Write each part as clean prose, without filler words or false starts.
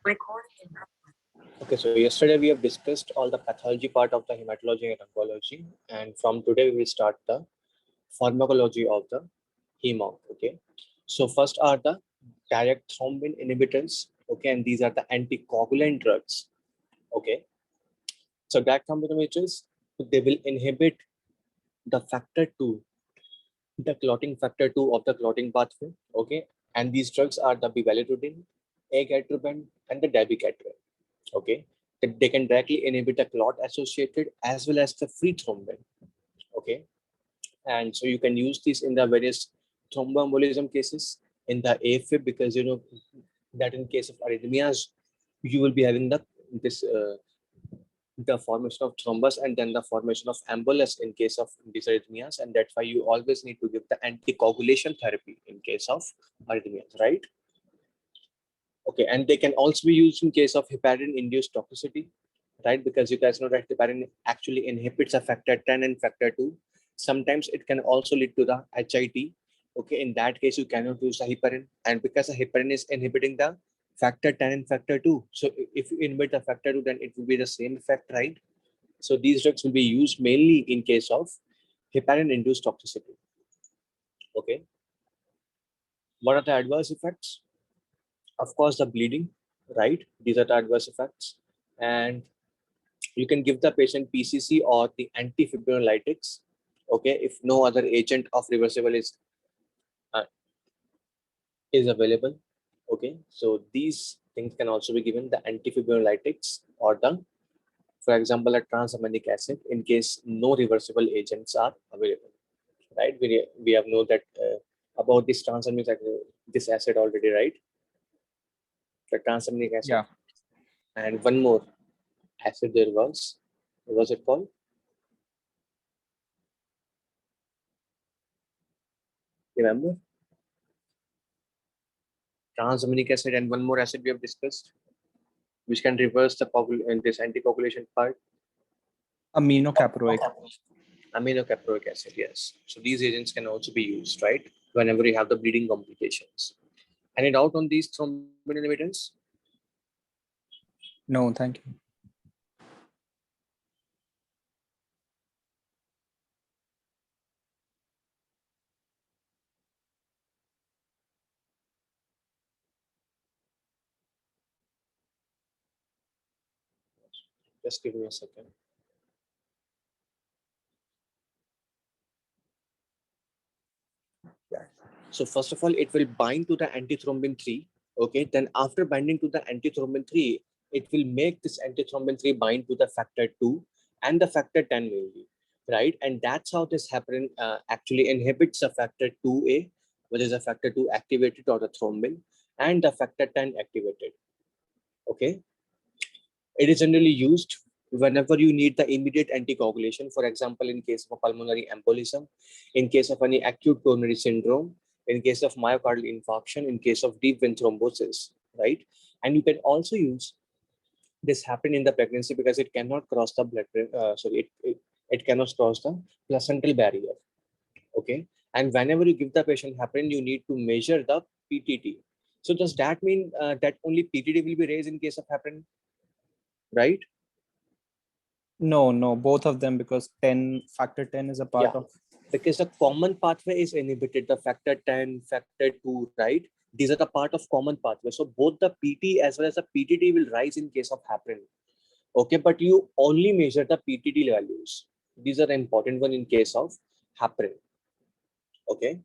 Okay, so yesterday we have discussed all the pathology part of the hematology and oncology, and from today we will start the pharmacology of the heme. Okay, so first are the direct thrombin inhibitors. Okay, and these are the anticoagulant drugs. Okay, so direct thrombin inhibitors, they will inhibit the factor 2, the clotting factor 2 of the clotting pathway. Okay, and these drugs are the bivalirudin, agatropine, and the dabigatran. Okay, that they can directly inhibit the clot associated as well as the free thrombin. Okay, and so you can use these in the various thromboembolism cases in the AFib, because you know that in case of arrhythmias you will be having this the formation of thrombus and then the formation of embolus in case of dysarrhythmias, and that's why you always need to give the anticoagulation therapy in case of arrhythmias, right? Okay, and they can also be used in case of heparin-induced toxicity, right? Because you guys know that heparin actually inhibits a factor 10 and factor 2. Sometimes it can also lead to the HIT. Okay, in that case, you cannot use the heparin. And because the heparin is inhibiting the factor 10 and factor 2. So if you inhibit the factor 2, then it will be the same effect, right? So these drugs will be used mainly in case of heparin-induced toxicity. Okay. What are the adverse effects? Of course, the bleeding, right? These are the adverse effects. And you can give the patient PCC or the antifibrinolytics, okay, if no other agent of reversible uh, is available. Okay, so these things can also be given, the antifibrinolytics or the, for example, a transaminic acid in case no reversible agents are available, right? We have known that about this transaminic this acid already, right? The transaminic acid. Yeah. And one more acid there was, what was it called? Remember? Transaminic acid and one more acid we have discussed, which can reverse the this anticoagulation part. Aminocaproic. Aminocaproic acid, yes. So these agents can also be used, right? Whenever you have the bleeding complications. Any doubt on these thrombin inhibitors? No, thank you. Just give me a second. Yeah. So first of all, it will bind to the antithrombin 3. Okay. Then after binding to the antithrombin 3, it will make this antithrombin 3 bind to the factor 2 and the factor 10 mainly, right? And that's how this heparin actually inhibits the factor 2A, which is a factor 2 activated or the thrombin, and the factor 10 activated. Okay. It is generally used whenever you need the immediate anticoagulation, for example, in case of a pulmonary embolism, in case of any acute coronary syndrome, in case of myocardial infarction, in case of deep vein thrombosis, right? And you can also use this happen in the pregnancy because it cannot cross the it cannot cross the placental barrier. Okay. And whenever you give the patient heparin, you need to measure the PTT. So does that mean that only PTT will be raised in case of heparin, right? No, both of them, because factor 10 is a part Yeah, of. because the common pathway is inhibited, the factor 10, factor 2, right? These are the part of common pathway. So both the PT as well as the PTT will rise in case of heparin. Okay, but you only measure the PTT values. These are the important one in case of heparin. Okay,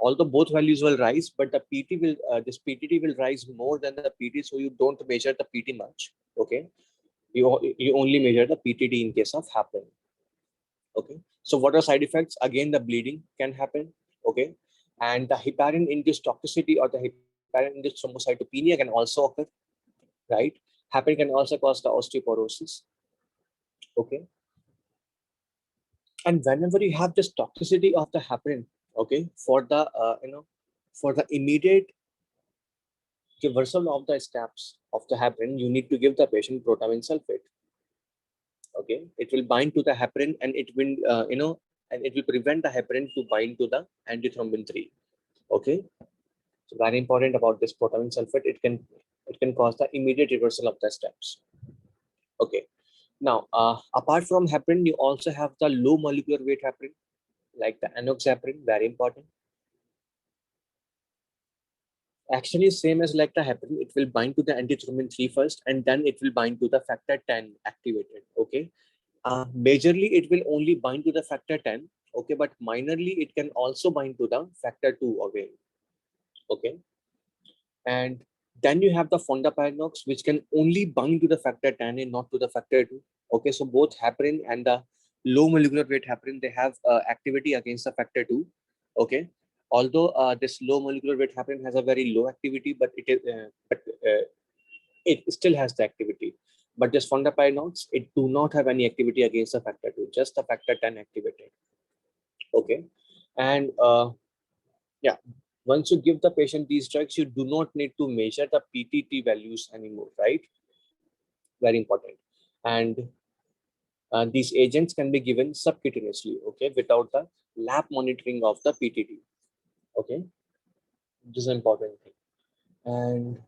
although both values will rise, but the PT will this PTT will rise more than the PT, so you don't measure the PT much. Okay, you only measure the PTT in case of heparin. Okay, so what are side effects? Again, the bleeding can happen. Okay, and the heparin-induced toxicity or the heparin-induced thrombocytopenia can also occur, right? Heparin can also cause the osteoporosis. Okay, and whenever you have this toxicity of the heparin, okay, for the for the immediate reversal of the steps of the heparin, you need to give the patient protamine sulfate. Okay, it will bind to the heparin and it will and it will prevent the heparin to bind to the antithrombin 3. Okay, so very important about this protamine sulfate. It can It can cause the immediate reversal of the steps. Okay. Now, apart from heparin, you also have the low molecular weight heparin, like the enoxaparin, very important. Actually, same as like the heparin, it will bind to the antithrombin 3 first, and then it will bind to the factor 10 activated. Okay. Majorly, it will only bind to the factor 10. Okay, but minorly, it can also bind to the factor 2 again. Okay. And then you have the fondapyrox, which can only bind to the factor 10 and not to the factor 2. Okay, so both heparin and the low molecular weight heparin, they have activity against the factor 2. Okay, although this low molecular weight heparin has a very low activity, but it still has the activity. But this fondapyrox, it do not have any activity against the factor 2, just the factor 10 activated. Okay, and yeah, once you give the patient these drugs, you do not need to measure the PTT values anymore, right? Very important. And these agents can be given subcutaneously, okay, without the lab monitoring of the PTT. Okay, this is an important thing. And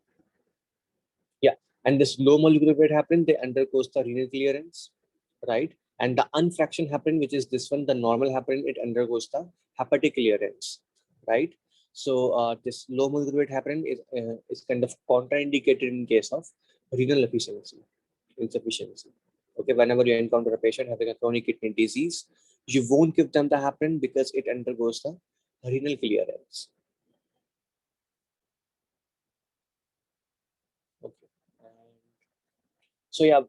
yeah, and this low molecular weight happen, they undergoes the renal clearance, right? And the unfraction happen, which is this one, the normal happen, it undergoes the hepatic clearance, right? So this low molecular weight happen is kind of contraindicated in case of renal insufficiency. Okay, whenever you encounter a patient having a chronic kidney disease, you won't give them the heparin because it undergoes the renal clearance. Okay. So yeah,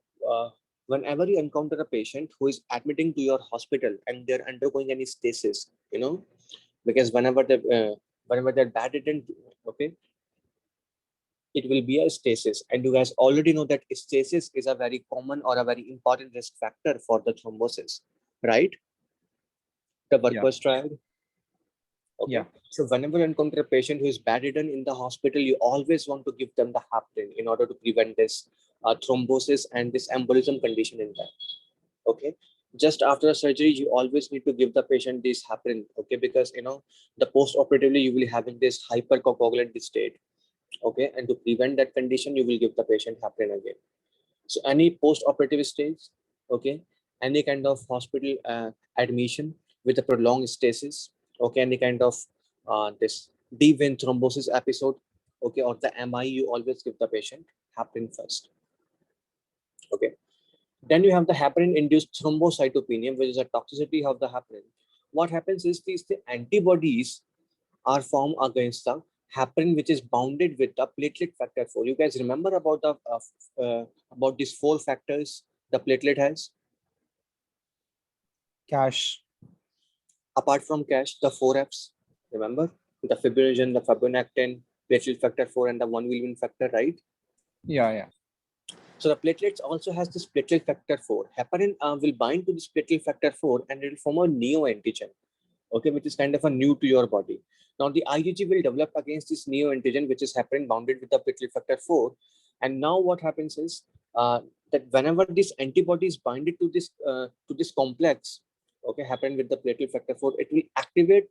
whenever you encounter a patient who is admitting to your hospital and they're undergoing any stasis, because whenever they're bedridden, okay, it will be a stasis, and you guys already know that stasis is a very common or a very important risk factor for the thrombosis, right? The Yeah. Werpers triad. Yeah. Okay. So whenever you encounter a patient who is bedridden in the hospital, you always want to give them the heparin in order to prevent this thrombosis and this embolism condition in them. Okay. Just after a surgery, you always need to give the patient this heparin. Okay, because the post-operatively you will having this hypercoagulant state. Okay, and to prevent that condition, you will give the patient heparin again. So any post-operative stage, okay, any kind of hospital admission with a prolonged stasis, okay, any kind of this deep vein thrombosis episode, okay, or the MI, you always give the patient heparin first. Okay. Then you have the heparin-induced thrombocytopenia, which is a toxicity of the heparin. What happens is the antibodies are formed against the heparin, which is bounded with the platelet factor 4. You guys remember about the about these 4 factors the platelet has? Cash. Apart from cash, the 4 Fs. Remember the fibrinogen, the fibronectin, platelet factor 4, and the 1 William factor, right? Yeah. Yeah. So the platelets also has this platelet factor 4. Heparin will bind to this platelet factor 4 and it will form a neoantigen, okay, which is kind of a new to your body. Now the IgG will develop against this neoantigen, which is heparin bounded with the platelet factor 4. And now what happens is that whenever these antibodies bind it to this complex, okay, heparin with the platelet factor 4, it will activate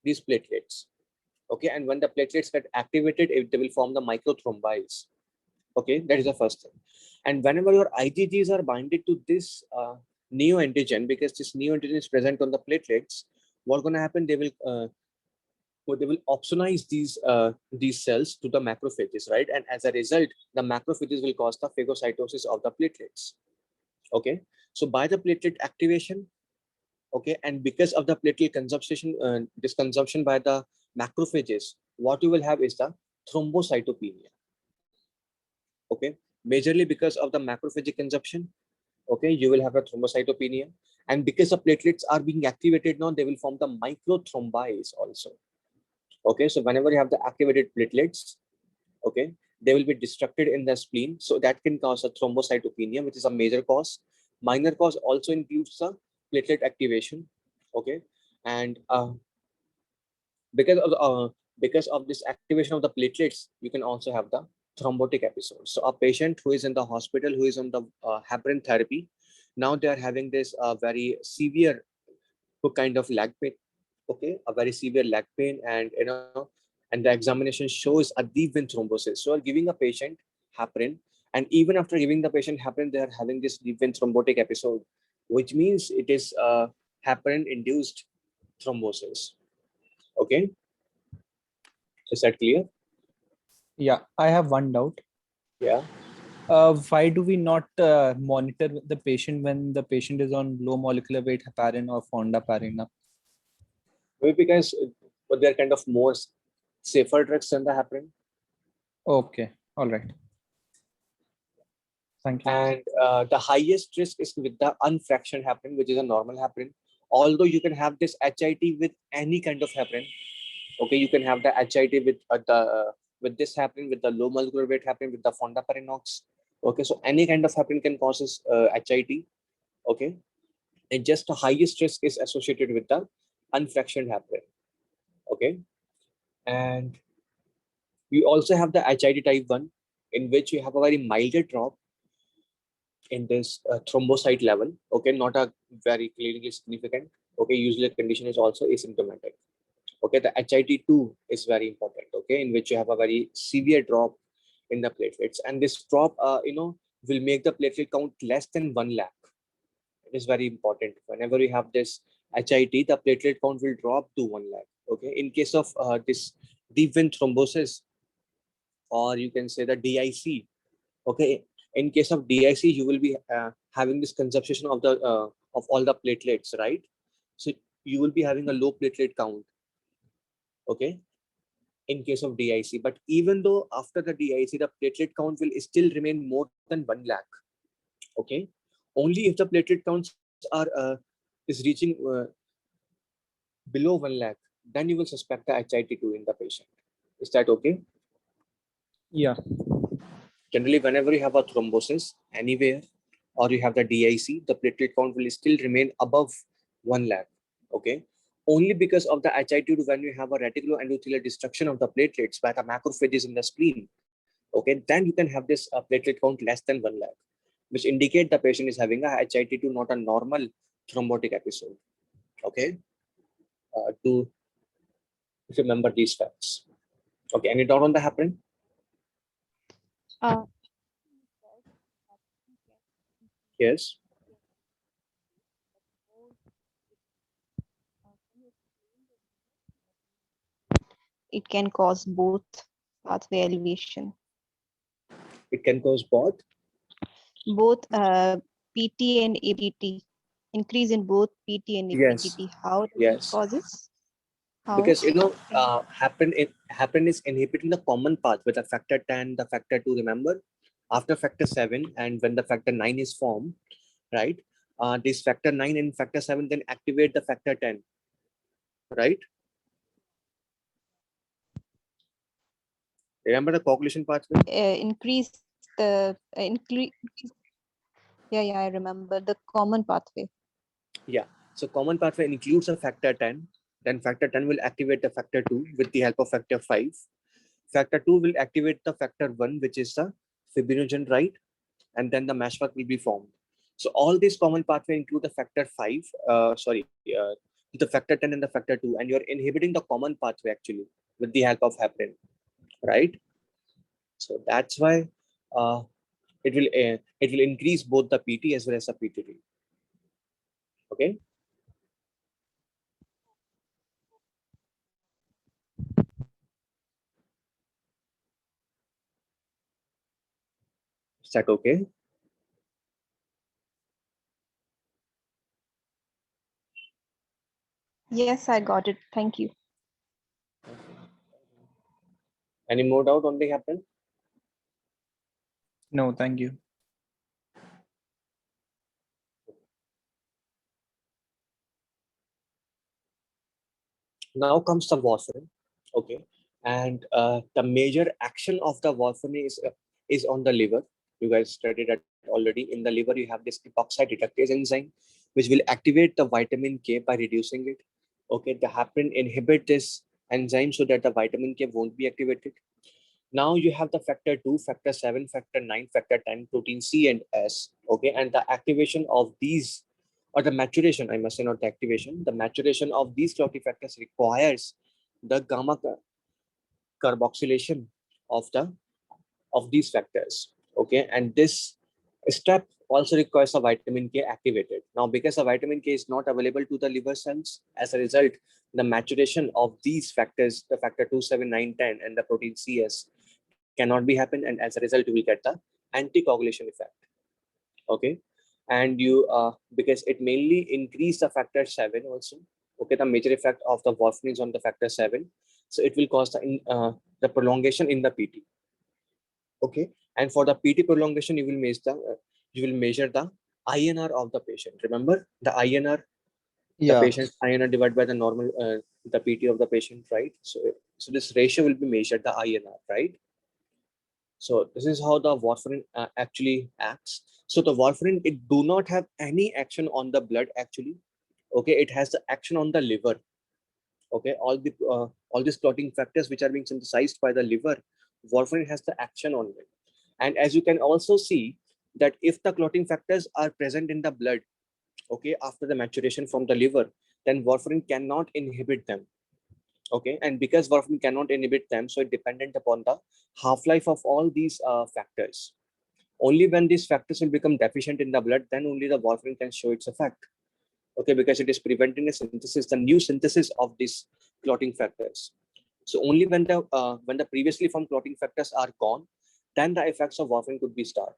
these platelets. Okay, and when the platelets get activated, they will form the microthrombiles. Okay, that is the first thing. And whenever your IgGs are binded to this neoantigen, because this neoantigen is present on the platelets, what's going to happen? They will opsonize these cells to the macrophages, right? And as a result, the macrophages will cause the phagocytosis of the platelets. Okay, so by the platelet activation, okay, and because of the platelet consumption, this consumption by the macrophages, what you will have is the thrombocytopenia. Okay, majorly because of the macrophagic consumption, okay, you will have a thrombocytopenia. And because the platelets are being activated now, they will form the microthrombies also. Okay, so whenever you have the activated platelets, okay, they will be destructed in the spleen, so that can cause a thrombocytopenia, which is a major cause. Minor cause also includes the platelet activation. Okay, and because of this activation of the platelets, you can also have the thrombotic episode. So a patient who is in the hospital, who is on the heparin therapy, now they are having this very severe kind of leg pain. Okay, a very severe leg pain, and and the examination shows a deep vein thrombosis. So, giving a patient heparin, and even after giving the patient heparin, they are having this deep vein thrombotic episode, which means it is heparin-induced thrombosis. Okay, is that clear? Yeah, I have one doubt. Yeah. Why do we not monitor the patient when the patient is on low molecular weight heparin or fondaparinux? Maybe because they're kind of more safer drugs than the heparin. Okay, all right. Thank you. And the highest risk is with the unfractioned heparin, which is a normal heparin. Although you can have this HIT with any kind of heparin. Okay, you can have the HIT with this heparin, with the low molecular weight heparin, with the fondaparinux. Okay, so any kind of heparin can causes HIT. Okay, and just the highest risk is associated with the unfractioned heparin. Okay, and we also have the HIT type 1, in which you have a very milder drop in this thrombocyte level. Okay, not a very clinically significant. Okay, usually the condition is also asymptomatic. Okay, the HIT2 is very important. Okay, in which you have a very severe drop in the platelets, and this drop, will make the platelet count less than 1 lakh. It is very important. Whenever you have this HIT, the platelet count will drop to 1 lakh. Okay, in case of this deep vein thrombosis, or you can say the DIC. Okay, in case of DIC, you will be having this consumption of the of all the platelets, right? So you will be having a low platelet count. Okay, in case of DIC, but even though after the DIC, the platelet count will still remain more than 1 lakh. Okay, only if the platelet counts are is reaching below 1 lakh, then you will suspect the HIT2 in the patient. Is that okay? Yeah. Generally, whenever you have a thrombosis anywhere, or you have the DIC, the platelet count will still remain above 1 lakh. Okay, only because of the HIT2, when you have a reticuloendothelial destruction of the platelets by the macrophages in the spleen, okay, then you can have this platelet count less than 1 lakh, which indicate the patient is having a HIT2, not a normal thrombotic episode. Okay, to remember these facts. Okay, any doubt on the heparin? Uh, Yes. it can cause both pathway elevation, It can cause both. both PT and APT, increase in both PT and Yes. APT. How does it Yes. causes? How? Because heparin is inhibiting the common path with the factor 10, the factor 2. Remember, after factor 7, and when the factor 9 is formed, right? This factor 9 and factor 7 then activate the factor 10, right? Remember the coagulation pathway? Increase the increase. Yeah, I remember the common pathway. Yeah. So common pathway includes a factor 10. Then factor 10 will activate the factor 2 with the help of factor 5. Factor 2 will activate the factor 1, which is the fibrinogen, right? And then the meshwork will be formed. So all these common pathway include the factor 5, the factor 10 and the factor 2, and you're inhibiting the common pathway actually with the help of heparin, right? So that's why it will increase both the PT as well as the PTT. Okay. Is that okay? Yes, I got it. Thank you. Any more doubt on the heparin? No, thank you. Now comes the warfarin. Okay, and the major action of the warfarin is on the liver. You guys studied that already. In the liver, you have this epoxide reductase enzyme, which will activate the vitamin K by reducing it. Okay, the heparin inhibit this enzyme so that the vitamin K won't be activated. Now you have the factor 2, factor 7, factor 9, factor 10, protein C and S. Okay, and the activation of these, or the maturation, I must say, not the activation, the maturation of these clotting factors requires the gamma carboxylation of these factors. Okay, and this step also requires a vitamin K activated. Now, because the vitamin K is not available to the liver cells, as a result, the maturation of these factors, the factor 2, 7, 9, 10, and the protein CS cannot be happen, and as a result, you will get the anticoagulation effect. Okay, and you because it mainly increase the factor 7 also. Okay, the major effect of the warfarin is on the factor 7, so it will cause the prolongation in the PT. Okay, and for the PT prolongation, you will measure the INR of the patient. Remember the INR, the Yeah. patient's INR divided by the normal the PT of the patient, right? So this ratio will be measured, the INR, right? So this is how the warfarin actually acts. So the warfarin, it do not have any action on the blood actually. Okay, it has the action on the liver. Okay, all these clotting factors which are being synthesized by the liver, warfarin has the action on it. And as you can also see that if the clotting factors are present in the blood, okay, after the maturation from the liver, then warfarin cannot inhibit them. Okay, and because warfarin cannot inhibit them, so it dependent upon the half-life of all these factors. Only when these factors will become deficient in the blood, then only the warfarin can show its effect. Okay, because it is preventing the new synthesis of these clotting factors. So only when the previously formed clotting factors are gone, then the effects of warfarin could be start.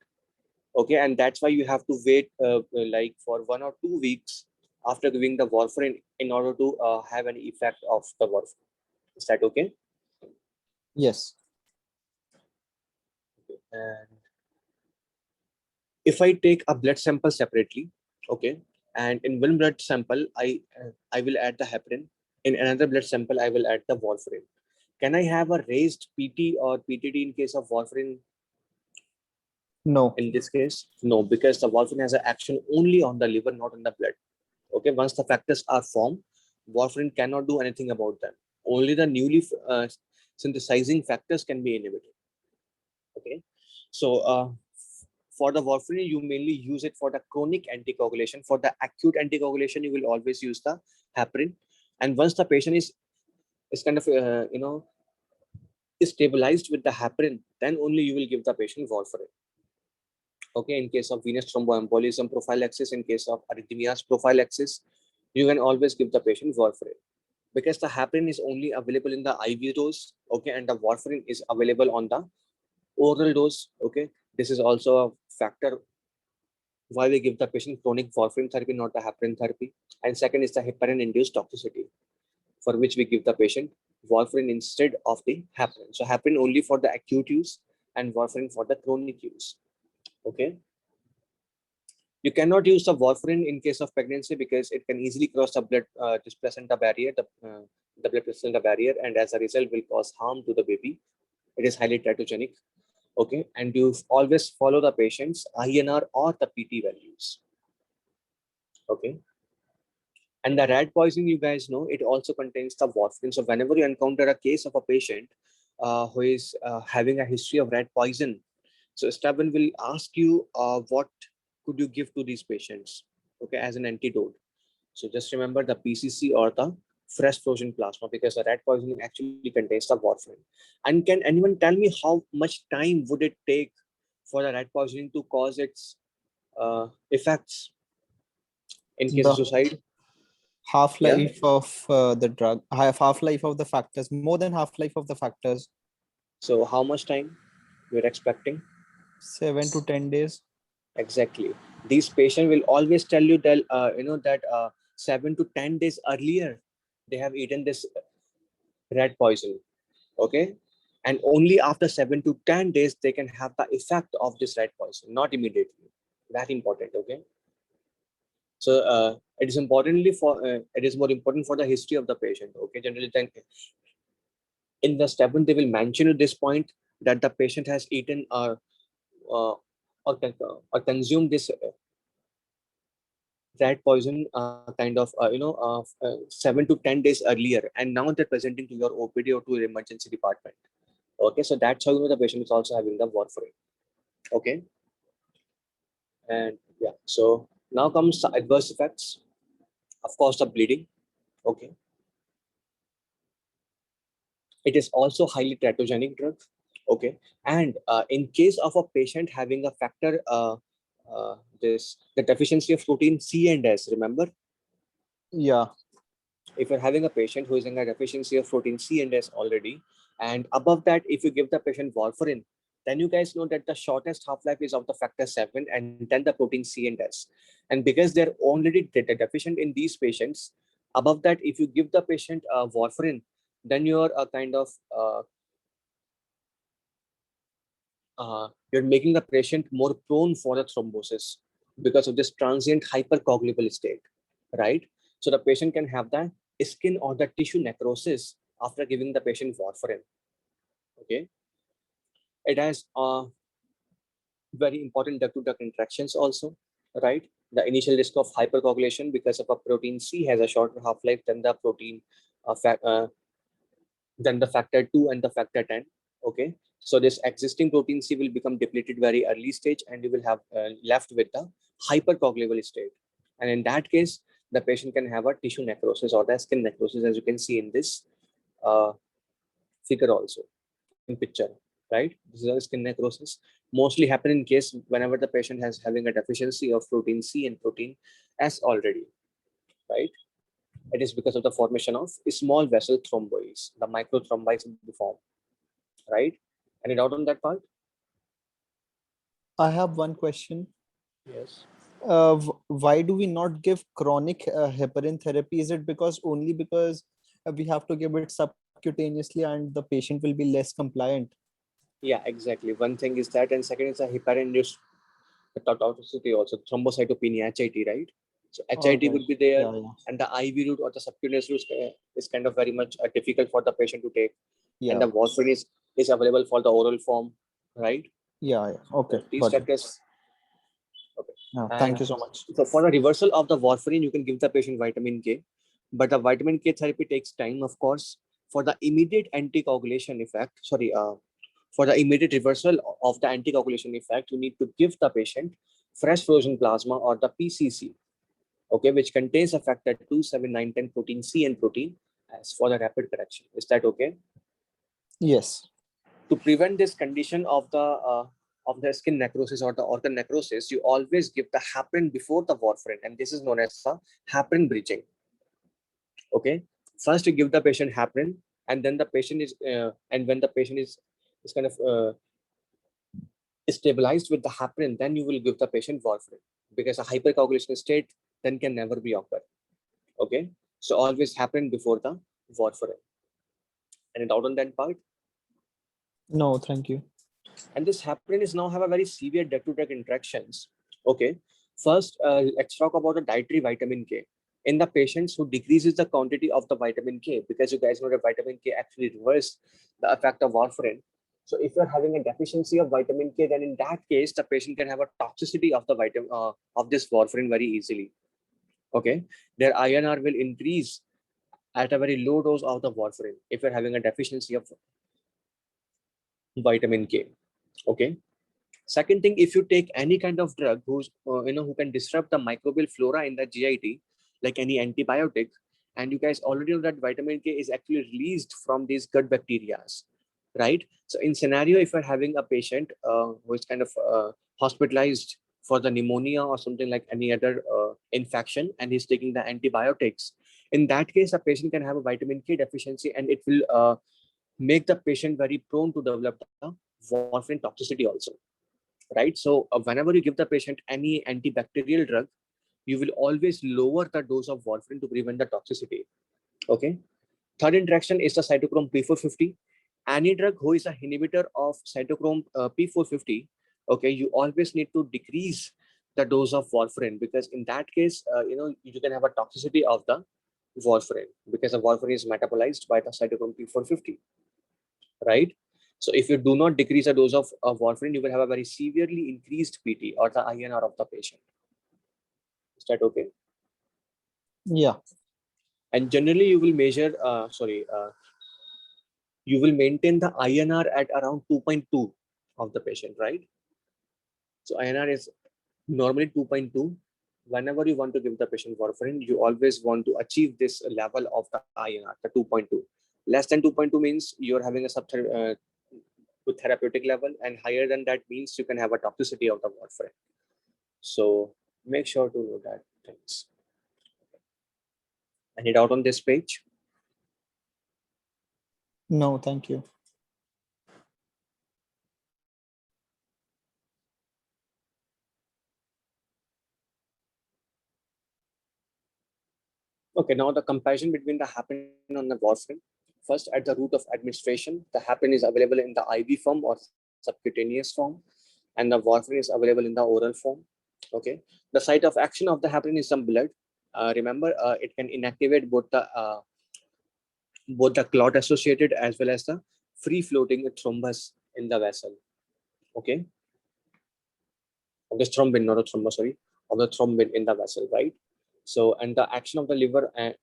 Okay, and that's why you have to wait like for 1 or 2 weeks after giving the warfarin in order to have any effect of the warfarin. Is that okay? Yes. And if I take a blood sample separately, okay, and in one blood sample I will add the heparin. In another blood sample I will add the warfarin. Can I have a raised PT or PTT in case of warfarin? No. In this case, no, because the warfarin has an action only on the liver, not on the blood. Okay, once the factors are formed, warfarin cannot do anything about them. Only the newly synthesizing factors can be inhibited. Okay, so for the warfarin, you mainly use it for the chronic anticoagulation. For the acute anticoagulation, you will always use the heparin. And once the patient is kind of is stabilized with the heparin, then only you will give the patient warfarin. Okay, in case of venous thromboembolism prophylaxis, in case of arrhythmias prophylaxis, you can always give the patient warfarin, because the heparin is only available in the IV dose. Okay, and the warfarin is available on the oral dose. Okay, this is also a factor why we give the patient chronic warfarin therapy, not the heparin therapy. And second is the heparin induced toxicity, for which we give the patient warfarin instead of the heparin. So heparin only for the acute use and warfarin for the chronic use. Okay. You cannot use the warfarin in case of pregnancy because it can easily cross the this placenta barrier, the blood placenta barrier, and as a result will cause harm to the baby. It is highly teratogenic. Okay, and you always follow the patient's INR or the PT values. Okay, and the rat poisoning, you guys know, it also contains the warfarin. So whenever you encounter a case of a patient who is having a history of rat poison, so Stephen will ask you what could you give to these patients, okay, as an antidote. So just remember the PCC or the fresh frozen plasma, because the rat poisoning actually contains the warfarin. And can anyone tell me how much time would it take for the rat poisoning to cause its effects in case of The suicide? Yeah. half-life of the drug, half-life of the factors, more than half-life of the factors, So how much time you're expecting? 7 to 10 days. Exactly. These patients will always tell you that that 7 to 10 days earlier they have eaten this rat poison. Okay, and only after 7 to 10 days they can have the effect of this rat poison, not immediately. That important. Okay, so it is more important for the history of the patient. Okay, generally then in the step 1 they will mention at this point that the patient has eaten uh, or consumed this rat poison kind of 7 to 10 days earlier, and now they're presenting to your OPD or to your emergency department. Okay, so that's how you know the patient is also having the warfarin. Okay, and yeah, so now comes the adverse effects. Of course, the bleeding. Okay, It is also highly teratogenic drug. Okay, and in case of a patient having a factor, the deficiency of protein C and S, remember? Yeah. If you're having a patient who is in a deficiency of protein C and S already, and above that, if you give the patient warfarin, then you guys know that the shortest half-life is of the factor 7 and then the protein C and S. And because they're already deficient in these patients, above that, if you give the patient warfarin, then you're a kind of you're making the patient more prone for the thrombosis because of this transient hypercoagulable state, right? So the patient can have the skin or the tissue necrosis after giving the patient warfarin. Okay, it has very important duct-to-duct interactions also, right? The initial risk of hypercoagulation because of a protein C has a shorter half-life than the protein than the factor 2 and the factor 10. Okay, so this existing protein C will become depleted very early stage and you will have left with the hypercoagulable state. And in that case, the patient can have a tissue necrosis or the skin necrosis, as you can see in this uh, figure also in picture, right? This is a skin necrosis. Mostly happen in case whenever the patient has having a deficiency of protein C and protein S already, right? It is because of the formation of small vessel thromboids, the microthrombites will be formed, right? Any doubt on that part? I have one question. Yes. Why do we not give chronic heparin therapy? Is it because only because we have to give it subcutaneously and the patient will be less compliant? Yeah, exactly. One thing is that, and second is a heparin-induced toxicity also, thrombocytopenia, HIT, right? So All HIT right. would be there, Yeah, yeah, and the IV route or the subcutaneous route is kind of very much difficult for the patient to take, and yeah, the warfarin is available for the oral form, right? yeah, yeah. Okay, So these got it. factors. Okay. Thank And you so much. so for the reversal of the warfarin, you can give the patient vitamin K, but the vitamin K therapy takes time, of course. For the immediate anticoagulation effect, for the immediate reversal of the anticoagulation effect, you need to give the patient fresh frozen plasma or the PCC, okay, which contains a factor 2, 7, 9, 10 protein C and protein as for the rapid correction. Is that okay? Yes. To prevent this condition of the skin necrosis or the organ necrosis, you always give the heparin before the warfarin, and this is known as the heparin bridging. Okay, first you give the patient heparin, and then the patient is and when the patient is kind of stabilized with the heparin, then you will give the patient warfarin because a hypercoagulation state then can never be occur. Okay, so always heparin before the warfarin. Any doubt on that part? No, thank you. And this heparin is now have a very severe drug-to-drug interactions. Okay, first let's talk about the dietary vitamin K. In the patients who decreases the quantity of the vitamin K, because you guys know that vitamin K actually reverse the effect of warfarin. So if you're having a deficiency of vitamin K, then in that case, the patient can have a toxicity of the vitamin of this warfarin very easily. Okay, their INR will increase at a very low dose of the warfarin if you're having a deficiency of vitamin K. Okay. Second thing, if you take any kind of drug who's who can disrupt the microbial flora in the GIT, like any antibiotic, and you guys already know that vitamin K is actually released from these gut bacteria, right? So in scenario, if you're having a patient who is kind of hospitalized for the pneumonia or something like any other infection, and he's taking the antibiotics, in that case, a patient can have a vitamin K deficiency, and it will make the patient very prone to develop the warfarin toxicity also, right? So whenever you give the patient any antibacterial drug, you will always lower the dose of warfarin to prevent the toxicity. Okay. Third interaction is the cytochrome P450. Any drug who is a inhibitor of cytochrome P450, okay, you always need to decrease the dose of warfarin, because in that case, you can have a toxicity of the warfarin because the warfarin is metabolized by the cytochrome P450, right? So if you do not decrease the dose of warfarin, you will have a very severely increased PT or the INR of the patient. Is that okay? Yeah. And generally, you will measure, you will maintain the INR at around 2.2 of the patient, right? So INR is normally 2.2. Whenever you want to give the patient warfarin, you always want to achieve this level of the INR, the 2.2. Less than 2.2 means you're having a to therapeutic level, and higher than that means you can have a toxicity of the warfarin. So make sure to know that things. Any doubt on this page? No, thank you. Okay, now the comparison between the heparin and the warfarin. First, at the route of administration, the heparin is available in the IV form or subcutaneous form, and the warfarin is available in the oral form. Okay, the site of action of the heparin is some blood. Remember, it can inactivate both the clot associated as well as the free floating thrombus in the vessel. Okay, of the thrombin, not a thrombus, sorry, of the thrombin in the vessel, right? So, and the action of the liver, and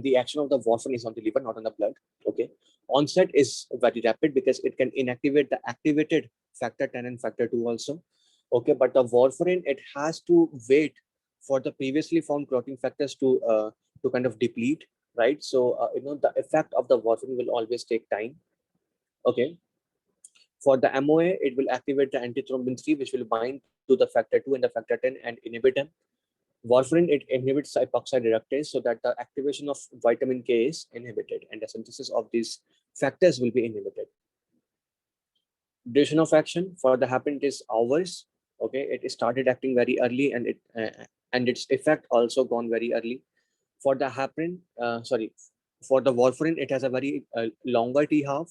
the action of the warfarin is on the liver, not on the blood. Okay, onset is very rapid because it can inactivate the activated factor 10 and factor 2 also. Okay, but the warfarin, it has to wait for the previously found clotting factors to kind of deplete, right? So, the effect of the warfarin will always take time. Okay, for the MOA, it will activate the antithrombin 3, which will bind to the factor 2 and the factor 10 and inhibit them. Warfarin, it inhibits epoxide reductase so that the activation of vitamin K is inhibited and the synthesis of these factors will be inhibited. Duration of action for the heparin is hours. Okay, it started acting very early and its effect also gone very early. For the heparin, for the warfarin, it has a very longer T half.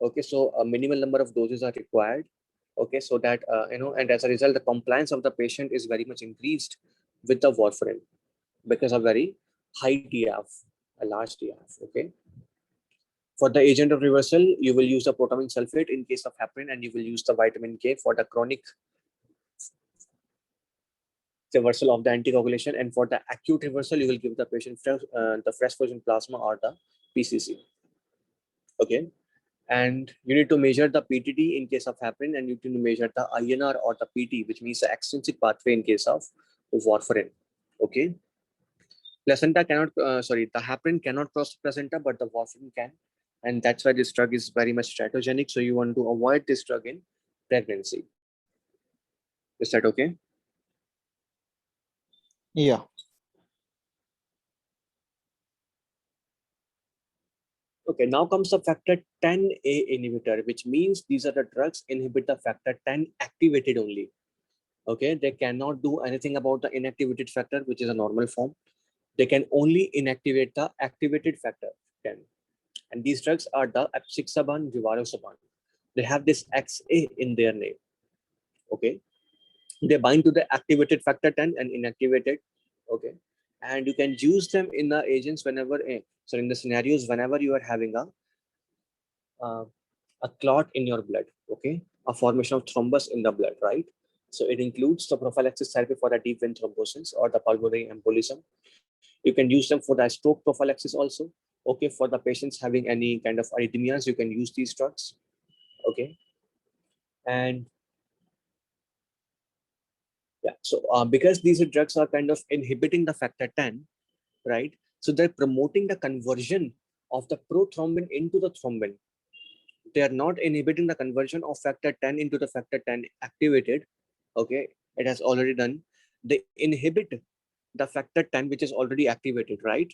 Okay, so a minimal number of doses are required. Okay, so that and as a result, the compliance of the patient is very much increased with the warfarin because of very high TF, a large TF. Okay, for the agent of reversal, you will use the protamine sulfate in case of heparin, and you will use the vitamin K for the chronic reversal of the anticoagulation, and for the acute reversal, you will give the patient the fresh frozen plasma or the PCC. Okay, and you need to measure the PTT in case of heparin, and you need to measure the INR or the PT, which means the extrinsic pathway in case of warfarin. Okay, placenta cannot, the heparin cannot cross the placenta, but the warfarin can, and that's why this drug is very much teratogenic. So you want to avoid this drug in pregnancy. Is that okay? Yeah. Okay, now comes the factor 10A inhibitor, which means these are the drugs inhibit the factor 10 activated only. Okay, they cannot do anything about the inactivated factor, which is a normal form. They can only inactivate the activated factor 10. And these drugs are the apixaban, rivaroxaban. They have this XA in their name. Okay, they bind to the activated factor 10 and inactivated. Okay, and you can use them in the agents whenever, in the scenarios whenever you are having uh, a clot in your blood, okay, a formation of thrombus in the blood, right? So it includes the prophylaxis therapy for the deep vein thrombosis or the pulmonary embolism. You can use them for the stroke prophylaxis also. Okay, for the patients having any kind of arrhythmias, you can use these drugs. Okay, and yeah, so because these drugs are kind of inhibiting the factor 10, right? So they're promoting the conversion of the prothrombin into the thrombin. They are not inhibiting the conversion of factor 10 into the factor 10 activated. Okay, it has already done. They inhibit the factor 10 which is already activated, right?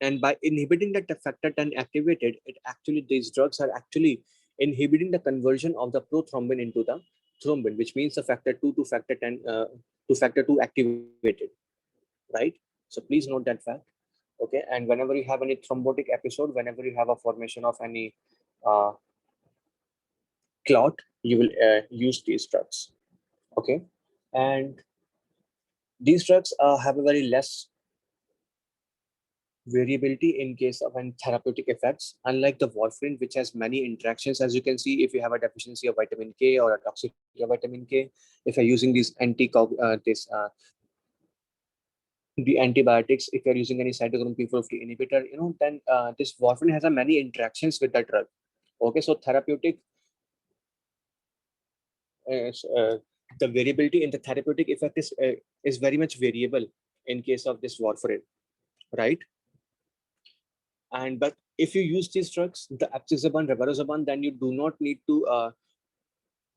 And by inhibiting that factor 10 activated, it actually, these drugs are actually inhibiting the conversion of the prothrombin into the thrombin, which means the factor 2 to factor 10 to factor 2 activated, right? So please note that fact. Okay, and whenever you have any thrombotic episode, whenever you have a formation of any uh, clot, you will use these drugs. Okay, and these drugs have a very less variability in case of any therapeutic effects, unlike the warfarin, which has many interactions. As you can see, if you have a deficiency of vitamin K or a toxicity of vitamin K, if you're using these the antibiotics, if you're using any cytochrome P450 inhibitor, then this warfarin has a many interactions with that drug. Okay, so therapeutic the variability in the therapeutic effect is very much variable in case of this warfarin, right? And but if you use these drugs, the apixaban, rivaroxaban, then you do not need to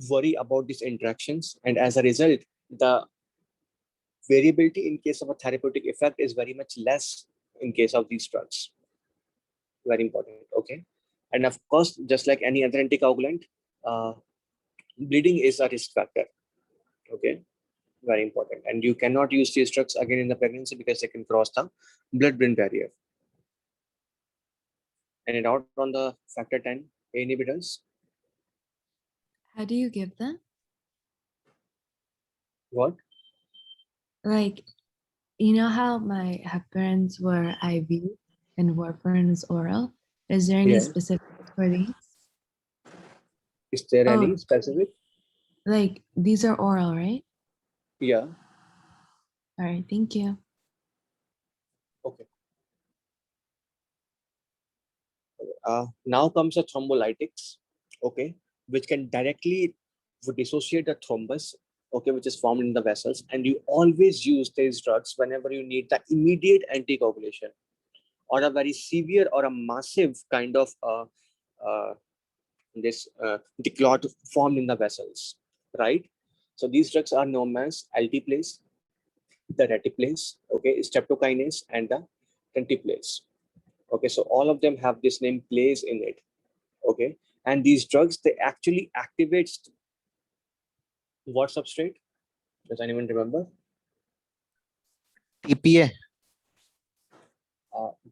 worry about these interactions. And as a result, the variability in case of a therapeutic effect is very much less in case of these drugs. Very important. Okay. And of course, just like any other anticoagulant, uh, bleeding is a risk factor. Okay. Very important. And you cannot use these drugs again in the pregnancy because they can cross the blood-brain barrier. And out on the factor 10 A inhibitors. How do you give them? What? Like, you know how my heparins were IV and warfarin is oral? Is there any Yeah. specifics for these? Is there Oh, any specific? like these are oral, right? Yeah. All right, thank you. Okay. Now comes the thrombolytics. Okay, which can directly dissociate the thrombus. Okay, which is formed in the vessels, and you always use these drugs whenever you need the immediate anticoagulation or a very severe or a massive kind of the clot formed in the vessels, right? So these drugs are known as altiplase, the retiplase, okay, streptokinase, and the tenteplase. Okay, so all of them have this name place in it. Okay, and these drugs, they actually activate what substrate? Does anyone remember? TPA.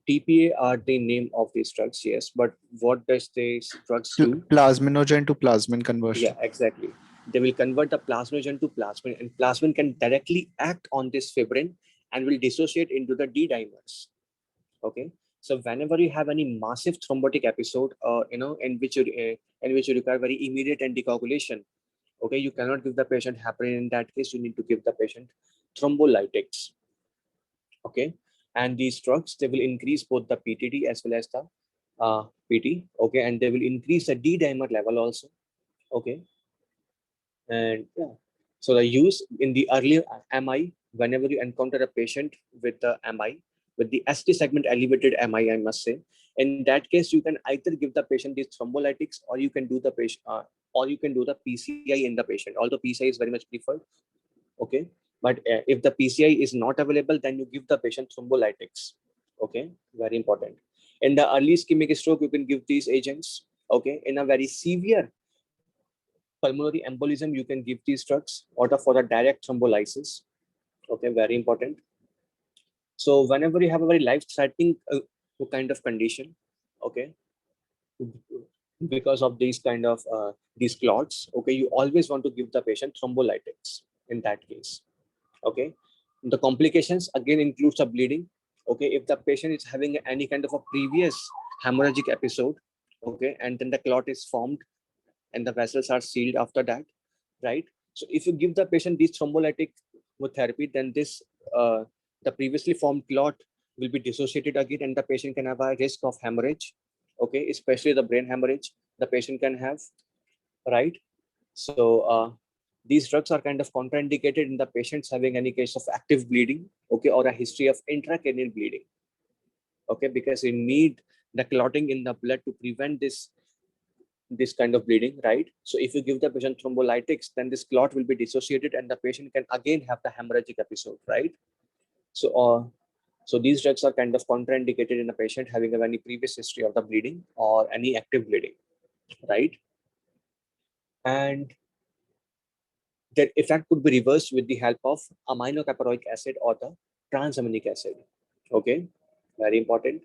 TPA are the name of these drugs, yes, but what does these drugs do? Plasminogen to plasmin conversion. Yeah, exactly. They will convert the plasminogen to plasmin, and plasmin can directly act on this fibrin and will dissociate into the D dimers. Okay, so whenever you have any massive thrombotic episode, in which you require very immediate anticoagulation, okay, you cannot give the patient heparin. In that case, you need to give the patient thrombolytics. Okay, and these drugs, they will increase both the PTD as well as the PT. Okay, and they will increase the D dimer level also. Okay, and yeah, so the use in the earlier MI, whenever you encounter a patient with the MI, with the ST segment elevated MI, I must say, in that case, you can either give the patient these thrombolytics, or you can do the patient, or you can do the PCI in the patient. Although PCI is very much preferred, okay. But if the PCI is not available, then you give the patient thrombolytics. Okay, very important. In the early ischemic stroke, you can give these agents. Okay, in a very severe pulmonary embolism, you can give these drugs, or for a direct thrombolysis. Okay, very important. So whenever you have a very life-threatening kind of condition, okay, because of these clots, okay, you always want to give the patient thrombolytics in that case. Okay, the complications again includes a bleeding. Okay, if the patient is having any kind of a previous hemorrhagic episode, okay, and then the clot is formed and the vessels are sealed after that, right? So if you give the patient this thrombolytic therapy, then this the previously formed clot will be dissociated again, and the patient can have a risk of hemorrhage. Okay, especially the brain hemorrhage the patient can have, right? So these drugs are kind of contraindicated in the patients having any case of active bleeding, okay, or a history of intracranial bleeding, okay, because you need the clotting in the blood to prevent this kind of bleeding, right? So if you give the patient thrombolytics, then this clot will be dissociated and the patient can again have the hemorrhagic episode, right? So so these drugs are kind of contraindicated in a patient having any previous history of the bleeding or any active bleeding, right? And their effect could be reversed with the help of aminocaproic acid or the transaminic acid. Okay, very important.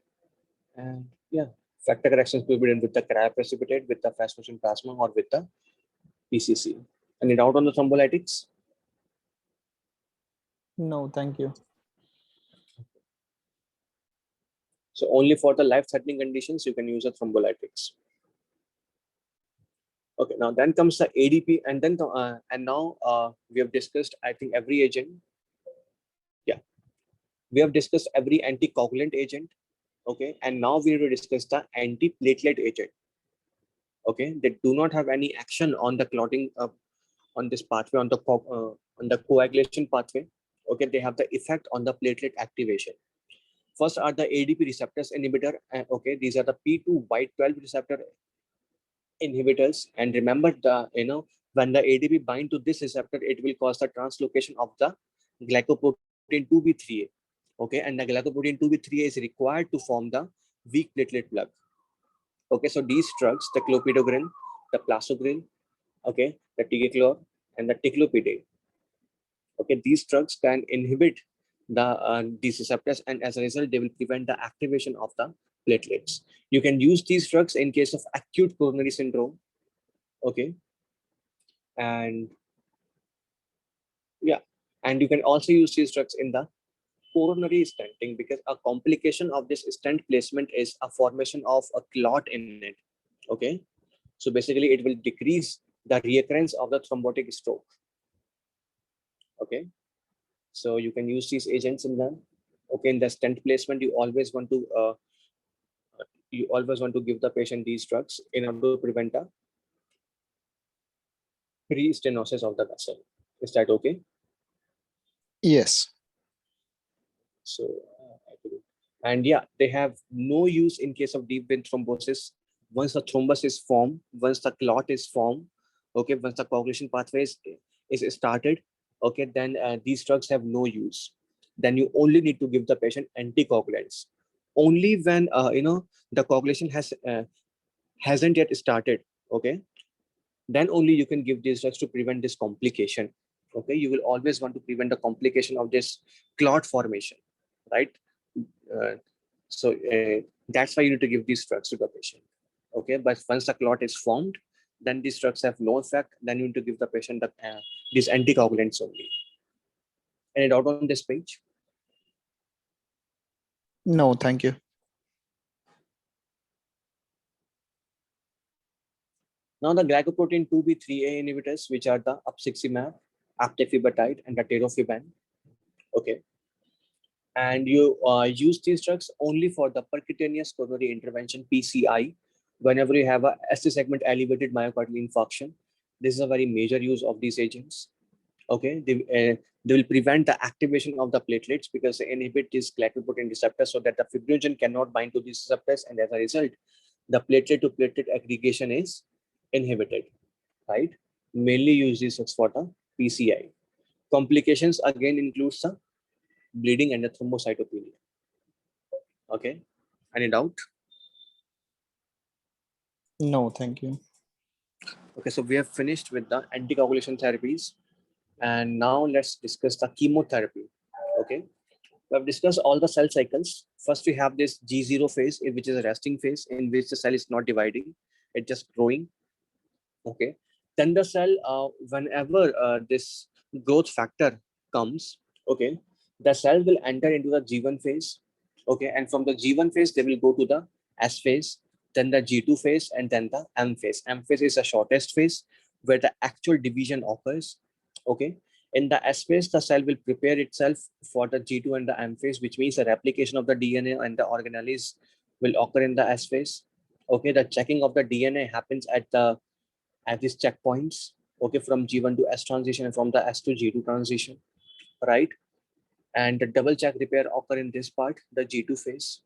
And yeah, factor corrections could be done with the cryoprecipitate, with the fast motion plasma, or with the PCC. Any doubt on the thrombolytics? No, thank you. So only for the life-threatening conditions you can use a thrombolytics. Okay, now then comes the ADP, and then now we have discussed, I think, every agent. Yeah, we have discussed every anticoagulant agent. Okay, and now we will discuss the antiplatelet agent. Okay, they do not have any action on the clotting on this pathway, on the coagulation pathway. Okay, they have the effect on the platelet activation. First are the ADP receptors inhibitor. Okay, these are the P2Y12 receptor inhibitors. And remember when the ADP bind to this receptor, it will cause the translocation of the glycoprotein 2B3A. Okay, and the glycoprotein 2B3A is required to form the weak platelet plug. Okay, so these drugs, the clopidogrel, the plasogrel, okay, the ticagrelor, and the ticlopidase. Okay, these drugs can inhibit these receptors, and as a result, they will prevent the activation of the platelets. You can use these drugs in case of acute coronary syndrome. Okay, and yeah, and you can also use these drugs in the coronary stenting, because a complication of this stent placement is a formation of a clot in it. Okay, so basically it will decrease the reoccurrence of the thrombotic stroke. Okay, so you can use these agents in them. Okay, in the stent placement, you always want to give the patient these drugs in order to prevent a re-stenosis of the vessel. Is that okay? Yes. So, and yeah, they have no use in case of deep vein thrombosis. Once the thrombus is formed, once the clot is formed, okay, once the coagulation pathway is started, okay, then these drugs have no use. Then you only need to give the patient anticoagulants. Only when the coagulation hasn't yet started, okay, then only you can give these drugs to prevent this complication. Okay, you will always want to prevent the complication of this clot formation, right? uh, so that's why you need to give these drugs to the patient. Okay, but once the clot is formed, then these drugs have no effect. Then you need to give the patient these anticoagulants only. Any doubt on this page? No, thank you. Now the glycoprotein 2B3A inhibitors, which are the apixaban, aptefibatide, and the tirofiban. Okay, and you use these drugs only for the percutaneous coronary intervention (PCI) whenever you have a ST segment elevated myocardial infarction. This is a very major use of these agents. Okay, they will prevent the activation of the platelets because they inhibit these glycoprotein receptors so that the fibrinogen cannot bind to these receptors, and as a result, the platelet to platelet aggregation is inhibited. Right? Mainly use these drugs for the PCI. Complications again includes the bleeding and the thrombocytopenia. Okay, any doubt? No, thank you. Okay, so we have finished with the anticoagulation therapies, and now let's discuss the chemotherapy. Okay, we have discussed all the cell cycles. First, we have this G0 phase, which is a resting phase in which the cell is not dividing, it's just growing. Okay, then the cell, whenever this growth factor comes, okay, the cell will enter into the G1 phase. Okay, and from the G1 phase, they will go to the S phase, then the G2 phase, and then the M phase. M phase is the shortest phase where the actual division occurs. Okay, in the S phase, the cell will prepare itself for the G2 and the M phase, which means the replication of the DNA and the organelles will occur in the S phase. Okay, the checking of the DNA happens at these checkpoints. Okay, from G1 to S transition and from the S to G2 transition, right? And the double check repair occur in this part, the G2 phase.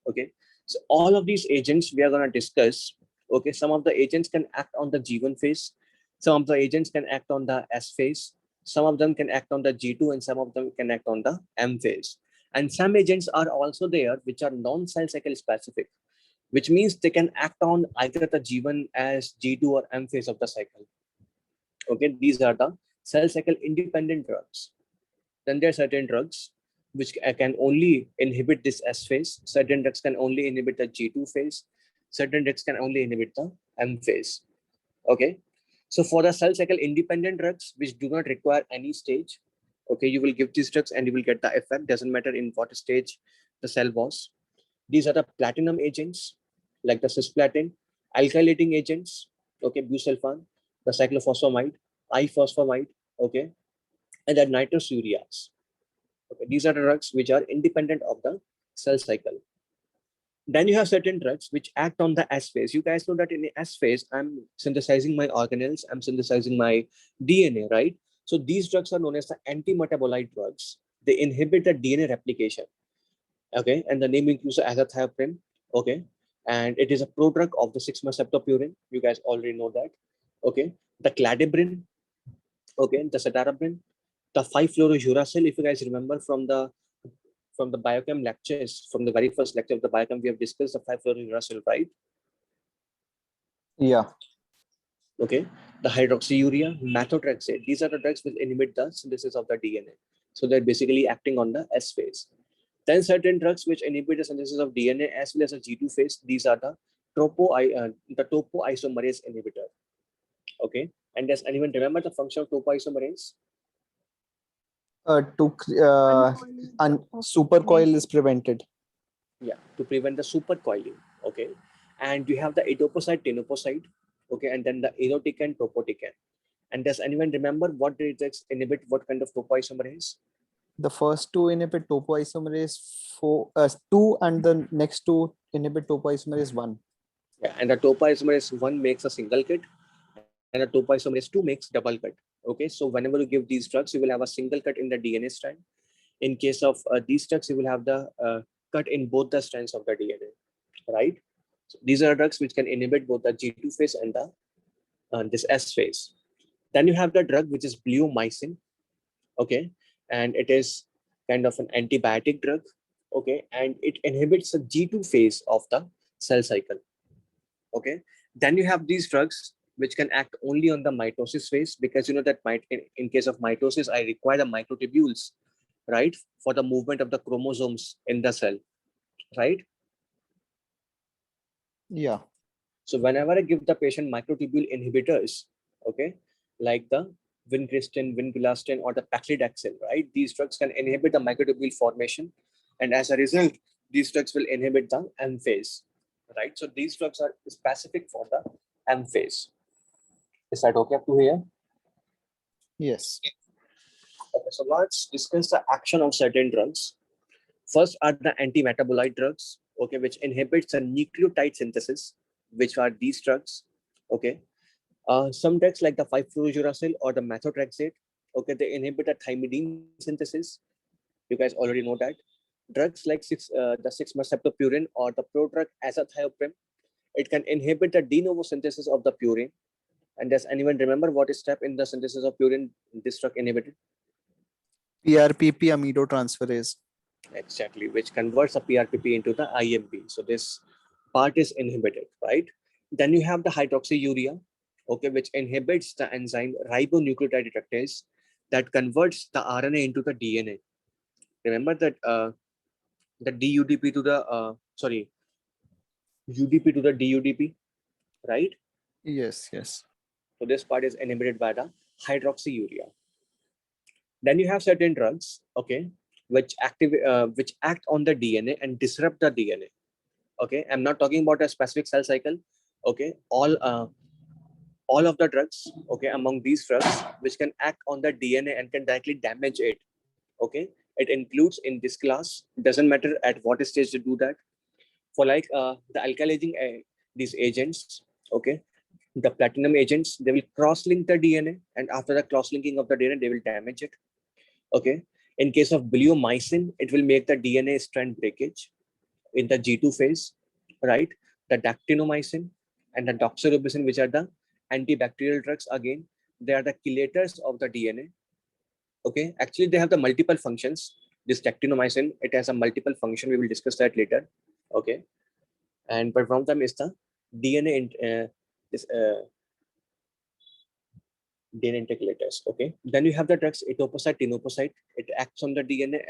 Okay, so all of these agents we are going to discuss. Okay, some of the agents can act on the G1 phase, some of the agents can act on the S phase, some of them can act on the G2, and some of them can act on the M phase. And some agents are also there which are non-cell cycle specific, which means they can act on either the G1 as G2 or M phase of the cycle. Okay, these are the cell cycle independent drugs. Then there are certain drugs which can only inhibit this S phase. Certain drugs can only inhibit the G2 phase. Certain drugs can only inhibit the M phase. Okay. So for the cell cycle independent drugs which do not require any stage, okay, you will give these drugs and you will get the effect. Doesn't matter in what stage the cell was. These are the platinum agents like the cisplatin, alkylating agents, okay, busulfan, the cyclophosphamide, ifosfamide, okay, and the nitrous ureas. Okay, these are the drugs which are independent of the cell cycle. Then you have certain drugs which act on the S phase. You guys know that in the S phase, I'm synthesizing my organelles, I'm synthesizing my DNA, right? So these drugs are known as the anti-metabolite drugs. They inhibit the DNA replication. Okay, and the name includes the azathioprine. Okay, and it is a prodrug of the 6-merceptopurine. You guys already know that. Okay, the cladibrin. Okay, the cedarabrin, the 5-fluorouracil. If you guys remember from the biochem lectures, from the very first lecture of the biochem, we have discussed the 5-fluorouracil, right? Yeah. Okay, the hydroxyurea, methotrexate. These are the drugs which inhibit the synthesis of the DNA. So they're basically acting on the S phase. Then certain drugs which inhibit the synthesis of DNA as well as the G2 phase. These are the topoisomerase inhibitor. Okay, and does anyone remember the function of topoisomerase? To supercoil is prevented. Yeah, to prevent the supercoiling. Okay, and you have the adipocyte, tenopocyte. Okay, and then the irinotecan, topotecan. And does anyone remember what drugs inhibit what kind of topoisomerase? The first two inhibit topoisomerase 2, and the next two inhibit topoisomerase 1. Yeah, and the topoisomerase 1 makes a single cut, and the topoisomerase 2 makes double cut. Okay, so whenever you give these drugs, you will have a single cut in the DNA strand. In case of these drugs, you will have the cut in both the strands of the DNA, right? So these are drugs which can inhibit both the G2 phase and the this S phase. Then you have the drug which is bleomycin. Okay, and it is kind of an antibiotic drug. Okay, and it inhibits the G2 phase of the cell cycle. Okay, then you have these drugs which can act only on the mitosis phase, because you know that in case of mitosis, I require the microtubules, right, for the movement of the chromosomes in the cell, right? Yeah. So whenever I give the patient microtubule inhibitors, okay, like the vincristine, vincristine, or the paclitaxel, right, these drugs can inhibit the microtubule formation, and as a result, these drugs will inhibit the M phase, right? So these drugs are specific for the M phase. Is that okay up to here? Yes. Okay, so let's discuss the action of certain drugs. First are the anti-metabolite drugs, okay, which inhibits the nucleotide synthesis, which are these drugs, okay. Some drugs like the 5-fluorouracil or the methotrexate, okay, they inhibit the thymidine synthesis. You guys already know that. Drugs like the 6-merceptopurine or the prodrug azathioprine, it can inhibit the de novo synthesis of the purine. And does anyone remember what is step in the synthesis of purine this drug inhibited? PRPP amidotransferase. Exactly, which converts a PRPP into the IMP. So this part is inhibited, right? Then you have the hydroxyurea, okay, which inhibits the enzyme ribonucleotide reductase that converts the RNA into the DNA. Remember that the DUDP to the UDP to the DUDP, right? Yes, yes. So this part is inhibited by the hydroxyurea. Then you have certain drugs, okay, which act on the DNA and disrupt the DNA. Okay, I'm not talking about a specific cell cycle. Okay, all of the drugs, okay, among these drugs which can act on the DNA and can directly damage it. Okay, it includes in this class, doesn't matter at what stage to do that. For like the alkylaging these agents, okay, the platinum agents, they will cross-link the DNA, and after the cross-linking of the DNA, they will damage it. Okay, in case of bleomycin, it will make the DNA strand breakage in the G2 phase, right? The dactinomycin and the doxorubicin, which are the antibacterial drugs, again, they are the chelators of the DNA. Okay, actually, they have the multiple functions. This dactinomycin, it has a multiple function. We will discuss that later. Okay, and but one of them is the DNA this DNA integrators. Okay, then you have the drugs etoposide, tenoposide. It acts on the DNA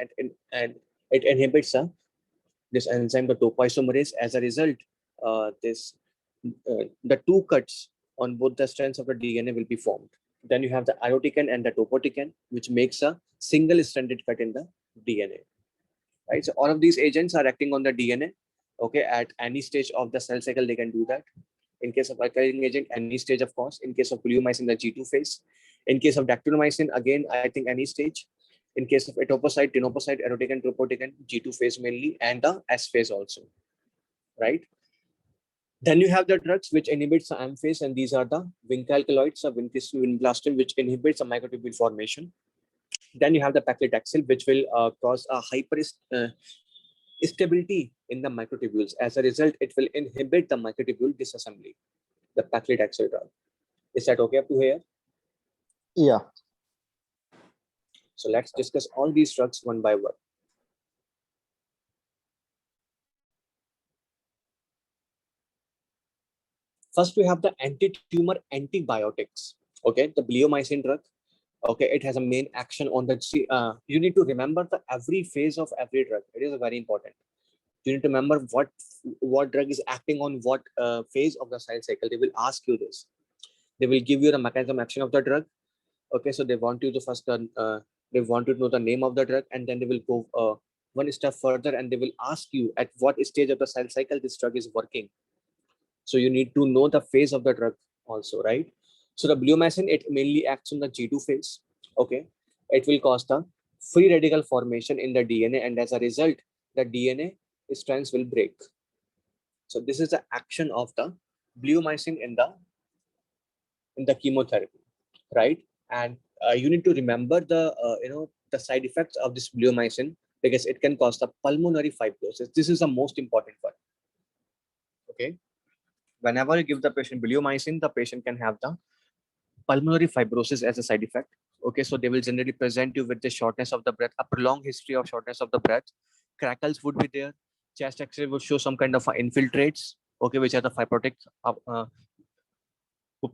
and it inhibits this enzyme, the topoisomerase. As a result, the two cuts on both the strands of the DNA will be formed. Then you have the iotican and the topotecan, which makes a single-stranded cut in the DNA. Right. So all of these agents are acting on the DNA. Okay, at any stage of the cell cycle, they can do that. In case of alkylating agent, any stage, of course. In case of bleomycin, the G2 phase. In case of dactinomycin, again, I think any stage. In case of etoposide, tenoposide, iotican, topotecan, G2 phase mainly, and the S phase also. Right. Then you have the drugs which inhibits the M phase, and these are the vincalkaloids, vincristine, vinblastine, which inhibits the microtubule formation. Then you have the paclitaxel, which will cause a stability in the microtubules. As a result, it will inhibit the microtubule disassembly, the paclitaxel drug. Is that okay up to here? Yeah. So let's discuss all these drugs one by one. First, we have the anti-tumor antibiotics. Okay, the bleomycin drug. Okay, it has a main action on the. You need to remember the every phase of every drug. It is very important. You need to remember what drug is acting on what phase of the cell cycle. They will ask you this. They will give you the mechanism action of the drug. Okay, so they want you to first they want to know the name of the drug, and then they will go one step further, and they will ask you at what stage of the cell cycle this drug is working. So you need to know the phase of the drug also, right? So the bleomycin, it mainly acts on the G2 phase. Okay, it will cause the free radical formation in the DNA, and as a result, the DNA strands will break. So this is the action of the bleomycin in the chemotherapy, right? And you need to remember the the side effects of this bleomycin, because it can cause the pulmonary fibrosis. This is the most important one. Okay, whenever you give the patient bleomycin, the patient can have the pulmonary fibrosis as a side effect. Okay, so they will generally present you with the shortness of the breath, a prolonged history of shortness of the breath. Crackles would be there. Chest X-ray would show some kind of infiltrates. Okay, which are the fibrotic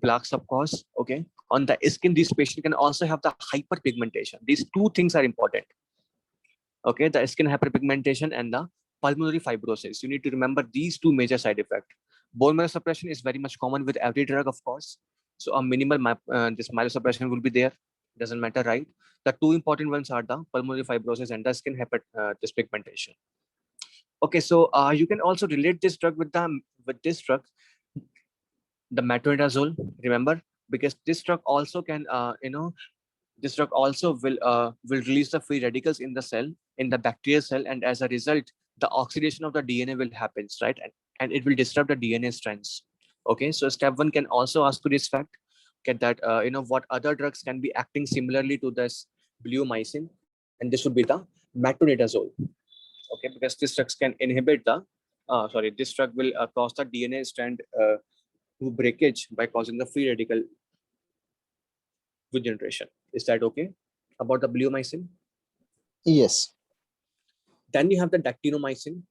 plaques, of course. Okay, on the skin, these patients can also have the hyperpigmentation. These two things are important. Okay, the skin hyperpigmentation and the pulmonary fibrosis. You need to remember these two major side effects. Bone marrow suppression is very much common with every drug, of course. So a minimal this myelosuppression will be there. Doesn't matter, right? The two important ones are the pulmonary fibrosis and the skin hyperpigmentation. Okay, so you can also relate this drug with this drug, the metronidazole. Remember, because this drug also can this drug also will release the free radicals in the cell, in the bacterial cell, and as a result, the oxidation of the DNA will happen, right? And it will disrupt the DNA strands. Okay, so step one can also ask to this fact, get that what other drugs can be acting similarly to this bleomycin, and this would be the metronidazole. Okay, because this drugs can inhibit the this drug will cause the DNA strand to breakage by causing the free radical generation. Is that okay about the bleomycin? Yes. Then you have the dactinomycin.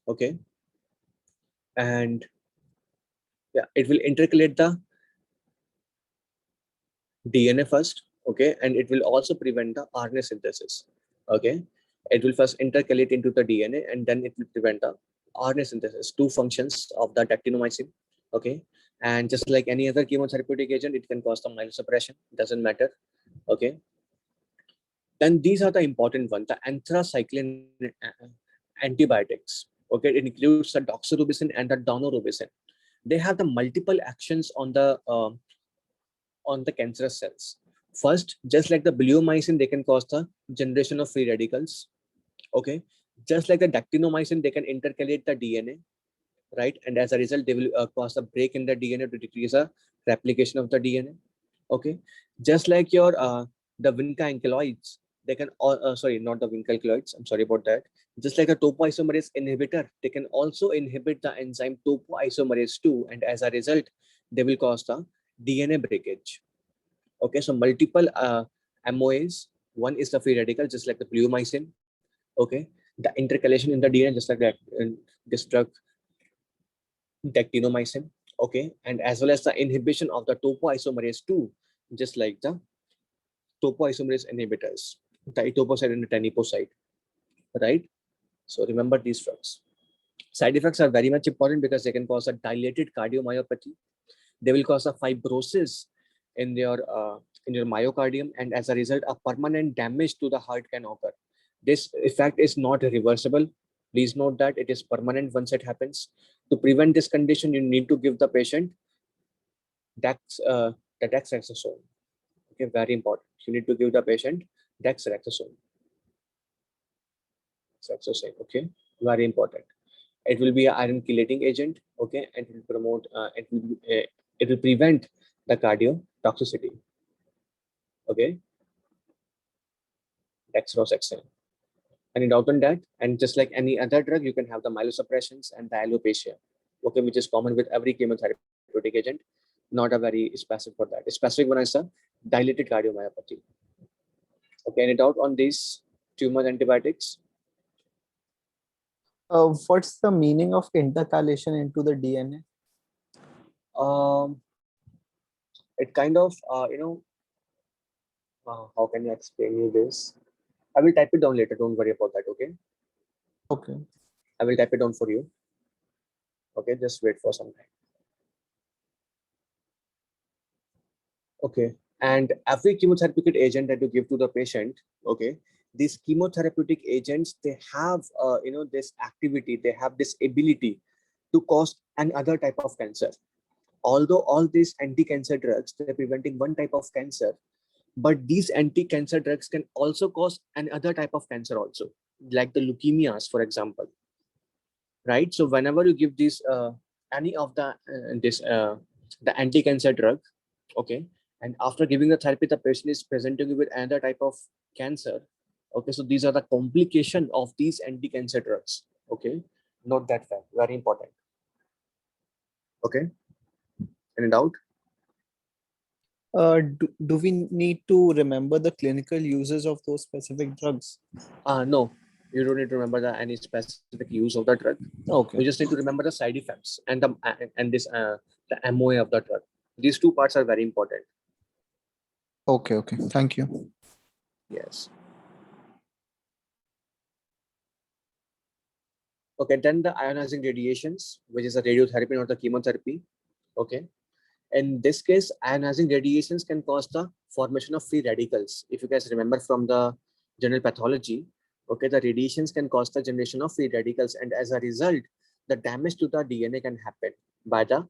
Okay, and yeah, it will intercalate the DNA first. Okay, and it will also prevent the RNA synthesis. Okay, it will first intercalate into the DNA, and then it will prevent the RNA synthesis. Two functions of the dactinomycin. Okay, and just like any other chemotherapeutic agent, it can cause the myelosuppression. Doesn't matter. Okay, then these are the important ones, the anthracycline antibiotics. Okay, it includes the doxorubicin and the daunorubicin. They have the multiple actions on the cancerous cells. First, just like the bleomycin, they can cause the generation of free radicals. Okay, just like the dactinomycin, they can intercalate the DNA, right? And as a result, they will cause a break in the DNA to decrease the replication of the DNA. Okay, just like your the vinca alkaloids, they can sorry, not the vinca alkaloids, I'm sorry about that. Just like a topoisomerase inhibitor, they can also inhibit the enzyme topoisomerase 2, and as a result, they will cause the DNA breakage. Okay, so multiple MOAs. One is the free radical, just like the bleomycin. Okay, the intercalation in the DNA, just like that this drug dactinomycin. Okay, and as well as the inhibition of the topoisomerase 2, just like the topoisomerase inhibitors, the etoposide and the teniposide, right? So remember these drugs. Side effects are very much important because they can cause a dilated cardiomyopathy. They will cause a fibrosis in your myocardium, and as a result, a permanent damage to the heart can occur. This effect is not reversible. Please note that it is permanent once it happens. To prevent this condition, you need to give the patient the dexamethasone. Okay, very important. You need to give the patient dexamethasone. Okay, very important. It will be an iron chelating agent. Okay, and it will promote. It will prevent the Any doubt on that? And just like any other drug, you can have the myelosuppressions and the alopecia, okay, which is common with every chemotherapeutic agent, not a very specific for that. Specific one is a dilated cardiomyopathy. Okay, any doubt on these tumor antibiotics? What's the meaning of intercalation into the DNA? Um, it kind of, how can I explain you this? I will type it down later. Don't worry about that. Okay, Okay. I will type it down for you. Okay, just wait for some time. Okay, and every chemotherapeutic agent that you give to the patient, okay, these chemotherapeutic agents, they have, this activity, they have this ability to cause another type of cancer. Although all these anti-cancer drugs, they're preventing one type of cancer, but these anti-cancer drugs can also cause another type of cancer also, like the leukemias, for example, right? So whenever you give these, any of the anti-cancer drug, okay, and after giving the therapy, the patient is presenting you with another type of cancer. Okay, so these are the complication of these anti-cancer drugs. Okay, note that fact, very important. Okay, any doubt? Do we need to remember the clinical uses of those specific drugs? No, you don't need to remember any specific use of the drug. You Okay. just need to remember the side effects and the MOA of the drug. These two parts are very important. Okay. Okay. Thank you. Yes. Okay, then the ionizing radiations, which is a radiotherapy, not the chemotherapy. Okay. In this case, ionizing radiations can cause the formation of free radicals. If you guys remember from the general pathology, okay, the radiations can cause the generation of free radicals, and as a result, the damage to the DNA can happen by the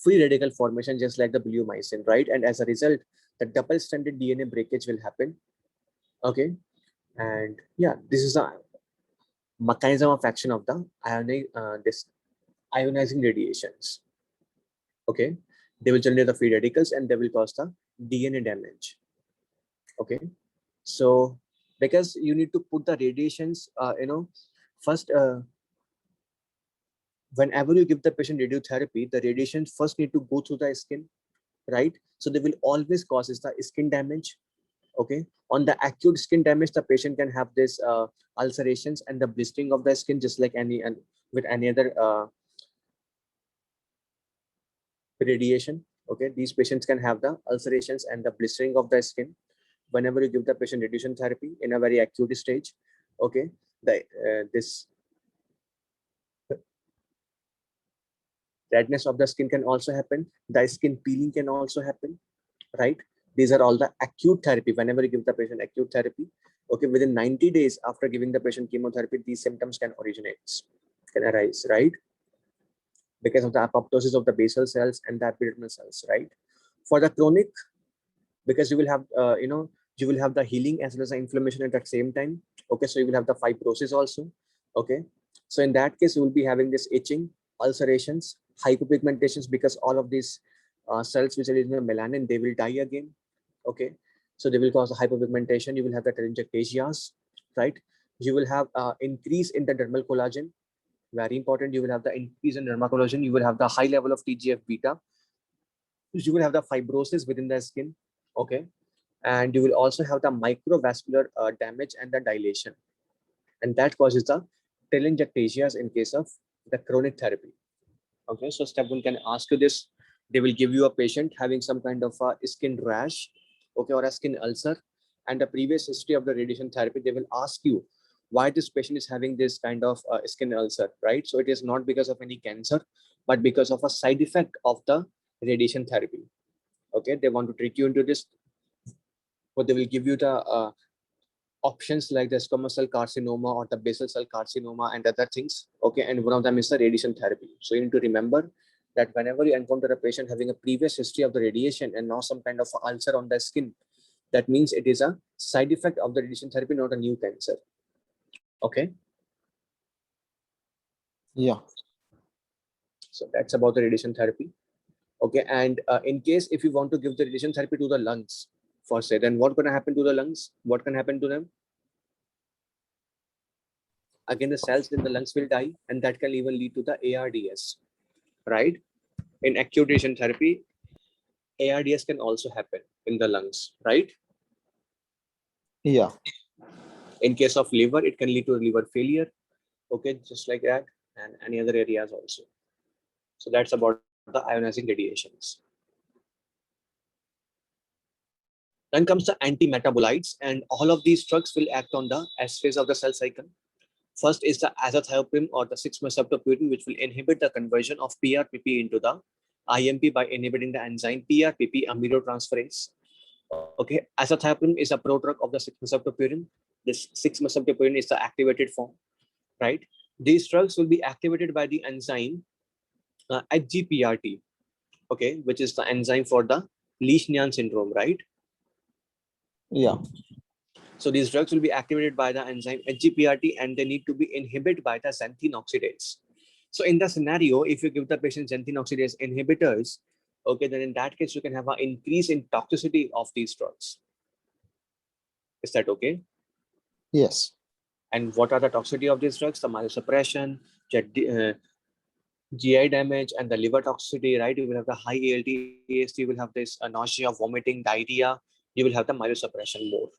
free radical formation, just like the bleomycin, right? And as a result, the double-stranded DNA breakage will happen. Okay, and yeah, this is a mechanism of action of the this ionizing radiations. Okay, they will generate the free radicals and they will cause the DNA damage. Okay, so because you need to put the radiations, first, whenever you give the patient radiotherapy, the radiation first need to go through the skin, right? So they will always causes the skin damage. Okay, on the acute skin damage, the patient can have this ulcerations and the blistering of the skin, just like with any other radiation. Okay, these patients can have the ulcerations and the blistering of the skin whenever you give the patient radiation therapy in a very acute stage. Okay, this redness of the skin can also happen. The skin peeling can also happen, right? These are all the acute therapy. Whenever you give the patient acute therapy, okay, within 90 days after giving the patient chemotherapy, these symptoms can arise, right? Because of the apoptosis of the basal cells and the epidermal cells, right? For the chronic, because you will have, you will have the healing as well as the inflammation at the same time. Okay, so you will have the fibrosis also. Okay, so in that case, you will be having this itching, ulcerations, hypopigmentations, because all of these cells which are in the melanin, they will die again. Okay, so they will cause a hypopigmentation. You will have the telangiectasias, right? You will have increase in the dermal collagen. Very important. You will have the increase in dermal collagen. You will have the high level of TGF beta. You will have the fibrosis within the skin. Okay, and you will also have the microvascular damage and the dilation, and that causes the telangiectasias in case of the chronic therapy. Okay, so step one can ask you this. They will give you a patient having some kind of a skin rash, okay, or a skin ulcer, and the previous history of the radiation therapy. They will ask you why this patient is having this kind of skin ulcer, right? So it is not because of any cancer, but because of a side effect of the radiation therapy. Okay, they want to trick you into this, but they will give you the options like the squamous cell carcinoma or the basal cell carcinoma and other things. Okay, and one of them is the radiation therapy. So you need to remember that whenever you encounter a patient having a previous history of the radiation and now some kind of ulcer on the skin, that means it is a side effect of the radiation therapy, not a new cancer. Okay, Yeah. so that's about the radiation therapy. Okay, and in case if you want to give the radiation therapy to the lungs, for say, then what going to happen to the lungs? What can happen to them? again the cells in the lungs will die, and that can even lead to the ARDS, right? In acute radiation therapy, ARDS can also happen in the lungs, right? Yeah. In case of liver, it can lead to liver failure, okay, just like that, and any other areas also. So that's about the ionizing radiations. Then comes the anti-metabolites, and all of these drugs will act on the S phase of the cell cycle. First is the azathioprine or the 6-merceptopurine, which will inhibit the conversion of PRPP into the IMP by inhibiting the enzyme PRPP aminotransferase. Okay, azathioprine is a prodrug of the 6-merceptopurine. This 6-merceptopurine is the activated form, right? These drugs will be activated by the enzyme HGPRT, okay, which is the enzyme for the Leishman syndrome, right? Yeah. So these drugs will be activated by the enzyme HGPRT, and they need to be inhibited by the xanthine oxidase. So in the scenario, if you give the patient xanthine oxidase inhibitors, okay, then in that case, you can have an increase in toxicity of these drugs. Is that okay? Yes. And what are the toxicity of these drugs? The myelosuppression, GI damage, and the liver toxicity, right? You will have the high ALT, AST, you will have this nausea, vomiting, diarrhea. You will have the myelosuppression more.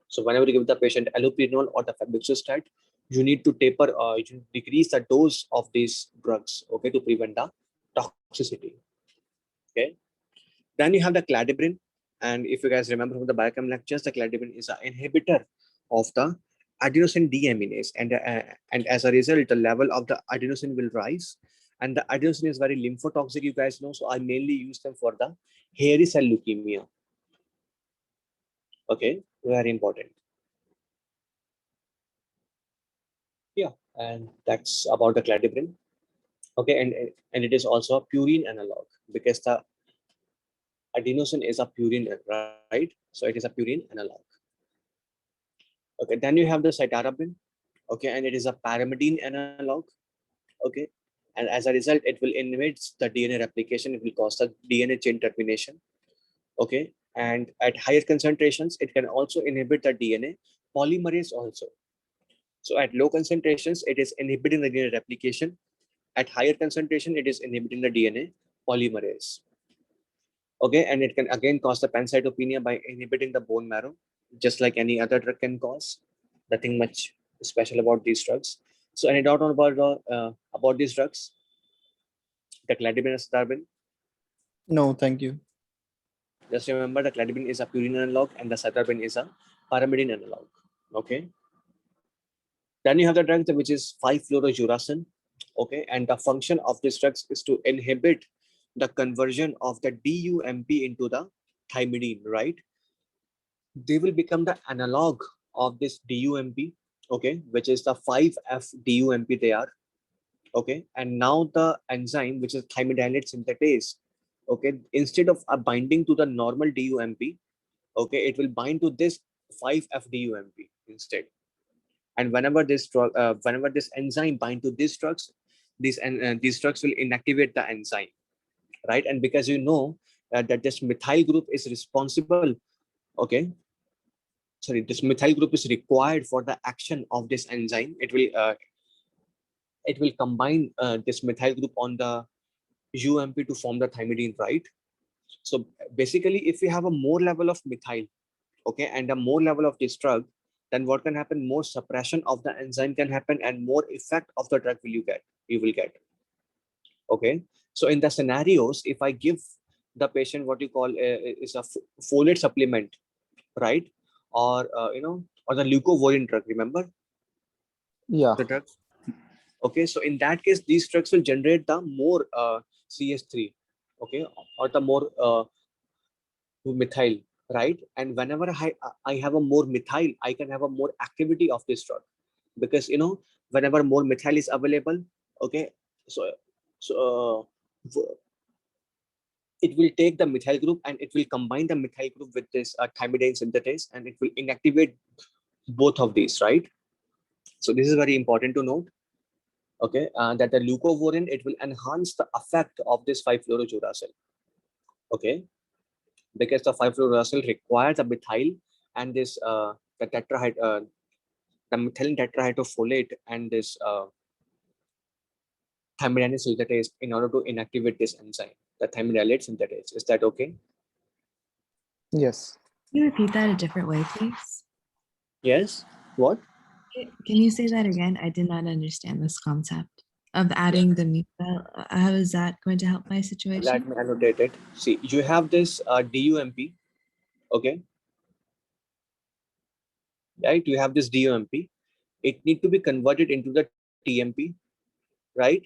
So whenever you give the patient allopurinol or the febuxostat, you need to taper, you decrease the dose of these drugs, okay, to prevent the toxicity. Okay. Then you have the cladribine, and if you guys remember from the biochem lectures, the cladribine is an inhibitor of the adenosine deaminase, and as a result, the level of the adenosine will rise, and the adenosine is very lymphotoxic, you guys know. So I mainly use them for the hairy cell leukemia. Okay, very important. Yeah, and that's about the cladribine. Okay, and it is also a purine analog, because the adenosine is a purine, right? So it is a purine analog. Okay, then you have the cytarabine. Okay, and it is a pyrimidine analog. Okay, and as a result, it will inhibit the DNA replication. It will cause the DNA chain termination. Okay, and at higher concentrations, it can also inhibit the DNA polymerase also. So at low concentrations, it is inhibiting the DNA replication. At higher concentration, it is inhibiting the DNA polymerase. Okay, and it can again cause the pancytopenia by inhibiting the bone marrow, just like any other drug can cause. Nothing much special about these drugs. So any doubt on about these drugs, the cladribine and cytarabine? No, thank you. Just remember, the cladribine is a purine analog and the cytarabine is a pyrimidine analog. Okay. Then you have the drug which is 5-fluorouracil. Okay, and the function of this drugs is to inhibit the conversion of the DUMP into the thymidine, right? They will become the analog of this DUMP, okay, which is the 5-FDUMP they are, okay. And now the enzyme, which is thymidinate synthetase, okay, instead of binding to the normal DUMP, okay, it will bind to this 5-FDUMP instead. And whenever this drug, whenever this enzyme bind to these drugs, these drugs will inactivate the enzyme, right? And because you know that this methyl group is responsible, okay, sorry, this methyl group is required for the action of this enzyme. It will combine this methyl group on the UMP to form the thymidine, right? So basically, if you have a more level of methyl, okay, and a more level of this drug, then what can happen? More suppression of the enzyme can happen, and more effect of the drug will you will get. Okay, so in the scenarios, if I give the patient what you call is a folate supplement, right, or or the leucovorin drug, remember Yeah. the drug? Okay, so in that case, these drugs will generate the more CS3, okay, or the more methyl, right? And whenever I have a more methyl, I can have a more activity of this drug, because whenever more methyl is available, okay, so it will take the methyl group and it will combine the methyl group with this thymidine synthetase, and it will inactivate both of these, right? So this is very important to note, okay, that the leucovorin, it will enhance the effect of this 5-fluorouracil, okay, because the 5-fluorouracil requires a methyl and this the tetrahyd the methylene tetrahydrofolate and this thymidine synthetase in order to inactivate this enzyme, the thymidylate synthetase. Is that okay? Yes. Can you repeat that a different way, please? Yes. What? Can you say that again? I did not understand this concept of adding the methyl. How is that going to help my Let situation? me annotate it. See, you have this DUMP, okay? Right? You have this DUMP. It need to be converted into the TMP, right?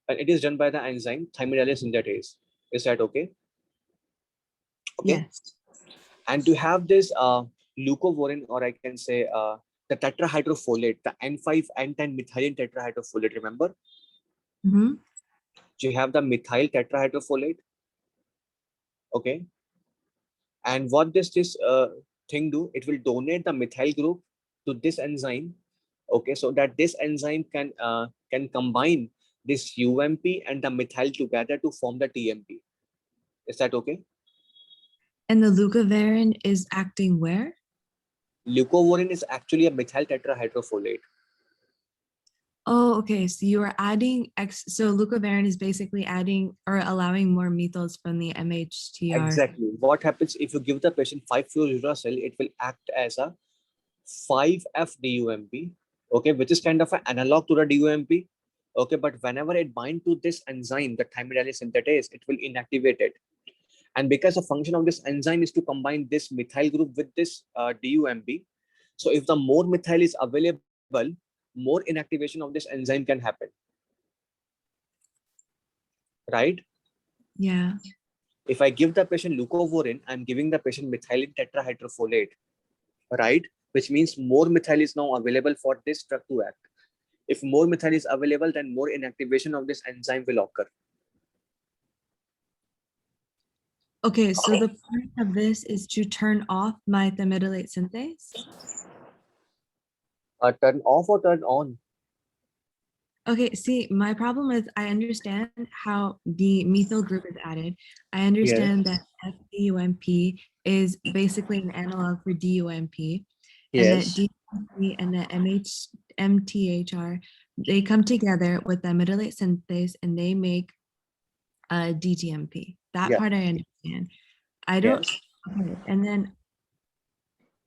And it is done by the enzyme thymidylate synthetase. Is that okay? Okay. Yes. And to have this leucovorin, or I can say the tetrahydrofolate, the N5 N10 methylene tetrahydrofolate. Remember, Mm-hmm. you have the methyl tetrahydrofolate. Okay. And what does this thing do? It will donate the methyl group to this enzyme. Okay, so that this enzyme can combine this UMP and the methyl together to form the TMP. Is that okay? And the leucovorin is acting where? Leucovorin is actually a methyl tetrahydrofolate. Oh, okay. So you are adding so leucovorin is basically adding or allowing more methyls from the MHTR. Exactly. What happens if you give the patient 5-fluorouracil, it will act as a 5-FDUMP, okay, which is kind of an analog to the DUMP. Okay, but whenever it binds to this enzyme, the thymidylate synthetase, it will inactivate it. And because the function of this enzyme is to combine this methyl group with this DUMP, so if the more methyl is available, more inactivation of this enzyme can happen. Right? Yeah. If I give the patient leucovorin, I'm giving the patient methylene tetrahydrofolate, right? Which means more methyl is now available for this drug to act. If more methyl is available, then more inactivation of this enzyme will occur. Okay, so the point of this is to turn off my thymidylate synthase. Turn off or turn on? Okay, see, my problem is I understand how the methyl group is added. I understand that FDUMP is basically an analog for DUMP, and that Yes. DUMP and the MTHR, they come together with the thymidylate synthase and they make a DTMP. That Yeah. part I understand. I don't, Yes. okay, and then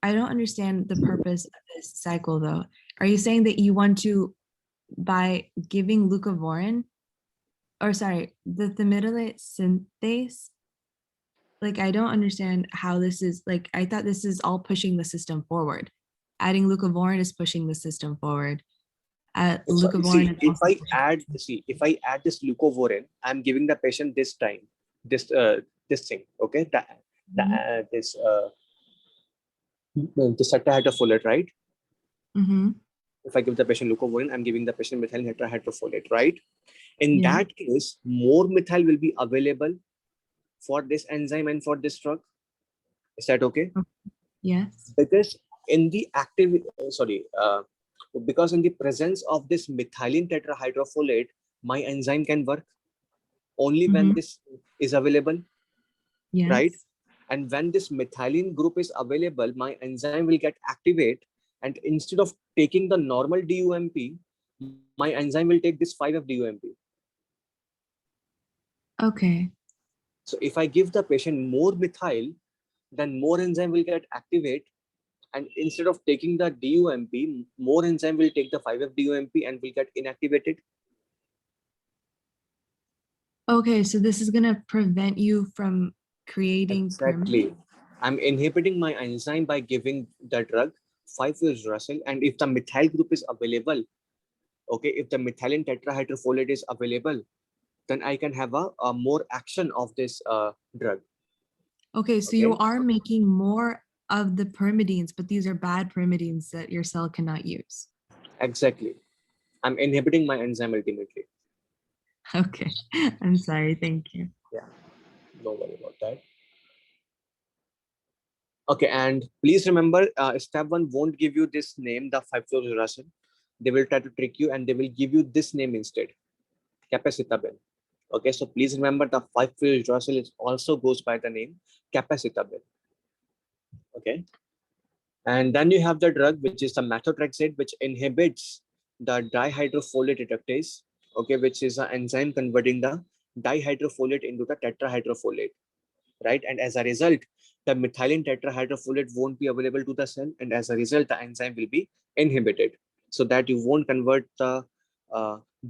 I don't understand the purpose of this cycle though. Are you saying that you want to, by giving leucovorin, or sorry, the thymidylate synthase, like I don't understand how this is, like I thought this is all pushing the system forward. Adding leucovorin is pushing the system forward. Leucovorin is also If I add this leucovorin, I'm giving the patient this time, this thing, okay, this tetrahydrofolate, right? Mm-hmm. If I give the patient leucovorin, I'm giving the patient methylene tetrahydrofolate, right? In Yeah. that case, more methyl will be available for this enzyme and for this drug. Is that okay? Yes. Because in the active, because in the presence of this methylene tetrahydrofolate, my enzyme can work only when this is available, Yes. right? And when this methylene group is available, my enzyme will get activate, and instead of taking the normal DUMP, my enzyme will take this 5-FDUMP. Okay. So if I give the patient more methyl, then more enzyme will get activate, and instead of taking the DUMP, more enzyme will take the 5-FDUMP and will get inactivated. Okay, so this is gonna prevent you from creating Exactly. I'm inhibiting my enzyme by giving the drug 5-fluorouracil, and if the methyl group is available, okay, if the methylene tetrahydrofolate is available, then I can have a more action of this drug. Okay, so you are making more of the pyrimidines, but these are bad pyrimidines that your cell cannot use. Exactly. I'm inhibiting my enzyme ultimately. Okay, I'm sorry, thank you. Yeah, don't worry about that. Okay, and please remember, step 1 won't give you this name, the 5-fluorouracil. They will try to trick you and they will give you this name instead, capecitabine. Okay, so please remember the 5-fluorouracil also goes by the name capecitabine. Okay, And then you have the drug, which is the methotrexate, which inhibits the dihydrofolate reductase, okay, which is an enzyme converting the dihydrofolate into the tetrahydrofolate, right? And as a result, the methylene tetrahydrofolate won't be available to the cell, and as a result, the enzyme will be inhibited, so that you won't convert the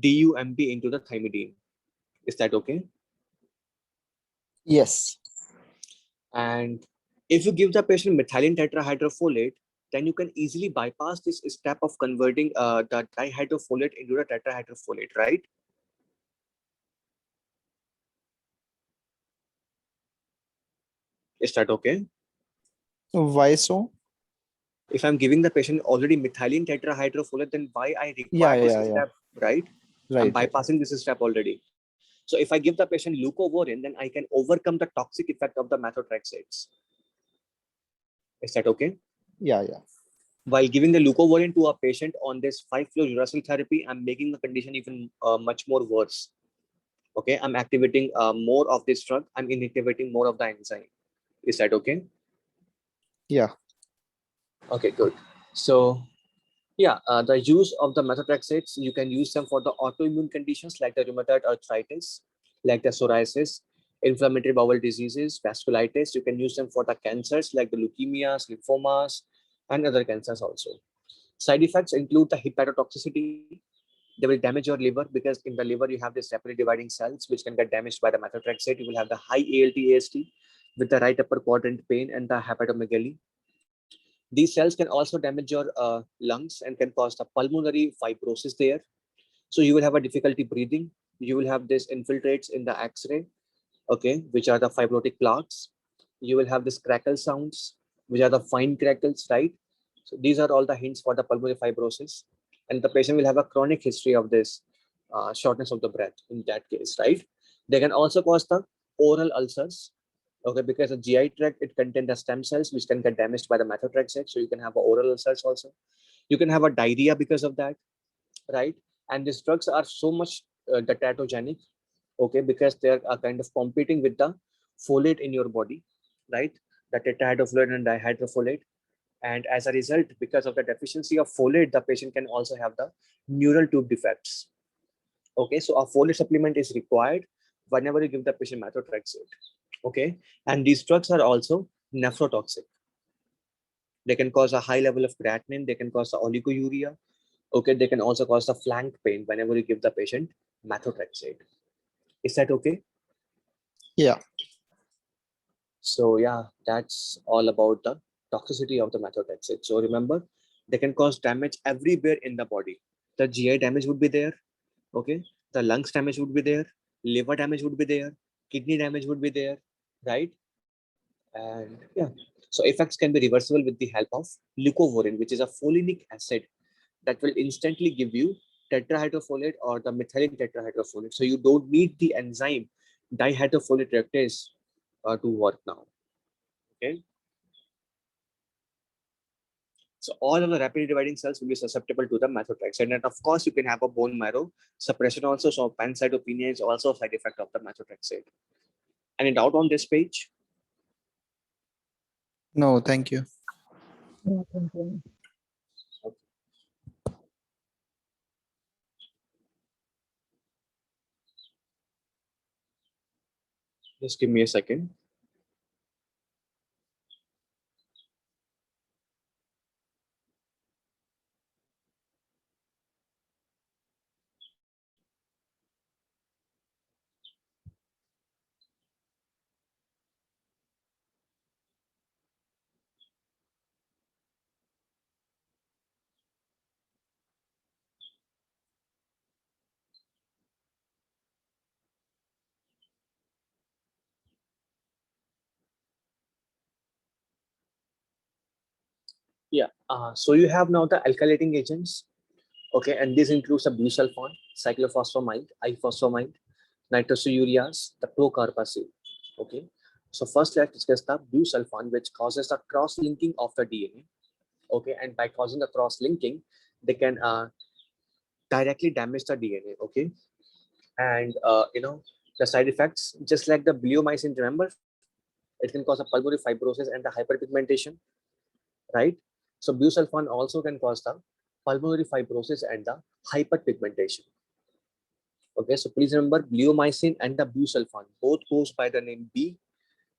DUMP into the thymidine. Is that okay? Yes. And if you give the patient methylene tetrahydrofolate, then you can easily bypass this step of converting the dihydrofolate into the tetrahydrofolate, right? Is that okay? Why so? If I'm giving the patient already methylene tetrahydrofolate, then why I require Yeah, this yeah, yeah. step, right? I'm Right, right. bypassing this step already. So if I give the patient leucovorin, then I can overcome the toxic effect of the methotrexates. Is that okay? Yeah, yeah. While giving the leucovorin to a patient on this 5-flow uracil therapy, I'm making the condition even much more worse. Okay, I'm activating more of this drug. I'm inactivating more of the enzyme. Is that okay? Yeah. Okay, good. So yeah, the use of the methotrexates, you can use them for the autoimmune conditions like the rheumatoid arthritis, like the psoriasis, inflammatory bowel diseases, vasculitis. You can use them for the cancers like the leukemias, lymphomas, and other cancers also. Side effects include the hepatotoxicity. They will damage your liver because in the liver you have this rapidly dividing cells which can get damaged by the methotrexate. You will have the high ALT, AST with the right upper quadrant pain and the hepatomegaly. These cells can also damage your lungs and can cause the pulmonary fibrosis there. So you will have a difficulty breathing. You will have this infiltrates in the X-ray, okay, which are the fibrotic plaques. You will have this crackle sounds, which are the fine crackles, right? So these are all the hints for the pulmonary fibrosis, and the patient will have a chronic history of this shortness of the breath in that case, right? They can also cause the oral ulcers, okay, because the GI tract, it contains the stem cells which can get damaged by the methotrexate, so you can have a oral ulcers also. You can have a diarrhea because of that, right? And these drugs are so much the teratogenic, okay, because they are kind of competing with the folate in your body, right? The tetrahydrofolate and dihydrofolate. And as a result, because of the deficiency of folate, the patient can also have the neural tube defects. Okay, so a folate supplement is required whenever you give the patient methotrexate. Okay, and these drugs are also nephrotoxic. They can cause a high level of creatinine. They can cause the oliguria. Okay, they can also cause the flank pain whenever you give the patient methotrexate. Is that okay? Yeah. So yeah, that's all about the toxicity of the methotrexate. So remember, they can cause damage everywhere in the body. The GI damage would be there. Okay, the lungs damage would be there. Liver damage would be there. Kidney damage would be there, right? And yeah, so effects can be reversible with the help of leucovorin, which is a folinic acid that will instantly give you tetrahydrofolate or the methylene tetrahydrofolate. So you don't need the enzyme dihydrofolate reductase to work now. Okay. So all of the rapidly dividing cells will be susceptible to the methotrexate. And of course, you can have a bone marrow suppression also. So pancytopenia is also a side effect of the methotrexate. Any doubt on this page? No, thank you. Yeah, thank you. Okay. Just give me a second. Yeah. So you have now the alkylating agents. Okay, and this includes the busulfone, cyclophosphamide, ifosfamide, nitrosoureas, the procarbazole. Okay, so first let's discuss the busulfone, which causes the cross-linking of the DNA. Okay, and by causing the cross-linking, they can directly damage the DNA. Okay, and the side effects, just like the bleomycin, remember, it can cause a pulmonary fibrosis and the hyperpigmentation, right? So busulfan also can cause the pulmonary fibrosis and the hyperpigmentation. Okay, so please remember bleomycin and the busulfan both goes by the name B.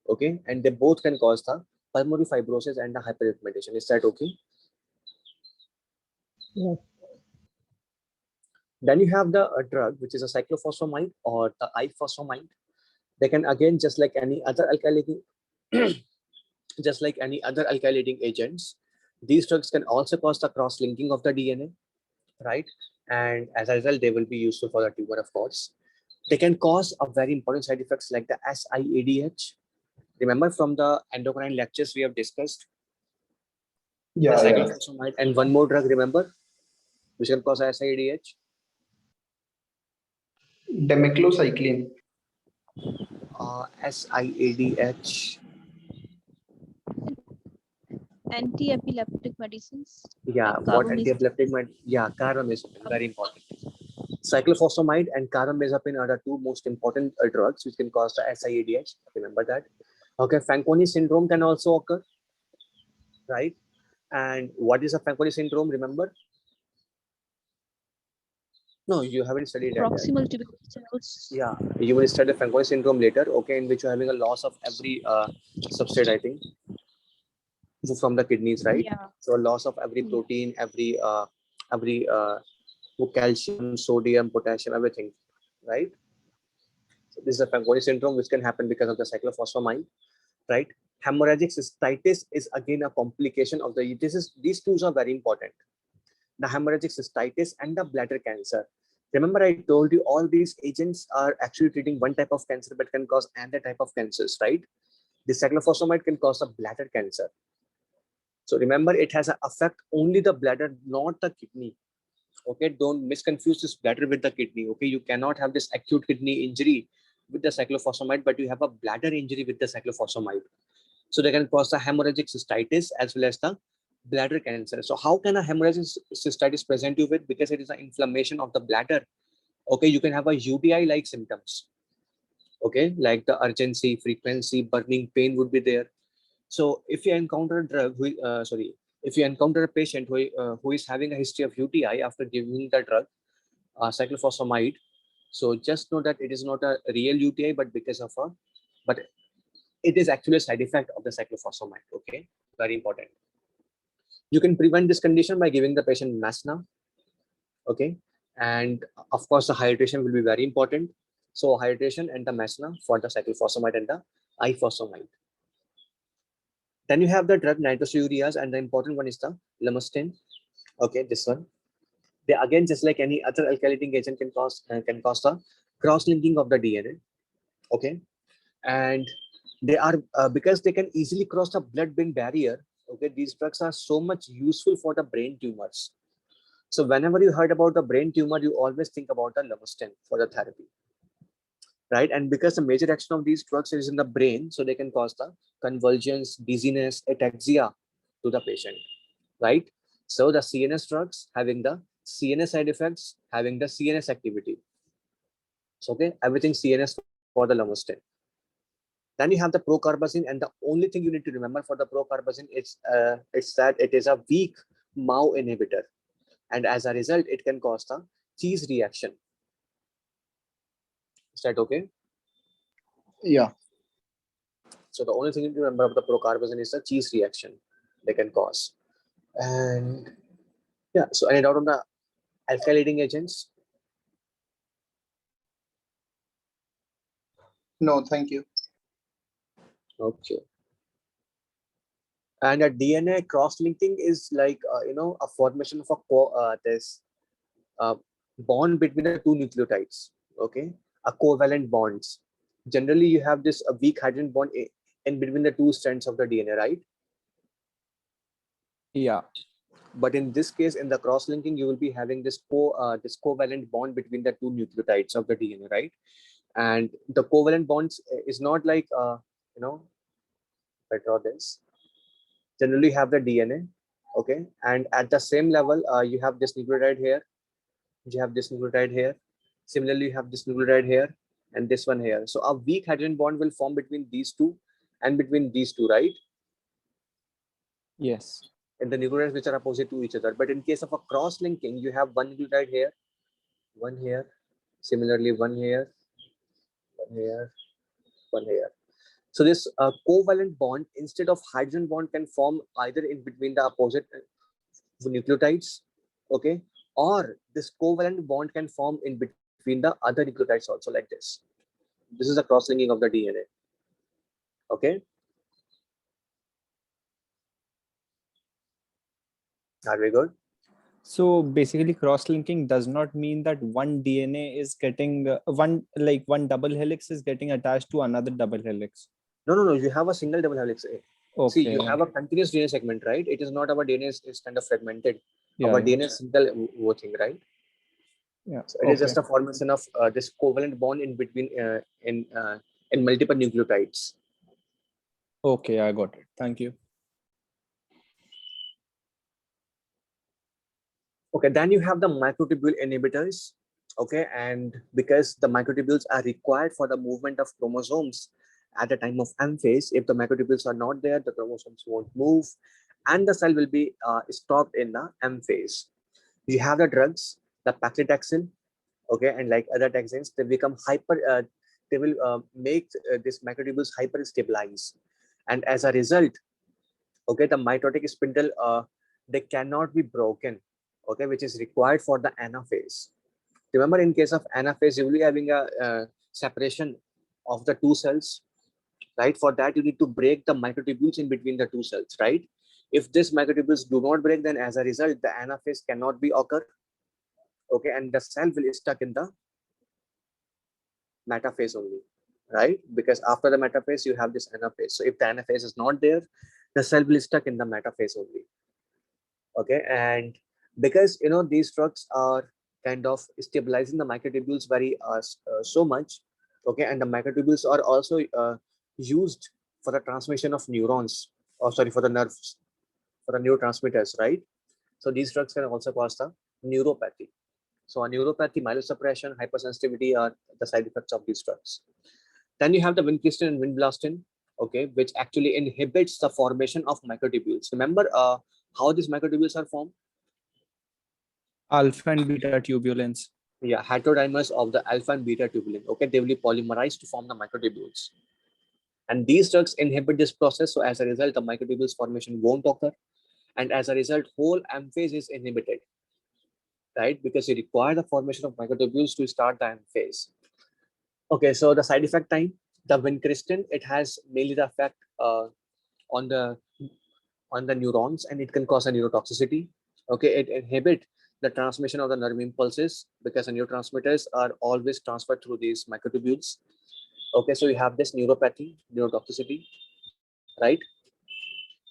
Okay, and they both can cause the pulmonary fibrosis and the hyperpigmentation. Is that okay? Yeah. Then you have the drug which is a cyclophosphamide or the ifosfamide. They can again just like any other alkylating agents. These drugs can also cause the cross-linking of the DNA, right? And as a result, they will be useful for the tumor, of course. They can cause a very important side effects like the SIADH. Remember from the endocrine lectures we have discussed? Yeah, the yeah. cyclophosphamide and one more drug, remember, which can cause SIADH. Demeclocycline. SIADH. Anti-epileptic medicines. Yeah, like what carbamazepine. anti-epileptic yeah, carbamazepine, very important. Cyclophosphamide and carbamazepine are the two most important drugs which can cause the SIADH. Remember that. Okay, Fanconi syndrome can also occur, right? And what is a Fanconi syndrome? Remember? No, you haven't studied that. Right? Proximal tuberculosis. Yeah, you will study Fanconi syndrome later. Okay, in which you're having a loss of every substrate, I think, from the kidneys, right? Yeah. So loss of every protein, every calcium, sodium, potassium, everything, right? So this is a Fanconi syndrome which can happen because of the cyclophosphamide, right? Hemorrhagic cystitis is again a complication of the. These two are very important. The hemorrhagic cystitis and the bladder cancer. Remember, I told you all these agents are actually treating one type of cancer, but can cause another type of cancers, right? The cyclophosphamide can cause a bladder cancer. So remember, it has an effect only the bladder, not the kidney. Okay, don't misconfuse this bladder with the kidney. Okay, you cannot have this acute kidney injury with the cyclophosphamide, but you have a bladder injury with the cyclophosphamide. So they can cause the hemorrhagic cystitis as well as the bladder cancer. So how can a hemorrhagic cystitis present you with? Because it is an inflammation of the bladder. Okay, you can have a UTI-like symptoms. Okay, like the urgency, frequency, burning pain would be there. So if you encounter a drug, if you encounter a patient who is having a history of UTI after giving the drug, cyclophosphamide, so just know that it is not a real UTI, but it is actually a side effect of the cyclophosphamide. Okay, very important. You can prevent this condition by giving the patient masna. Okay, and of course the hydration will be very important. So hydration and the masna for the cyclophosphamide and the ifosfamide. Then you have the drug nitrosoureas, and the important one is the lomustine. Okay, this one. They again, just like any other alkylating agent, can cause the cross-linking of the DNA. Okay, and they are because they can easily cross the blood-brain barrier. Okay, these drugs are so much useful for the brain tumors. So whenever you heard about the brain tumor, you always think about the lomustine for the therapy, right? And because the major action of these drugs is in the brain, so they can cause the convulsions, dizziness, ataxia to the patient, right? So the CNS drugs having the CNS side effects, having the CNS activity. So okay, everything CNS for the lomustine. Then you have the procarbazine, and the only thing you need to remember for the procarbazine is that it is a weak MAO inhibitor, and as a result, it can cause the cheese reaction. Is that okay? Yeah. So the only thing you need to remember of the procarbazine is the cheese reaction they can cause. And yeah, so any doubt on the alkylating agents? No, thank you. Okay. And a DNA cross-linking is like a formation of this bond between the two nucleotides. Okay, a covalent bonds. Generally, you have this a weak hydrogen bond in between the two strands of the DNA, right? Yeah. But in this case, in the cross-linking, you will be having this covalent bond between the two nucleotides of the DNA, right? And the covalent bonds is not like I draw this. Generally, you have the DNA, okay, and at the same level, you have this nucleotide here. You have this nucleotide here. Similarly, you have this nucleotide here and this one here. So a weak hydrogen bond will form between these two and between these two, right? Yes. in the nucleotides which are opposite to each other. But in case of a cross-linking, you have one nucleotide here, one here, similarly one here, one here, one here. So this covalent bond, instead of hydrogen bond, can form either in between the opposite nucleotides, okay, or this covalent bond can form in between the other nucleotides also, like this. This is a cross-linking of the DNA. Okay, are we good? So basically, cross-linking does not mean that one DNA is getting one double helix is getting attached to another double helix. No. You have a single double helix. See, you Okay. have a continuous DNA segment, right? It is not our DNA is kind of fragmented. Yeah, Our yeah. DNA is single thing, right? Yeah. So it is just a formation of this covalent bond in between in multiple nucleotides. Okay, I got it. Thank you. Okay, then you have the microtubule inhibitors. Okay, and because the microtubules are required for the movement of chromosomes at the time of M phase, if the microtubules are not there, the chromosomes won't move, and the cell will be stopped in the M phase. You have the drugs, the paclitaxel, okay, and like other taxanes, they become they will make this microtubules hyper stabilize, and as a result, okay, the mitotic spindle they cannot be broken, okay, which is required for the anaphase. Remember, in case of anaphase, you will be having a separation of the two cells, right? For that, you need to break the microtubules in between the two cells, right? If these microtubules do not break, then as a result, the anaphase cannot be occur, okay, and the cell will stuck in the metaphase only, right? Because after the metaphase, you have this anaphase. So if the anaphase is not there, the cell will stuck in the metaphase only, okay. And because these drugs are kind of stabilizing the microtubules very so much, okay, and the microtubules are also used for the transmission of neurons, or sorry, for the nerves, for the neurotransmitters, right? So these drugs can also cause the neuropathy. So a neuropathy, myelosuppression, hypersensitivity are the side effects of these drugs. Then you have the vincristine and vinblastin, okay, which actually inhibits the formation of microtubules. Remember how these microtubules are formed? Alpha and beta tubulins. Yeah, heterodimers of the alpha and beta tubulin. Okay, they will be polymerized to form the microtubules. And these drugs inhibit this process. So as a result, the microtubules formation won't occur. And as a result, whole M phase is inhibited, right? Because you require the formation of microtubules to start the M phase. Okay, so the side effect time, the vincristine, it has mainly the effect on the neurons, and it can cause a neurotoxicity. Okay, it inhibit the transmission of the nerve impulses because the neurotransmitters are always transferred through these microtubules. Okay, so you have this neuropathy, neurotoxicity, right?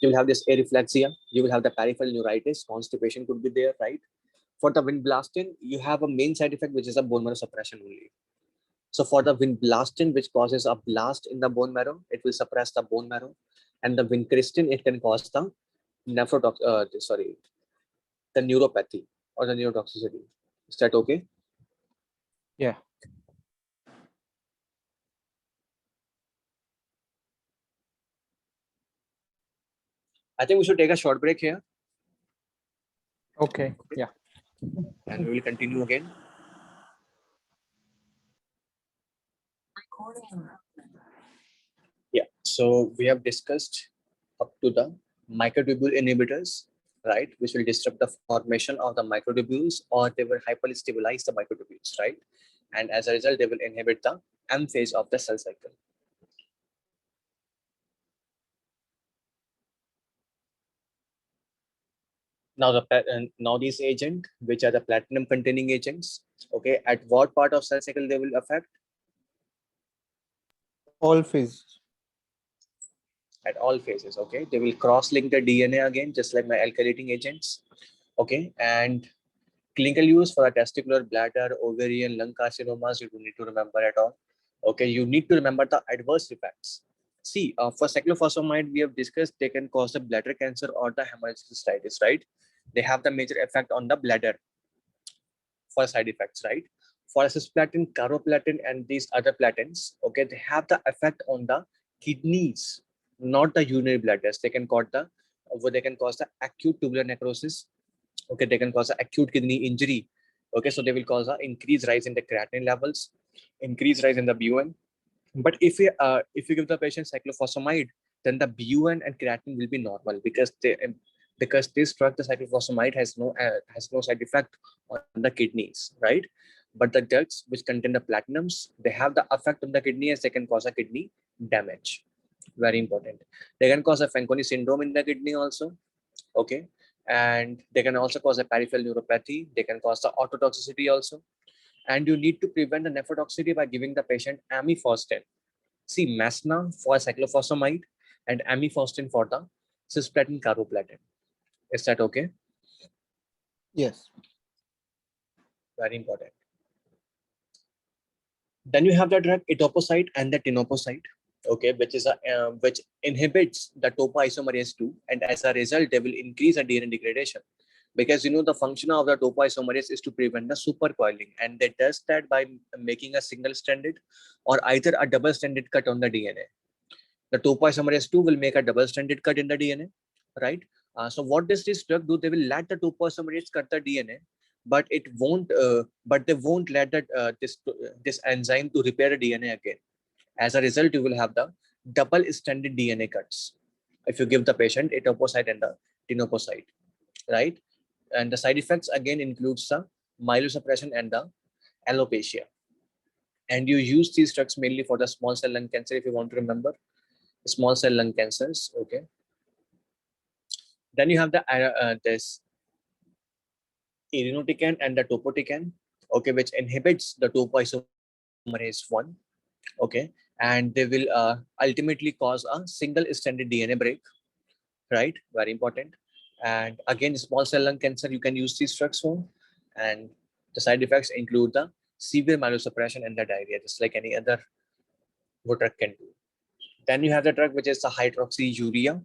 You will have this areflexia, you will have the peripheral neuritis, constipation could be there, right? For the vinblastin, you have a main side effect, which is a bone marrow suppression only. So for the vinblastin, which causes a blast in the bone marrow, it will suppress the bone marrow, and the vincristine, it can cause the the neuropathy or the neurotoxicity. Is that okay? Yeah. I think we should take a short break here, Okay. Yeah. and we will continue again. Yeah, so we have discussed up to the microtubule inhibitors, right, which will disrupt the formation of the microtubules, or they will hyperstabilize the microtubules, right? And as a result, they will inhibit the M phase of the cell cycle. Now these agents, which are the platinum containing agents, okay, at what part of cell cycle they will affect? All phases. At all phases, okay. They will cross-link the DNA again, just like my alkylating agents, okay. And clinical use for a testicular, bladder, ovarian, lung carcinomas, you don't need to remember at all, okay. You need to remember the adverse effects. See, for cyclophosphamide, we have discussed they can cause the bladder cancer or the hemorrhagic cystitis, right? They have the major effect on the bladder for side effects, right? For cisplatin, carboplatin, and these other platins, okay, they have the effect on the kidneys, not the urinary bladders. They can cause the where they can cause the acute tubular necrosis. Okay, they can cause an acute kidney injury. Okay, so they will cause an increased rise in the creatinine levels, increased rise in the BUN. But if you give the patient cyclophosphamide, then the BUN and creatinine will be normal because this drug, the cyclophosphamide, has no side effect on the kidneys, right? But the drugs which contain the platinums, they have the effect on the kidney as they can cause a kidney damage. Very important. They can cause a Fanconi syndrome in the kidney also. Okay, and they can also cause a peripheral neuropathy. They can cause the ototoxicity also, and you need to prevent the nephrotoxicity by giving the patient amifostin. See, Masna for cyclophosphamide and amifostin for the cisplatin carboplatin. Is that okay? Yes. Very important. Then you have the drug etoposide and the tinoposide, okay, which inhibits the topoisomerase 2, and as a result, they will increase the DNA degradation. Because the function of the topoisomerase is to prevent the supercoiling, and they does that by making a single-stranded or either a double-stranded cut on the DNA. The topoisomerase 2 will make a double-stranded cut in the DNA, right? So what does this drug do? They will let the topoisomerase cut the DNA, but it won't. But they won't let that this enzyme to repair the DNA again. As a result, you will have the double-stranded DNA cuts if you give the patient etoposide and the tinoposide, right? And the side effects again includes the myelosuppression and the alopecia. And you use these drugs mainly for the small cell lung cancer, if you want to remember small cell lung cancers. Okay. Then you have the this irinotecan and the topotecan, okay, which inhibits the topoisomerase 1, okay, and they will ultimately cause a single stranded DNA break, right? Very important. And again, small cell lung cancer, you can use these drugs for, and the side effects include the severe myelosuppression and the diarrhea, just like any other what drug can do. Then you have the drug which is the hydroxyurea,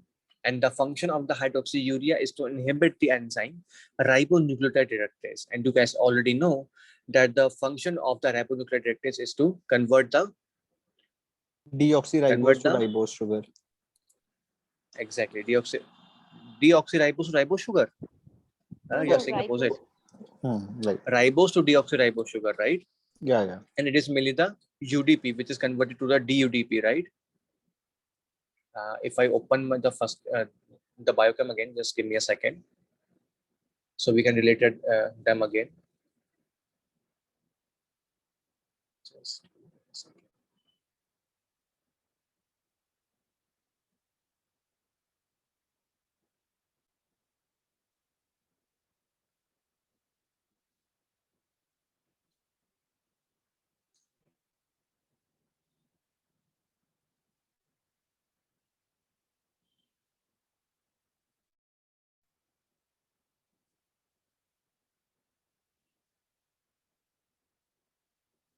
and the function of the hydroxyurea is to inhibit the enzyme ribonucleotide reductase. And you guys already know that the function of the ribonucleotide reductase is to convert the Deoxyribose to ribose sugar. exactly deoxyribose to ribose sugar. You're saying opposite. Right. Ribose to deoxyribose sugar, right? Yeah. And it is mainly the UDP, which is converted to the DUDP, right? If I open the biochem again, just give me a second, so we can relate them again. Just give me a second.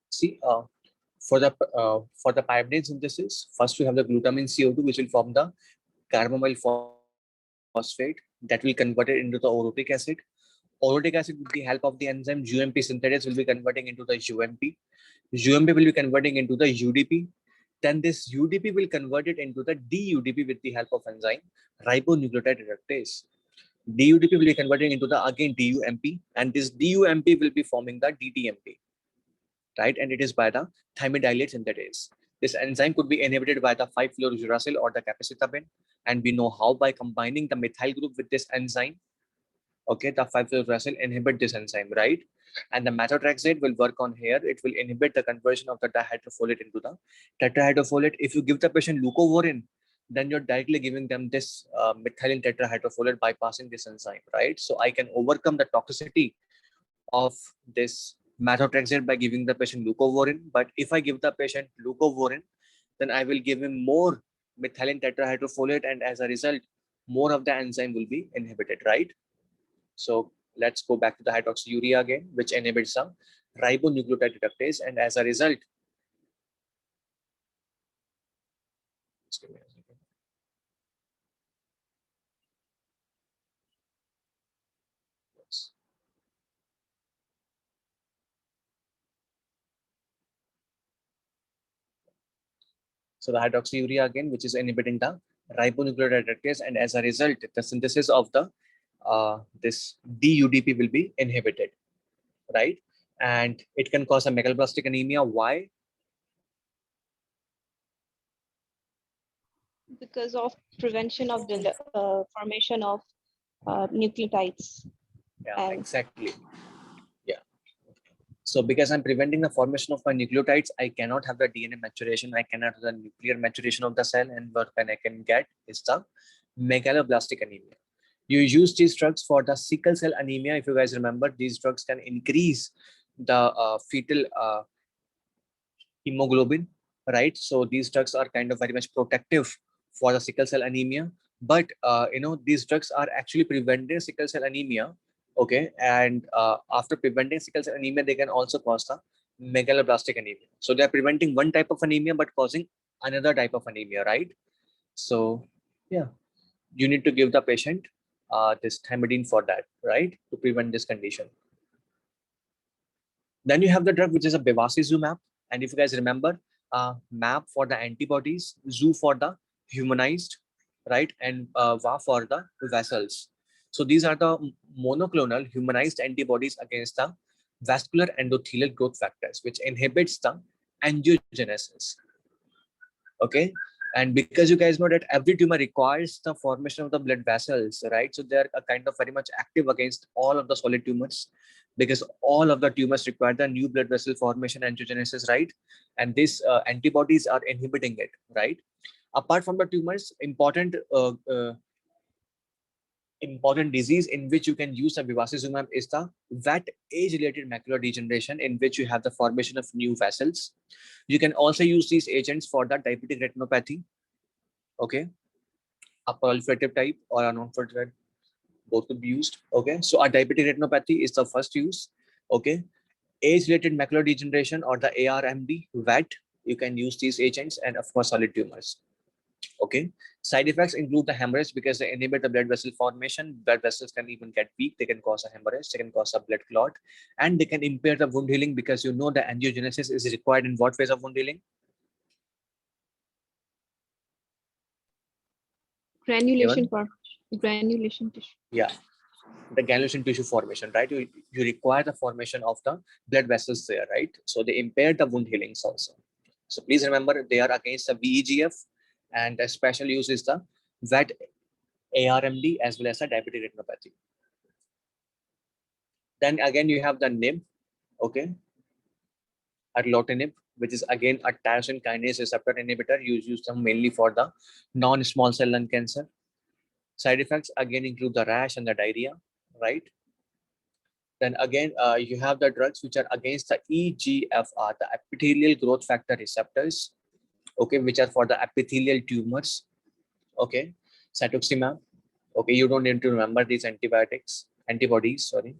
See, for the pyridine synthesis, first we have the glutamine CO2, which will form the carbamyl phosphate that will convert it into the orotic acid. Orotic acid, with the help of the enzyme GMP synthase, will be converting into the UMP. UMP will be converting into the UDP. Then this UDP will convert it into the DUDP with the help of enzyme ribonucleotide reductase. DUDP will be converting into the again DUMP, and this DUMP will be forming the DTMP, right? And it is by the thymidylate synthetase. This enzyme could be inhibited by the 5-fluorouracil or the capecitabine, and we know how by combining the methyl group with this enzyme. Okay, the 5-fluorouracil inhibit this enzyme, right? And the methotrexate will work on here. It will inhibit the conversion of the dihydrofolate into the tetrahydrofolate. If you give the patient leucovorin, then you're directly giving them this methylene tetrahydrofolate bypassing this enzyme, right? So I can overcome the toxicity of this methotrexate by giving the patient leucovorin. But if I give the patient leucovorin, then I will give him more methylene tetrahydrofolate, and as a result, more of the enzyme will be inhibited, right? So let's go back to the hydroxyurea again, which inhibits some ribonucleotide reductase, and as a result, just give me a second. Yes. So the hydroxyurea again, which is inhibiting the ribonucleotide reductase, and as a result, the synthesis of the this DUDP will be inhibited, right? And it can cause a megaloblastic anemia. Why? Because of prevention of the formation of nucleotides. Yeah, And exactly. Yeah. So because I'm preventing the formation of my nucleotides, I cannot have the DNA maturation. I cannot have the nuclear maturation of the cell, and what I can get is the megaloblastic anemia. You use these drugs for the sickle cell anemia. If you guys remember, these drugs can increase the fetal hemoglobin, right? So these drugs are kind of very much protective for the sickle cell anemia. But these drugs are actually preventing sickle cell anemia. Okay, and after preventing sickle cell anemia, they can also cause the megaloblastic anemia. So they are preventing one type of anemia but causing another type of anemia, right? So yeah, you need to give the patient this thymidine for that, right, to prevent this condition. Then you have the drug which is a bevacizumab, and if you guys remember, MAP for the antibodies, ZU for the humanized, right, and VA for the vessels. So these are the monoclonal humanized antibodies against the vascular endothelial growth factors, which inhibits the angiogenesis. Okay, and because you guys know that every tumor requires the formation of the blood vessels, right? So they are a kind of very much active against all of the solid tumors, because all of the tumors require the new blood vessel formation, angiogenesis, right? And these antibodies are inhibiting it, right? Apart from the tumors, important disease in which you can use a bevacizumab is the wet age-related macular degeneration, in which you have the formation of new vessels. You can also use these agents for the diabetic retinopathy, okay, a proliferative type or a non-proliferative, both could be used. Okay, so a diabetic retinopathy is the first use. Okay, age-related macular degeneration or the ARMD, WET, you can use these agents, and of course solid tumors. Okay, side effects include the hemorrhage because they inhibit the blood vessel formation. Blood vessels can even get weak. They can cause a hemorrhage. They can cause a blood clot, and they can impair the wound healing because you know the angiogenesis is required in what phase of wound healing? granulation for granulation tissue. Yeah, the granulation tissue formation, right? You require the formation of the blood vessels there, right? So they impair the wound healings also. So please remember they are against the VEGF, and the special use is the VET ARMD as well as the diabetic retinopathy. Then again you have the NIB, okay, erlotinib, which is again a tyrosine kinase receptor inhibitor. You use them mainly for the non-small cell lung cancer. Side effects again include the rash and the diarrhea, right? Then again, you have the drugs which are against the EGFR, the epithelial growth factor receptors, okay, which are for the epithelial tumors, okay. Cetuximab, okay, you don't need to remember these antibodies, sorry.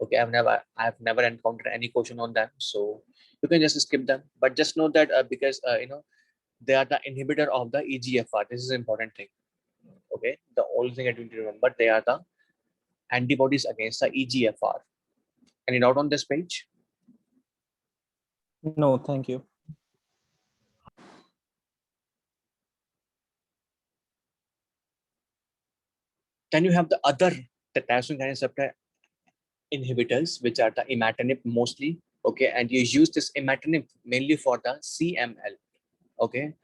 Okay, I've never encountered any question on them, so you can just skip them. But just know that because they are the inhibitor of the EGFR. This is an important thing. Okay, the only thing I need to remember, they are the antibodies against the EGFR. Any doubt on this page? No, thank you. Then you have the other tyrosine kinase receptor inhibitors, which are the imatinib mostly. Okay, and you use this imatinib mainly for the CML. Okay,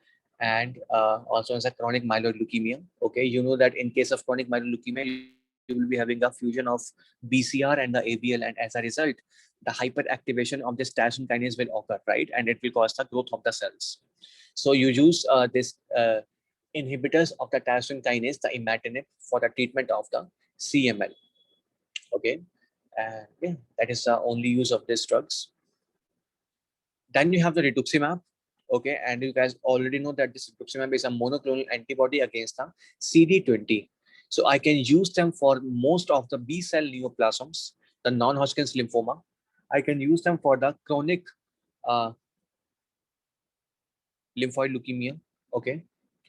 and also as a chronic myeloid leukemia. Okay, you know that in case of chronic myeloid leukemia, you will be having a fusion of BCR and the ABL, and as a result, the hyperactivation of this tyrosine kinase will occur, right? And it will cause the growth of the cells. So you use this inhibitors of the tyrosine kinase, the imatinib, for the treatment of the CML. Okay, and yeah, that is the only use of these drugs. Then you have the rituximab. Okay, and you guys already know that this rituximab is a monoclonal antibody against the CD20. So I can use them for most of the B cell neoplasms, the non-Hodgkin's lymphoma. I can use them for the chronic uh, lymphoid leukemia. Okay,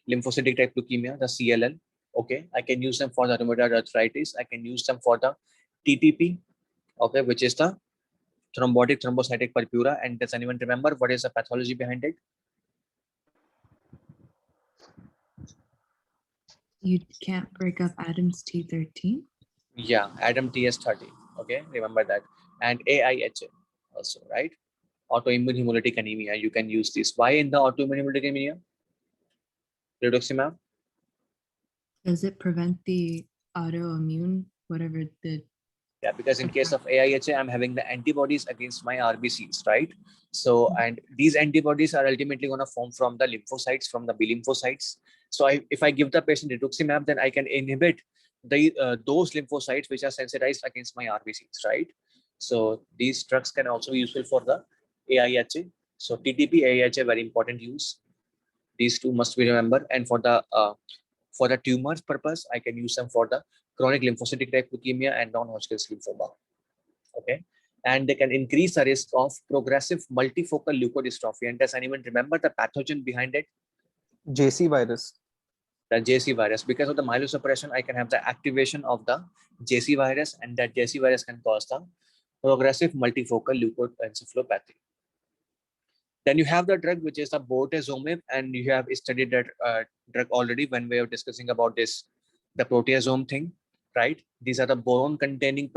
lymphocytic type leukemia, the CLL. Okay, I can use them for the rheumatoid arthritis. I can use them for the TTP. Okay, which is the thrombotic thrombocytic purpura. And does anyone remember what is the pathology behind it? You can't break up Adam's T13. Yeah, Adam TS30. Okay, remember that. And AIHA also, right? Autoimmune hemolytic anemia. You can use this. Why in the autoimmune hemolytic anemia? Rituximab. Does it prevent the autoimmune, whatever the Yeah, because in case of AIHA, I'm having the antibodies against my RBCs, right? So, and these antibodies are ultimately going to form from the lymphocytes, from the B lymphocytes. So, if I give the patient rituximab, then I can inhibit those lymphocytes which are sensitized against my RBCs, right? So, these drugs can also be useful for the AIHA. So, TTP, AIHA, very important use. These two must be remembered. And for the tumors purpose, I can use them for the chronic lymphocytic type leukemia and non-Hodgkin's lymphoma. Okay, and they can increase the risk of progressive multifocal leukodystrophy. And does anyone remember the pathogen behind it? JC virus. The JC virus. Because of the myelosuppression, I can have the activation of the JC virus, and that JC virus can cause the progressive multifocal leukoencephalopathy. Then you have the drug which is the bortezomib, and you have studied that drug already when we were discussing about this, the proteasome thing, right? These are the boron containing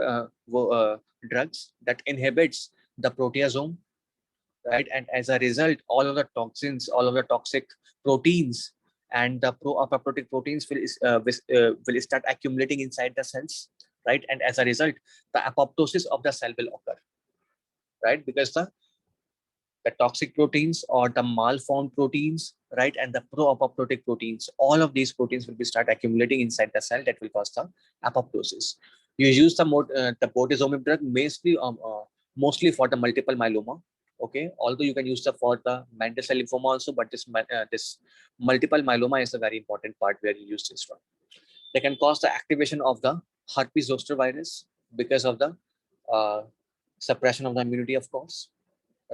drugs that inhibits the proteasome, right? And as a result, all of the toxins, all of the toxic proteins and the pro-apoptotic proteins will start accumulating inside the cells, right? And as a result, the apoptosis of the cell will occur, right? Because the toxic proteins or the malformed proteins, right, and the pro-apoptotic proteins, all of these proteins will be start accumulating inside the cell that will cause the apoptosis. You use the bortezomib drug mostly for the multiple myeloma. Okay, although you can use the for the mantle cell lymphoma also, but this multiple myeloma is a very important part where you use this drug. They can cause the activation of the herpes zoster virus because of the suppression of the immunity, of course,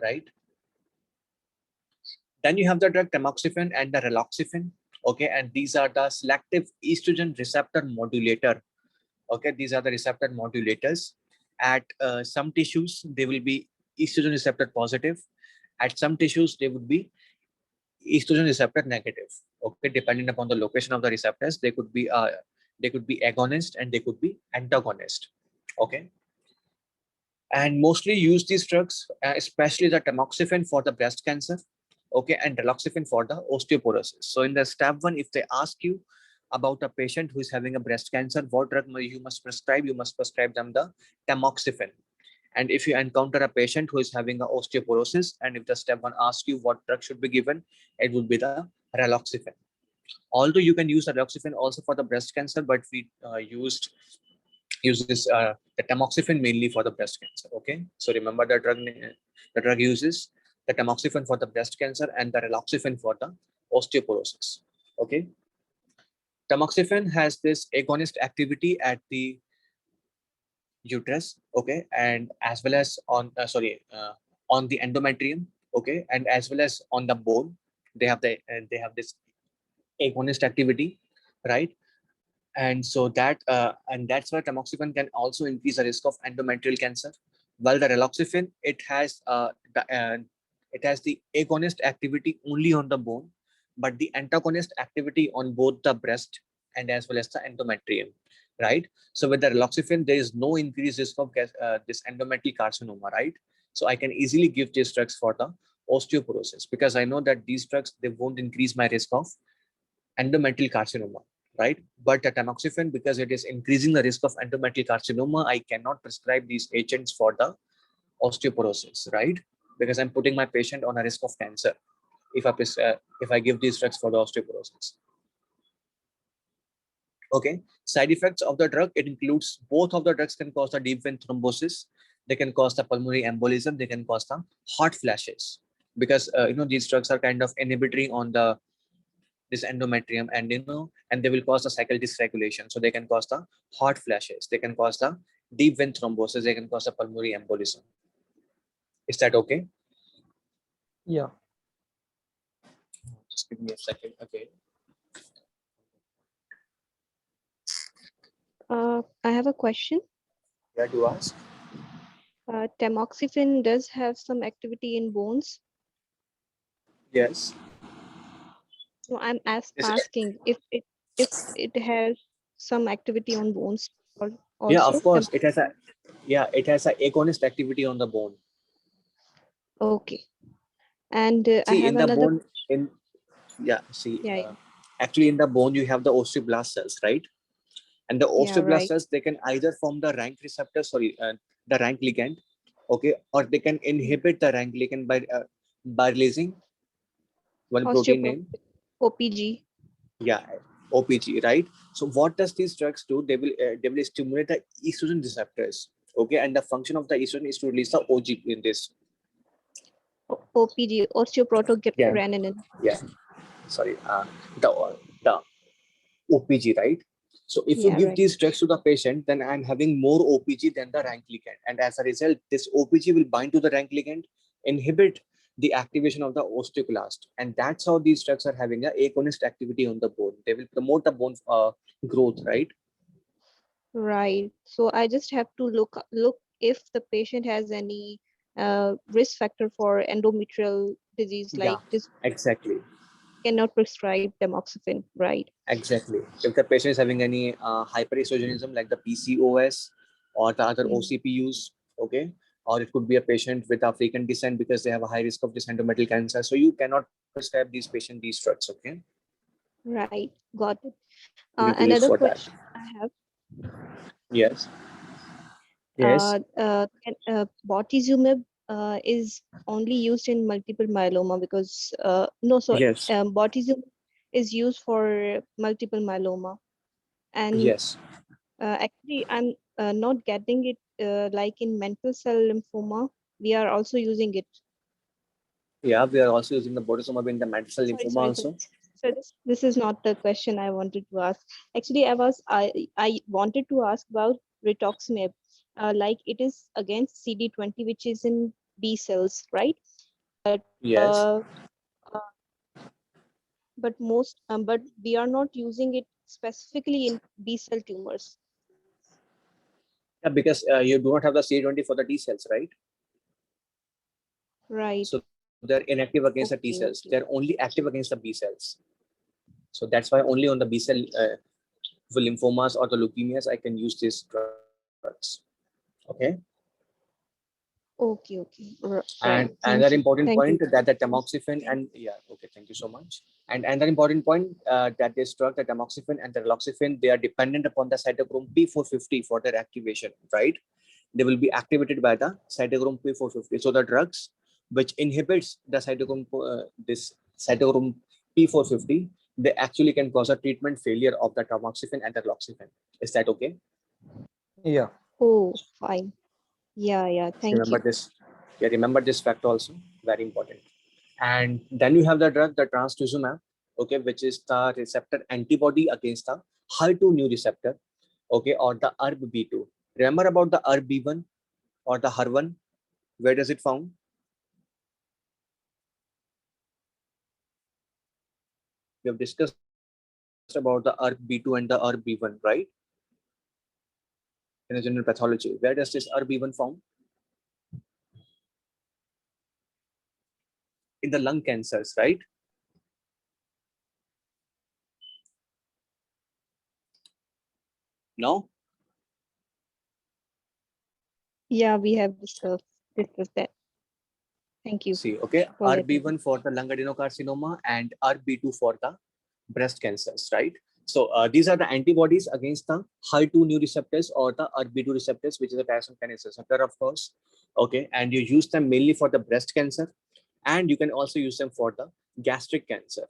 right? Then you have the drug tamoxifen and the raloxifene. Okay, and these are the selective estrogen receptor modulator. Okay, these are the receptor modulators. At some tissues, they will be estrogen receptor positive. At some tissues, they would be estrogen receptor negative. Okay, depending upon the location of the receptors, they could be agonist and they could be antagonist. Okay, and mostly use these drugs, especially the tamoxifen for the breast cancer, okay, and raloxifene for the osteoporosis. So in the step one, if they ask you about a patient who is having a breast cancer, what drug you must prescribe? You must prescribe them the tamoxifen. And if you encounter a patient who is having a osteoporosis, and if the step one asks you what drug should be given, it would be the raloxifene. Although you can use the raloxifene also for the breast cancer, but we uses the tamoxifen mainly for the breast cancer. Okay, so remember the drug uses the tamoxifen for the breast cancer and the raloxifene for the osteoporosis. Okay, tamoxifen has this agonist activity at the uterus, okay, and as well as on the endometrium, okay, and as well as on the bone. They have this agonist activity, right? And so that's why tamoxifen can also increase the risk of endometrial cancer. While the raloxifene, it has the agonist activity only on the bone, but the antagonist activity on both the breast and as well as the endometrium, right? So with the raloxifene, there is no increased risk of this endometrial carcinoma, right? So I can easily give these drugs for the osteoporosis because I know that these drugs, they won't increase my risk of endometrial carcinoma, right? But the tamoxifen, because it is increasing the risk of endometrial carcinoma, I cannot prescribe these agents for the osteoporosis, right? Because I'm putting my patient on a risk of cancer if I give these drugs for the osteoporosis. Okay, side effects of the drug, it includes both of the drugs can cause the deep vein thrombosis, they can cause the pulmonary embolism, they can cause the hot flashes because these drugs are kind of inhibitory on the this endometrium, and they will cause the cycle dysregulation. So they can cause the hot flashes, they can cause the deep vein thrombosis, they can cause the pulmonary embolism. Is that okay? Yeah. Just give me a second. Okay. I have a question. Yeah, to ask. Tamoxifen does have some activity in bones. Yes. So I'm Is it? asking if it if it has some activity on bones Yeah, of also? course. It has a agonist activity on the bone. Okay. And I See, have in the another. bone, see, Yeah, actually in the bone you have the osteoblast cells, right? And the yeah, osteoblast right. cells, they can either form the rank receptor, the rank ligand, okay, or they can inhibit the rank ligand by releasing one protein Osteoporosis, name, OPG. yeah, OPG, right? So what does these drugs do? They will stimulate the estrogen receptors, okay, and the function of the estrogen is to release the OG in this. OPG, Yeah, osteoprotogranin. yeah. Sorry, the OPG, right? So if you Yeah, give right. these drugs to the patient, then I'm having more OPG than the rank ligand. And as a result, this OPG will bind to the rank ligand, inhibit the activation of the osteoclast. And that's how these drugs are having a agonist activity on the bone. They will promote the bone growth, right? Right. So I just have to look if the patient has any risk factor for endometrial disease Yeah, like this, exactly. cannot prescribe tamoxifen, right? Exactly. If the patient is having any hyperestrogenism like the PCOS or the other Yeah. OCPUs, okay, or it could be a patient with African descent because they have a high risk of this endometrial cancer. So you cannot prescribe these patients these drugs, okay? Right. Got it. You need to use Another for that. question I have. Yes. Yes. Bortezomib is only used in multiple myeloma because no, sorry, Yes. bortezomib is used for multiple myeloma, and Yes. actually I'm not getting it like in mantle cell lymphoma. We are also using it. Yeah, we are also using the bortezomib in the mantle cell Sorry, lymphoma sorry, sorry. also. So this is not the question I wanted to ask. Actually, I wanted to ask about rituximab. Like it is against CD20, which is in B cells, right? But Yes. but we are not using it specifically in B cell tumors, Yeah, because you do not have the CD20 for the T cells, right? right? So they're inactive against the T cells. Okay, They're okay. only active against the B cells. So that's why only on the B cell for lymphomas or the leukemias, I can use these drugs. Okay. Okay, okay. And Right. another Thank you. important Thank you. point that the tamoxifen and yeah, okay, thank you so much. And another important point that this drug, the tamoxifen and the raloxifene, they are dependent upon the cytochrome P450 for their activation, right? They will be activated by the cytochrome P450. So the drugs which inhibits the this cytochrome P450, they actually can cause a treatment failure of the tamoxifen and the raloxifene. Is that okay? Yeah. Oh, fine. Yeah. Thank Remember you. this. Yeah, remember this fact also. Very important. And then you have the drug, the trastuzumab, okay, which is the receptor antibody against the HER2 new receptor, okay, or the ERB-B2. Remember about the ERB-B1 or the HER1? Where does it found? We have discussed about the ERB-B2 and the ERB-B1, right? In the general pathology. Where does this ERB-B1 found? In the lung cancers, right? No? Yeah, we have discussed that. Thank you See, okay, for letting me. ERB-B1 for the lung adenocarcinoma and ERB-B2 for the breast cancers, right? So these are the antibodies against the HER2 new receptors or the ERB2 receptors, which is a tyrosine kinase receptor, of course. Okay, and you use them mainly for the breast cancer, and you can also use them for the gastric cancer,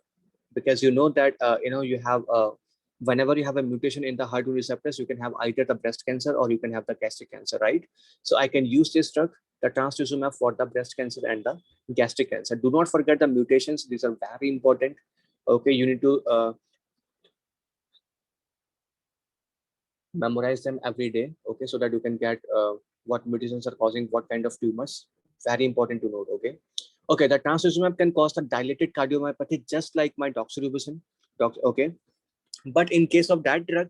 because you know that you have whenever you have a mutation in the HER2 receptors, you can have either the breast cancer or you can have the gastric cancer, right? So I can use this drug, the trastuzumab, for the breast cancer and the gastric cancer. Do not forget the mutations; these are very important. Okay, you need to memorize them every day, okay, so that you can get what mutations are causing what kind of tumors. Very important to note, okay. Okay, the trastuzumab can cause the dilated cardiomyopathy just like my doxorubicin. Okay, but in case of that drug,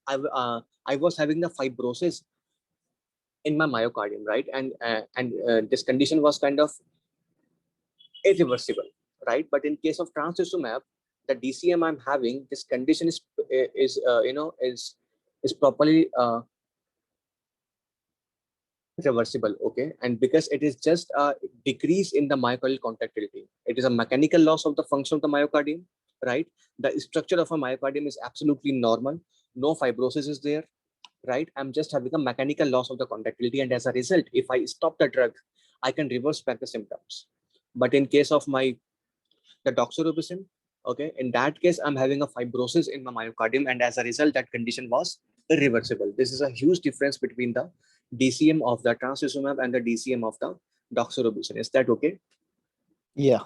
I was having the fibrosis in my myocardium, right? And this condition was kind of irreversible, right? But in case of trastuzumab, the DCM I'm having, this condition is properly reversible, okay? And because it is just a decrease in the myocardial contractility, it is a mechanical loss of the function of the myocardium, right? The structure of a myocardium is absolutely normal. No fibrosis is there, right? I'm just having a mechanical loss of the contractility, and as a result, if I stop the drug, I can reverse back the symptoms. But in case of the doxorubicin, okay, in that case, I'm having a fibrosis in my myocardium, and as a result, that condition was irreversible. This is a huge difference between the DCM of the trastuzumab and the DCM of the doxorubicin. Is that okay? Yeah.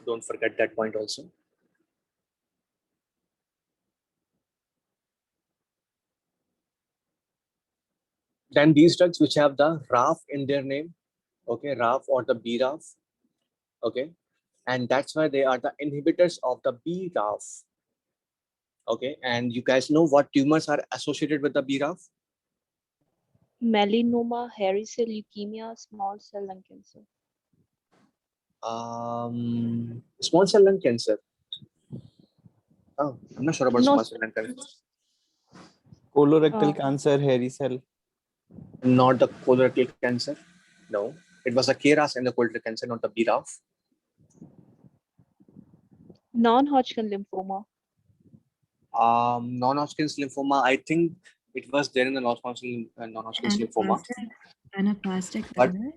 Don't forget that point also. Then these drugs which have the RAF in their name, okay, RAF or the BRAF, okay, and that's why they are the inhibitors of the BRAF, okay. And you guys know what tumors are associated with the BRAF? Melanoma, hairy cell leukemia, small cell lung cancer. Small cell lung cancer. Oh, I'm not sure about No, small cell lung cancer. Colorectal Uh, cancer, hairy cell. Not the colorectal cancer. No, it was the KRAS and the colorectal cancer, not the BRAF. non-Hodgkin lymphoma. Non-Hodgkin's lymphoma. I think it was there in the non-Hodgkin's lymphoma. Anaplastic But thyroid?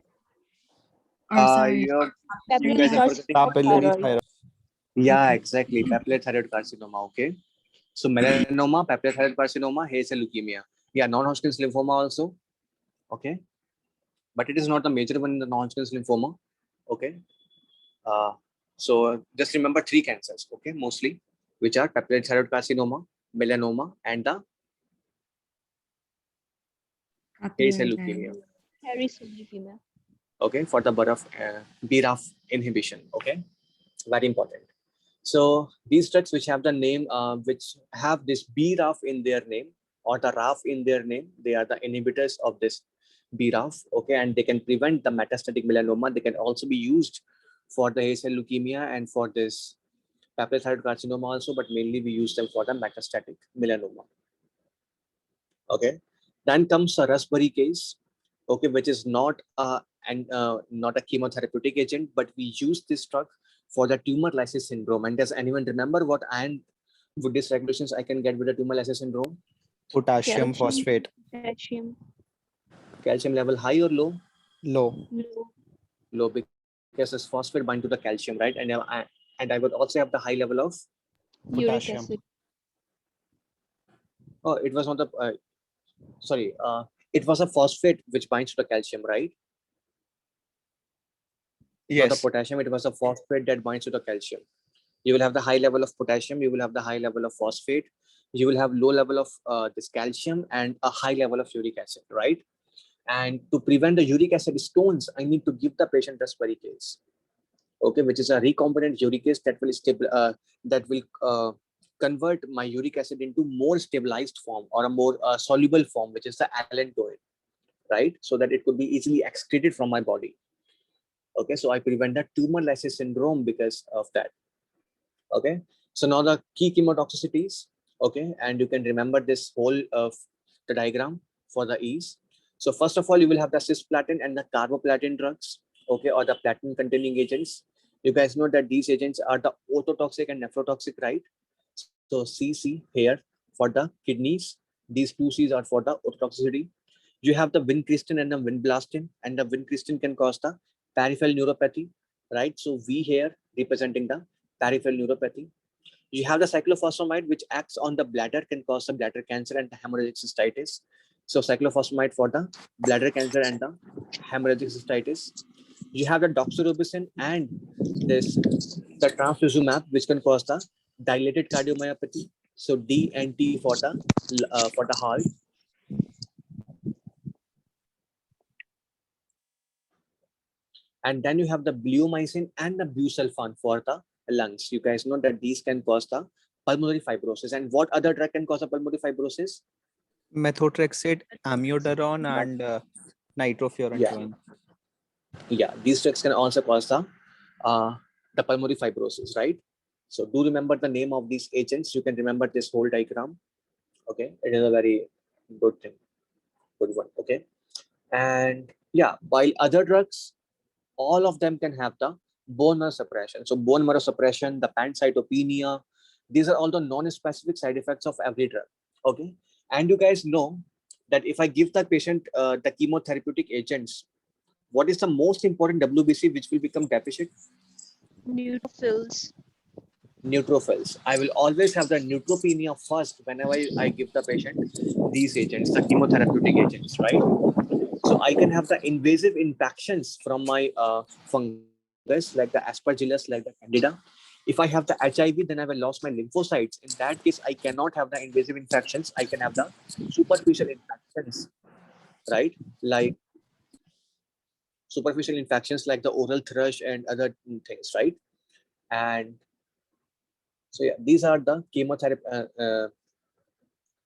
Or sorry, you Papillary guys are carcinoma forgetting. of Papillary thyroid. thyroid. Yeah, Okay. exactly. Papillary thyroid carcinoma. Okay. So melanoma, papillary thyroid carcinoma, hair cell leukemia. Yeah, non-Hodgkin's lymphoma also. Okay. But it is not the major one in the non-Hodgkin's lymphoma. Okay. So just remember three cancers, okay, mostly, which are papillary thyroid carcinoma, melanoma, and the hair cell Papillary leukemia. thyroid. Hairy cell leukemia. Okay, for the BRAF inhibition. Okay, very important. So these drugs which have the name, which have this BRAF in their name or the RAF in their name, they are the inhibitors of this BRAF. Okay, and they can prevent the metastatic melanoma. They can also be used for the hair cell leukemia and for this papillary thyroid carcinoma also, but mainly we use them for the metastatic melanoma. Okay, then comes a raspberry case, okay, which is not not a chemotherapeutic agent, but we use this drug for the tumor lysis syndrome. And does anyone remember what iron with these regulations I can get with the tumor lysis syndrome? Potassium phosphate. Potassium. Calcium level high or low? Low. Low. Low, because this phosphate bind to the calcium, right? And I would also have the high level of Uric Potassium. acid. it was not the sorry, it was a phosphate which binds to the calcium, right? Not the Yes. potassium, it was a phosphate that binds to the calcium. You will have the high level of potassium, you will have the high level of phosphate, you will have low level of this calcium and a high level of uric acid, right? And to prevent the uric acid stones, I need to give the patient rasparicase, okay, which is a recombinant uricase that will convert my uric acid into more stabilized form or a more soluble form, which is the allantoin, right? So that it could be easily excreted from my body. Okay, so I prevent the tumor lysis syndrome because of that. Okay, so now the key chemotoxicities, okay, and you can remember this whole of the diagram for the ease. So first of all, you will have the cisplatin and the carboplatin drugs, okay, or the platinum containing agents. You guys know that these agents are the ototoxic and nephrotoxic, right? So CC here for the kidneys, these two C's are for the ototoxicity. You have the vincristine and the vinblastin, and the vincristine can cause the peripheral neuropathy, right? So V here representing the peripheral neuropathy. You have the cyclophosphamide, which acts on the bladder, can cause the bladder cancer and the hemorrhagic cystitis. So cyclophosphamide for the bladder cancer and the hemorrhagic cystitis. You have the doxorubicin and the trastuzumab, which can cause the dilated cardiomyopathy. So D and T for the heart. And then you have the bleomycin and the busulfan for the lungs. You guys know that these can cause the pulmonary fibrosis. And what other drug can cause a pulmonary fibrosis? Methotrexate, amiodarone, That, and nitrofurantoin. yeah, these drugs can also cause the pulmonary fibrosis, right? So do remember the name of these agents. You can remember this whole diagram. Okay, it is a very good thing, good one. Okay, and yeah, while other drugs, all of them can have the bone marrow suppression. So bone marrow suppression, the pancytopenia, these are all the non-specific side effects of every drug. Okay, and you guys know that if I give the patient the chemotherapeutic agents, what is the most important WBC which will become deficient? Neutrophils. Neutrophils. I will always have the neutropenia first whenever I give the patient these agents, the chemotherapeutic agents, right? So I can have the invasive infections from my fungus, like the aspergillus, like the candida. If I have the HIV, then I will lose my lymphocytes. In that case, I cannot have the invasive infections. I can have the superficial infections, right? Like superficial infections like the oral thrush and other things, right? And so yeah, these are the chemotherapy, the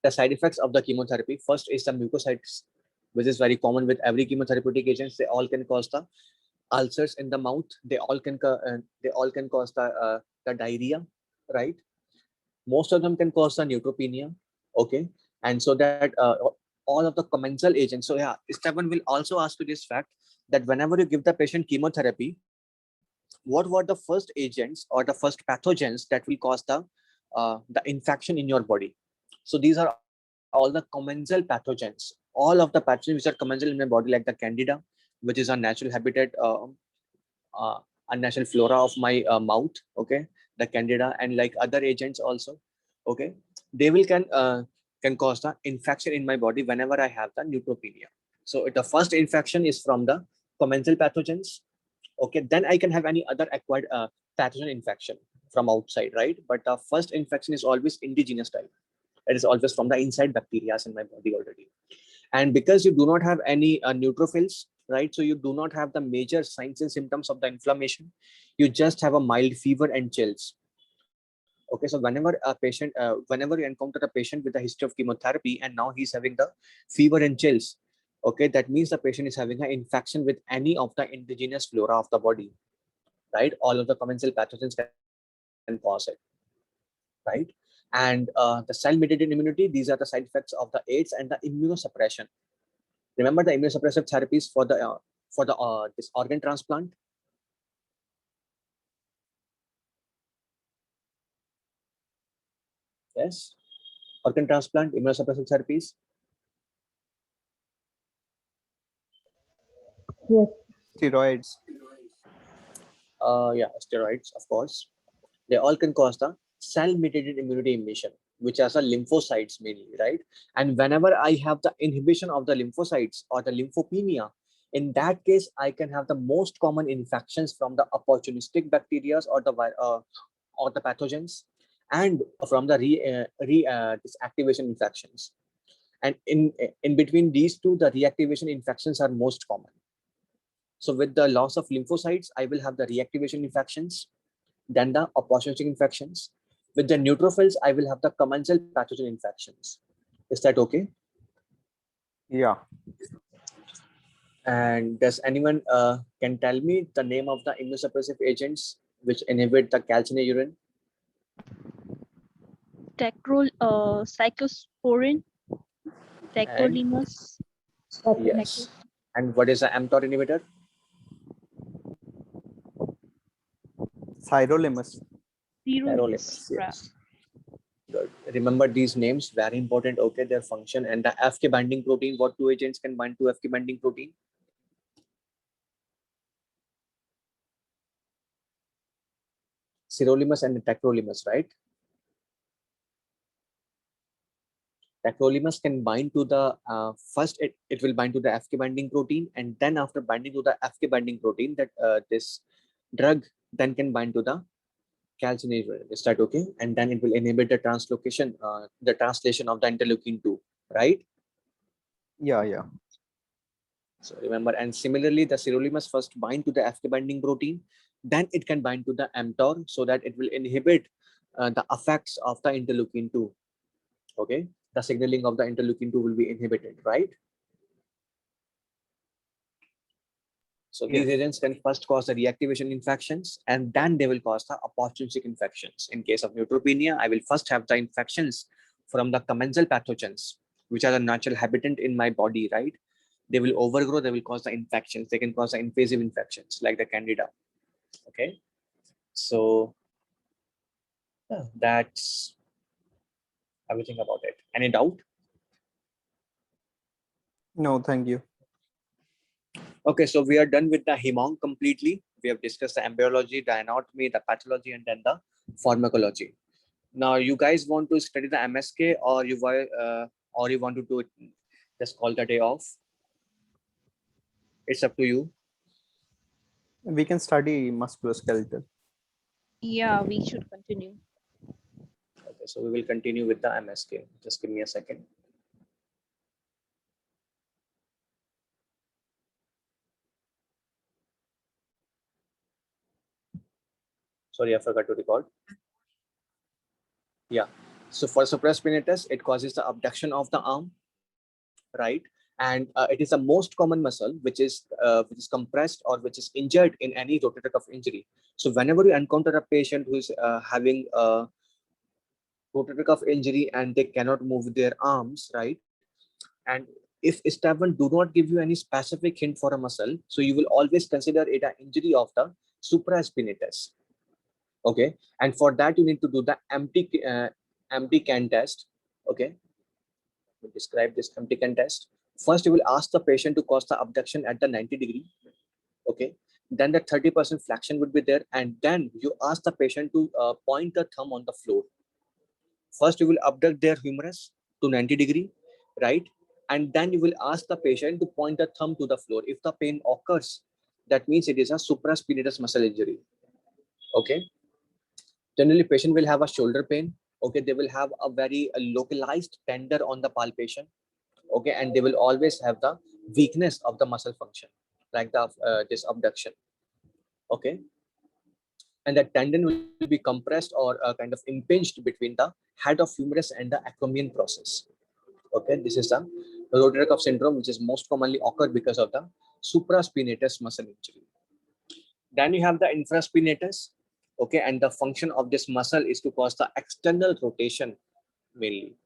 side effects of the chemotherapy. First is the mucositis, which is very common with every chemotherapeutic agents. They all can cause the ulcers in the mouth. They all can cause the diarrhea, right? Most of them can cause the neutropenia. Okay, and so that all of the commensal agents. So yeah, Stephen will also ask you this fact that whenever you give the patient chemotherapy, what were the first agents or the first pathogens that will cause the infection in your body? So these are all the commensal pathogens. All of the pathogens which are commensal in my body, like the candida, which is a natural habitat, unnatural flora of my mouth. Okay, the candida and like other agents also. Okay, they will can cause the infection in my body whenever I have the neutropenia. So the first infection is from the commensal pathogens. Okay, then I can have any other acquired pathogen infection from outside, right? But the first infection is always indigenous type. It is always from the inside bacteria in my body already. And because you do not have any neutrophils, right? So you do not have the major signs and symptoms of the inflammation. You just have a mild fever and chills. Okay, so whenever you encounter a patient with a history of chemotherapy and now he's having the fever and chills, okay, that means the patient is having an infection with any of the indigenous flora of the body, right? All of the commensal pathogens can cause it, right? And the cell-mediated immunity, these are the side effects of the AIDS and the immunosuppression. Remember the immunosuppressive therapies for the this organ transplant. Yes, organ transplant, immunosuppressive therapies. Yes. Steroids. Yeah, steroids, of course. They all can cause the cell-mediated immunity emission, which are the lymphocytes mainly, right? And whenever I have the inhibition of the lymphocytes or the lymphopenia, in that case, I can have the most common infections from the opportunistic bacteria or the pathogens, and from the disactivation infections. And in between these two, the reactivation infections are most common. So with the loss of lymphocytes, I will have the reactivation infections, then the opportunistic infections. With the neutrophils, I will have the commensal pathogen infections. Is that okay? Yeah. And does anyone can tell me the name of the immunosuppressive agents which inhibit the calcium in urine? Cyclosporin, And tacrolimus, yes. And what is the mTOR inhibitor? Sirolimus. sirolimus. Yes. Good. Remember these names, very important. Okay, their function and the FK binding protein. What two agents can bind to FK binding protein? Sirolimus and tacrolimus, right? Tacrolimus can bind to the first it will bind to the FK binding protein, and then after binding to the FK binding protein, that this drug then can bind to the calcineurin. Is that okay? And then it will inhibit the translocation, the translation of the interleukin 2, right? Yeah, yeah. So remember, and similarly, the sirolimus first bind to the FK binding protein, then it can bind to the mTOR so that it will inhibit the effects of the interleukin 2. Okay, the signaling of the interleukin 2 will be inhibited, right? So these agents can first cause the reactivation infections, and then they will cause the opportunistic infections. In case of neutropenia, I will first have the infections from the commensal pathogens, which are the natural habitant in my body, right? They will overgrow, they will cause the infections. They can cause the invasive infections like the candida. Okay. So yeah, that's everything about it. Any doubt? No, thank you. Okay, so we are done with the hemong completely. We have discussed the embryology, the anatomy, the pathology, and then the pharmacology. Now, you guys want to study the MSK, or you want to do it, just call the day off? It's up to you. We can study musculoskeletal. Yeah, we should continue. Okay, so we will continue with the MSK. Just give me a second. Sorry, I forgot to record. Yeah. So for supraspinatus, it causes the abduction of the arm, right? And it is the most common muscle which is compressed or which is injured in any rotator cuff injury. So whenever you encounter a patient who is having a rotator cuff injury and they cannot move their arms, right? And if step 1 do not give you any specific hint for a muscle, so you will always consider it an injury of the supraspinatus. Okay, and for that you need to do the empty can test. Okay, we'll describe this empty can test. First, you will ask the patient to cause the abduction at the 90-degree. Okay, then the 30% flexion would be there, and then you ask the patient to point the thumb on the floor. First, you will abduct their humerus to 90-degree, right? And then you will ask the patient to point the thumb to the floor. If the pain occurs, that means it is a supraspinatus muscle injury. Okay. Generally, patient will have a shoulder pain. Okay, they will have a very localized tender on the palpation. Okay, and they will always have the weakness of the muscle function, like the this abduction. Okay, and that tendon will be compressed or kind of impinged between the head of humerus and the acromion process. Okay, this is the rotator cuff syndrome, which is most commonly occur because of the supraspinatus muscle injury. Then you have the infraspinatus. Okay, and the function of this muscle is to cause the external rotation mainly.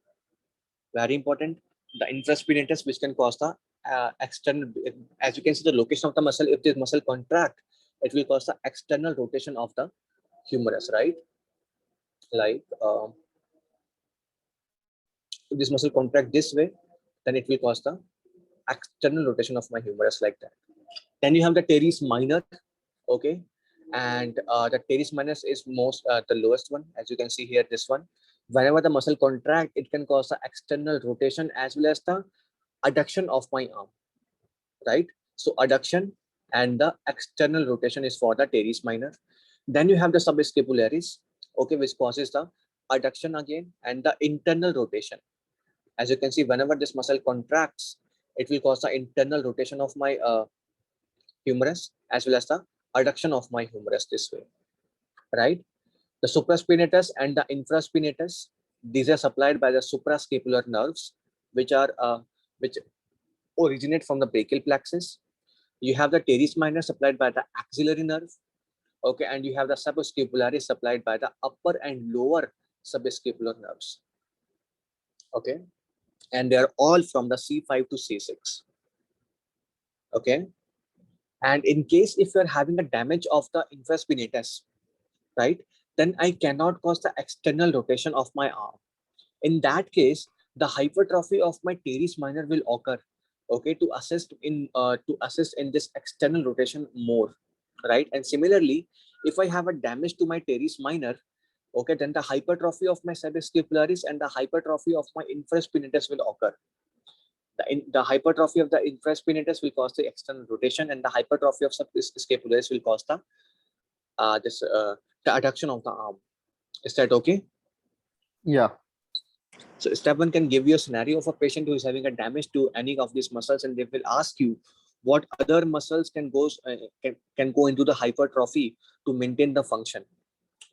Very important. The infraspinatus, which can cause the external, as you can see the location of the muscle, if this muscle contract, it will cause the external rotation of the humerus, right? Like if this muscle contract this way, then it will cause the external rotation of my humerus like that. Then you have the teres minor. Okay, and the teres minor is the lowest one, as you can see here, this one. Whenever the muscle contract, it can cause the external rotation as well as the adduction of my arm, right? So adduction and the external rotation is for the teres minor. Then you have the subscapularis, okay, which causes the adduction again and the internal rotation. As you can see, whenever this muscle contracts, it will cause the internal rotation of my humerus as well as the adduction of my humerus this way, right? The supraspinatus and the infraspinatus, these are supplied by the suprascapular nerves, which originate from the brachial plexus. You have the teres minor supplied by the axillary nerve. Okay, and you have the subscapularis supplied by the upper and lower subscapular nerves. Okay, and they are all from the C5 to C6. Okay, and in case if you are having a damage of the infraspinatus, right, then I cannot cause the external rotation of my arm. In that case, the hypertrophy of my teres minor will occur. Okay, to assist in this external rotation more, right? And similarly, if I have a damage to my teres minor, okay, then the hypertrophy of my subscapularis and the hypertrophy of my infraspinatus will occur. The hypertrophy of the infraspinatus will cause the external rotation, and the hypertrophy of subscapularis will cause the adduction of the arm. Is that okay? Yeah. So step 1 can give you a scenario of a patient who is having a damage to any of these muscles, and they will ask you what other muscles can go into the hypertrophy to maintain the function,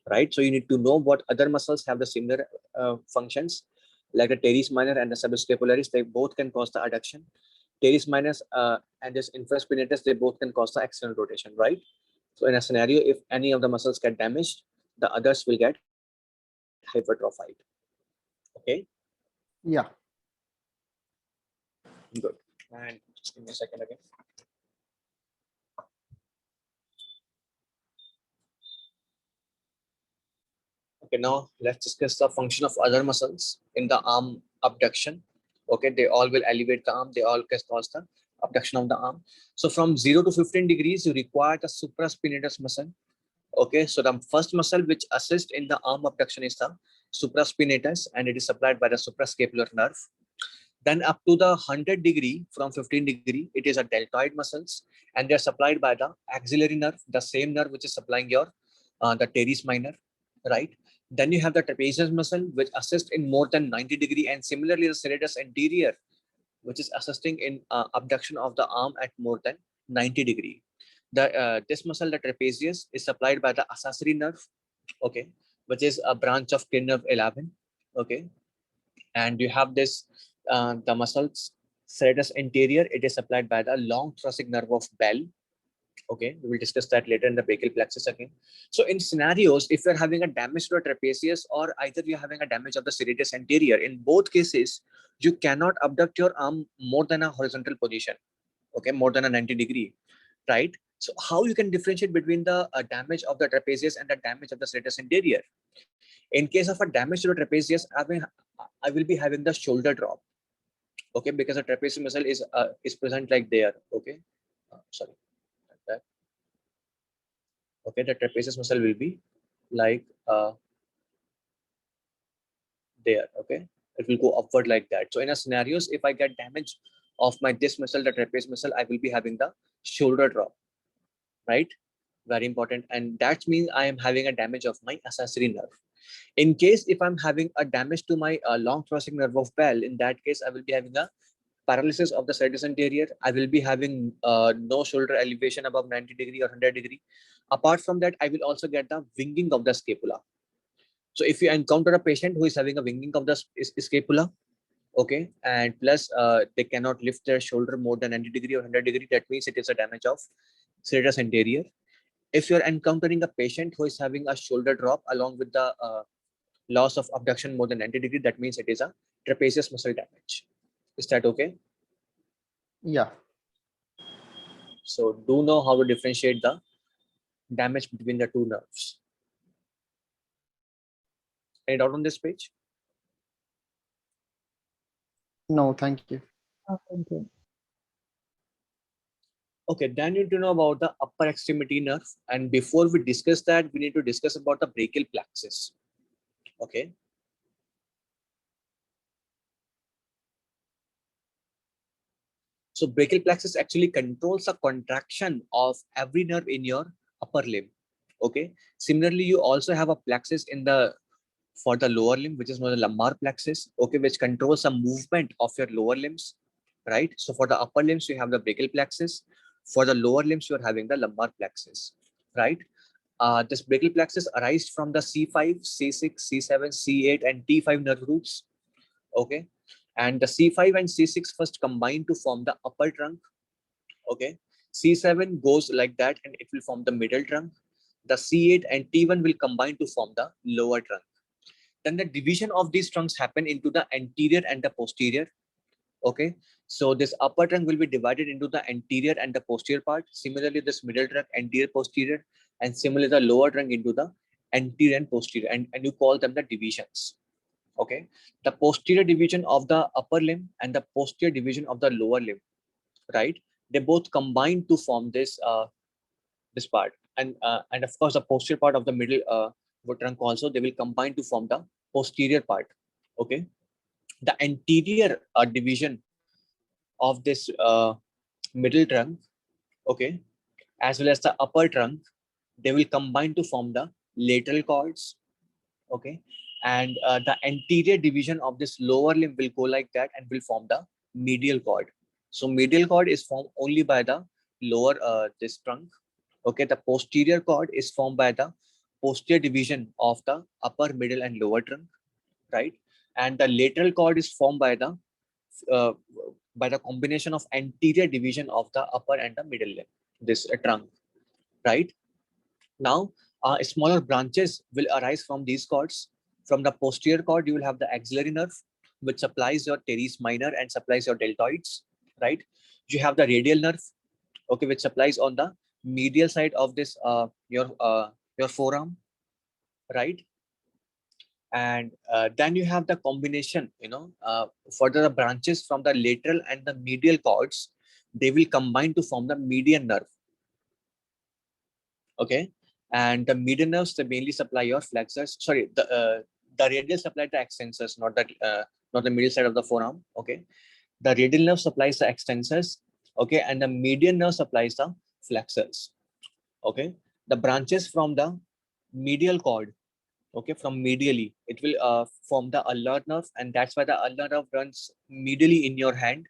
right? So you need to know what other muscles have the similar functions, like the teres minor and the subscapularis. They both can cause the adduction. teres minus and this infraspinatus, they both can cause the external rotation, right? So in a scenario, if any of the muscles get damaged, the others will get hypertrophied. Okay. Yeah. Good. And just give me a second again. Okay, now let's discuss the function of other muscles in the arm abduction. Okay, they all will elevate the arm. They all can cause the abduction of the arm. So from 0 to 15 degrees, you require the supraspinatus muscle. Okay, so the first muscle which assists in the arm abduction is the supraspinatus, and it is supplied by the suprascapular nerve. Then up to the 100 degree, from 15 degree, it is a deltoid muscles, and they are supplied by the axillary nerve, the same nerve which is supplying your the teres minor, right? Then you have the trapezius muscle, which assists in more than 90 degree, and similarly the serratus anterior, which is assisting in abduction of the arm at more than 90 degree. This muscle, the trapezius, is supplied by the accessory nerve, okay, which is a branch of cranial nerve 11, okay. And you have this the muscles serratus anterior, it is supplied by the long thoracic nerve of Bell. Okay, we will discuss that later in the brachial plexus again. So in scenarios, if you're having a damage to a trapezius, or either you're having a damage of the serratus anterior, in both cases, you cannot abduct your arm more than a horizontal position, okay, more than a 90 degree, right? So how you can differentiate between the damage of the trapezius and the damage of the serratus anterior? In case of a damage to the trapezius, I will be having the shoulder drop, okay, because the trapezius muscle is present like there, okay. Sorry, like that. Okay, the trapezius muscle will be like there, okay. It will go upward like that. So in a scenarios, if I get damage of my this muscle, the trapezius muscle, I will be having the shoulder drop, right? Very important. And that means I am having a damage of my accessory nerve. In case if I'm having a damage to my long thoracic nerve of Bell, in that case, I will be having a paralysis of the serratus anterior. I will be having no shoulder elevation above 90 degree or 100 degree. Apart from that, I will also get the winging of the scapula. So if you encounter a patient who is having a winging of the scapula, okay, and plus they cannot lift their shoulder more than 90 degree or 100 degree, that means it is a damage of serratus anterior. If you're encountering a patient who is having a shoulder drop along with the loss of abduction more than 90 degree, that means it is a trapezius muscle damage. Is that okay? Yeah. So do know how to differentiate the damage between the two nerves. Any doubt on this page? No, thank you. Thank you. Okay, then you need to know about the upper extremity nerve. And before we discuss that, we need to discuss about the brachial plexus. Okay. So brachial plexus actually controls the contraction of every nerve in your upper limb. Okay. Similarly, you also have a plexus in the for the lower limb, which is known as the lumbar plexus. Okay, which controls the movement of your lower limbs. Right. So for the upper limbs, you have the brachial plexus. For the lower limbs, you are having the lumbar plexus. Right. This brachial plexus arises from the C5, C6, C7, C8, and T5 nerve roots. Okay. And the C5 and C6 first combine to form the upper trunk. Okay. C7 goes like that and it will form the middle trunk. The C8 and T1 will combine to form the lower trunk. Then the division of these trunks happen into the anterior and the posterior. Okay. So this upper trunk will be divided into the anterior and the posterior part. Similarly, this middle trunk, anterior, posterior, and similarly the lower trunk into the anterior and posterior. And you call them the divisions. Okay, the posterior division of the upper limb and the posterior division of the lower limb, right? They both combine to form this this part, and of course the posterior part of the middle trunk also, they will combine to form the posterior part. Okay, the anterior division of this middle trunk, okay, as well as the upper trunk, they will combine to form the lateral cords. Okay, and the anterior division of this lower limb will go like that and will form the medial cord. So medial cord is formed only by the lower this trunk. Okay, the posterior cord is formed by the posterior division of the upper, middle, and lower trunk, right? And the lateral cord is formed by the uh, by the combination of anterior division of the upper and the middle limb, this trunk, right? Now, smaller branches will arise from these cords. From the posterior cord, you will have the axillary nerve, which supplies your teres minor and supplies your deltoids, right? You have the radial nerve, okay, which supplies on the medial side of this your forearm, right? And then you have the combination, further the branches from the lateral and the medial cords, they will combine to form the median nerve, okay? And the median nerves, they mainly supply your flexors, sorry, the radial supply the extensors, not the middle side of the forearm, okay? The radial nerve supplies the extensors, okay, and the median nerve supplies the flexors, okay? The branches from the medial cord, okay, from medially, it will form the ulnar nerve, and that's why the ulnar nerve runs medially in your hand,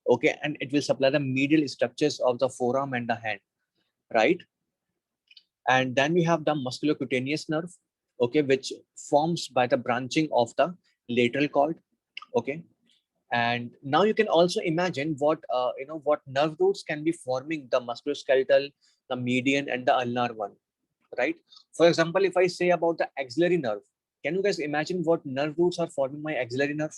okay, and it will supply the medial structures of the forearm and the hand, right? And then we have the musculocutaneous nerve, okay, which forms by the branching of the lateral cord, okay. And now you can also imagine what what nerve roots can be forming the musculoskeletal, the median, and the ulnar one, right? For example, if I say about the axillary nerve, can you guys imagine what nerve roots are forming my axillary nerve?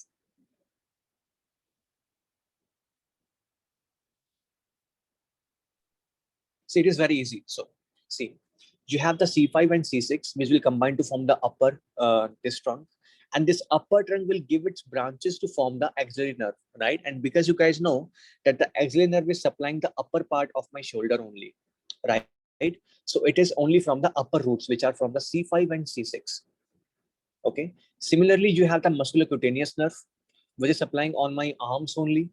See, it is very easy. So, see, you have the C5 and C6, which will combine to form the upper this trunk, and this upper trunk will give its branches to form the axillary nerve, right? And because you guys know that the axillary nerve is supplying the upper part of my shoulder only, right? So it is only from the upper roots, which are from the C5 and C6. Okay. Similarly, you have the musculocutaneous nerve, which is supplying on my arms only.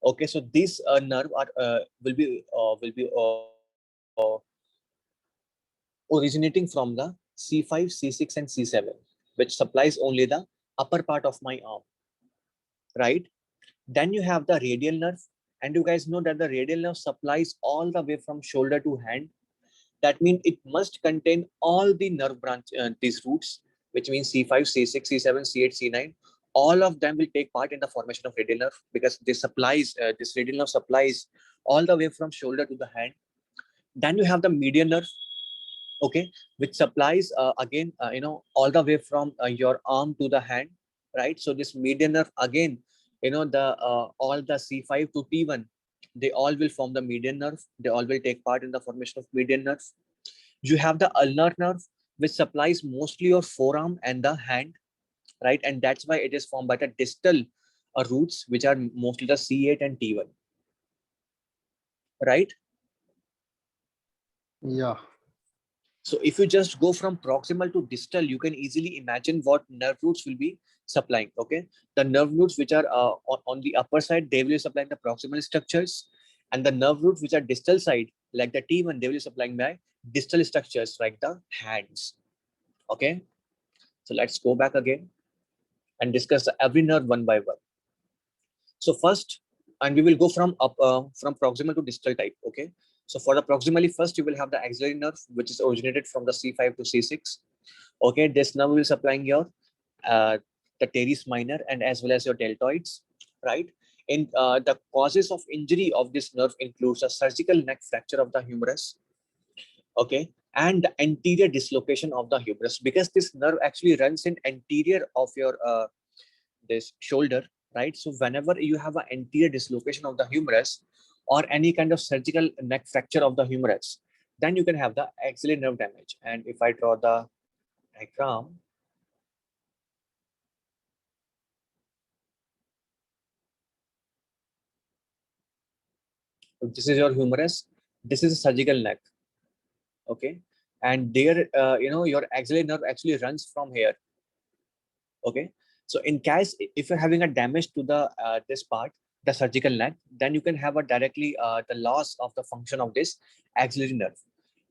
Okay, so these nerve are originating from the C5, C6, and C7, which supplies only the upper part of my arm, right? Then you have the radial nerve, and you guys know that the radial nerve supplies all the way from shoulder to hand. That means it must contain all the nerve branch, these roots, which means C5, C6, C7, C8, C9. All of them will take part in the formation of radial nerve, because this radial nerve supplies all the way from shoulder to the hand. Then you have the median nerve, okay, which supplies again, all the way from your arm to the hand, right? So this median nerve again, the all the C5 to T1, they all will form the median nerve. They all will take part in the formation of median nerve. You have the ulnar nerve, which supplies mostly your forearm and the hand, right? And that's why it is formed by the distal roots, which are mostly the C8 and T1, right? Yeah. So if you just go from proximal to distal, you can easily imagine what nerve roots will be supplying. Okay, the nerve roots which are on the upper side, they will be supplying the proximal structures, and the nerve roots which are distal side, like the T1, they will be supplying by distal structures like the hands. Okay, so let's go back again and discuss every nerve one by one. So first, and we will go from from proximal to distal type. Okay, so for the proximally, first you will have the axillary nerve, which is originated from the C5 to C6. Okay, this nerve will supplying your uh, the teres minor and as well as your deltoids, right? In the causes of injury of this nerve includes a surgical neck fracture of the humerus, okay, and the anterior dislocation of the humerus, because this nerve actually runs in anterior of your this shoulder, right? So whenever you have an anterior dislocation of the humerus or any kind of surgical neck fracture of the humerus, then you can have the axillary nerve damage. And if I draw the diagram, this is your humerus, this is a surgical neck, okay, and there your axillary nerve actually runs from here, okay. So in case if you're having a damage to the this part, the surgical neck, then you can have a directly the loss of the function of this axillary nerve.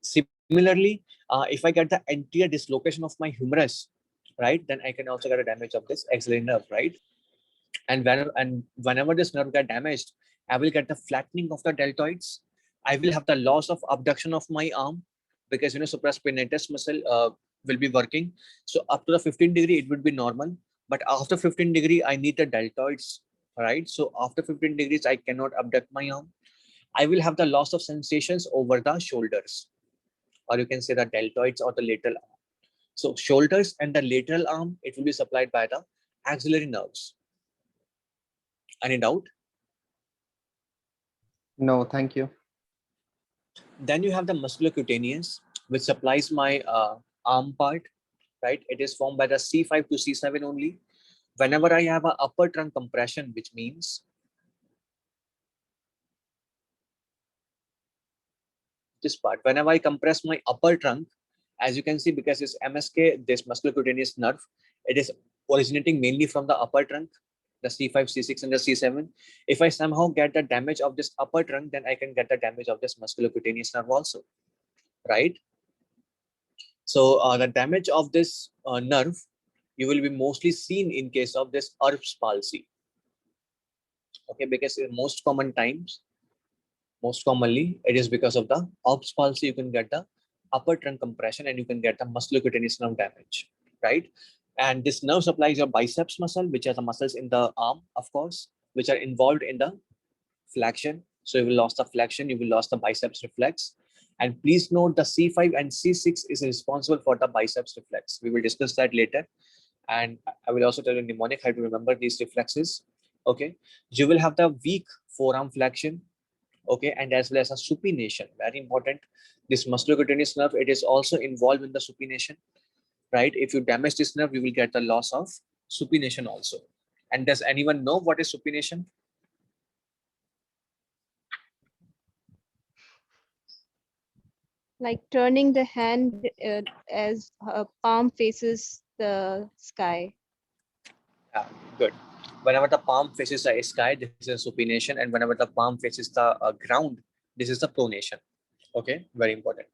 Similarly, if I get the anterior dislocation of my humerus, right, then I can also get a damage of this axillary nerve, right? And whenever this nerve get damaged, I will get the flattening of the deltoids. I will have the loss of abduction of my arm, because supraspinatus muscle will be working. So up to the 15 degree, it would be normal. But after 15 degree, I need the deltoids right? So after 15 degrees, I cannot abduct my arm. I will have the loss of sensations over the shoulders, or you can say the deltoids or the lateral arm. So shoulders and the lateral arm, it will be supplied by the axillary nerves. Any doubt? No, thank you. Then you have the musculocutaneous, which supplies my arm part, right? It is formed by the C5 to C7 only. Whenever I have a upper trunk compression, which means this part, whenever I compress my upper trunk, as you can see, because it's MSK, this musculocutaneous nerve, it is originating mainly from the upper trunk, the C5, C6, and the C7. If I somehow get the damage of this upper trunk, then I can get the damage of this musculocutaneous nerve also, right? So the damage of this nerve, you will be mostly seen in case of this Erb's palsy. Okay, because in most commonly, it is because of the Erb's palsy, you can get the upper trunk compression and you can get the musculocutaneous nerve damage, right? And this nerve supplies your biceps muscle, which are the muscles in the arm, of course, which are involved in the flexion. So you will lose the flexion, you will lose the biceps reflex. And please note the C5 and C6 is responsible for the biceps reflex. We will discuss that later. And I will also tell you mnemonic how to remember these reflexes. Okay. You will have the weak forearm flexion. Okay. And as well as a supination. Very important. This musculocutaneous nerve, it is also involved in the supination. Right. If you damage this nerve, you will get the loss of supination also. And does anyone know what is supination? Like turning the hand as palm faces the sky. Yeah, good. Whenever the palm faces the sky, this is a supination, and whenever the palm faces the ground, this is the pronation. Okay, very important.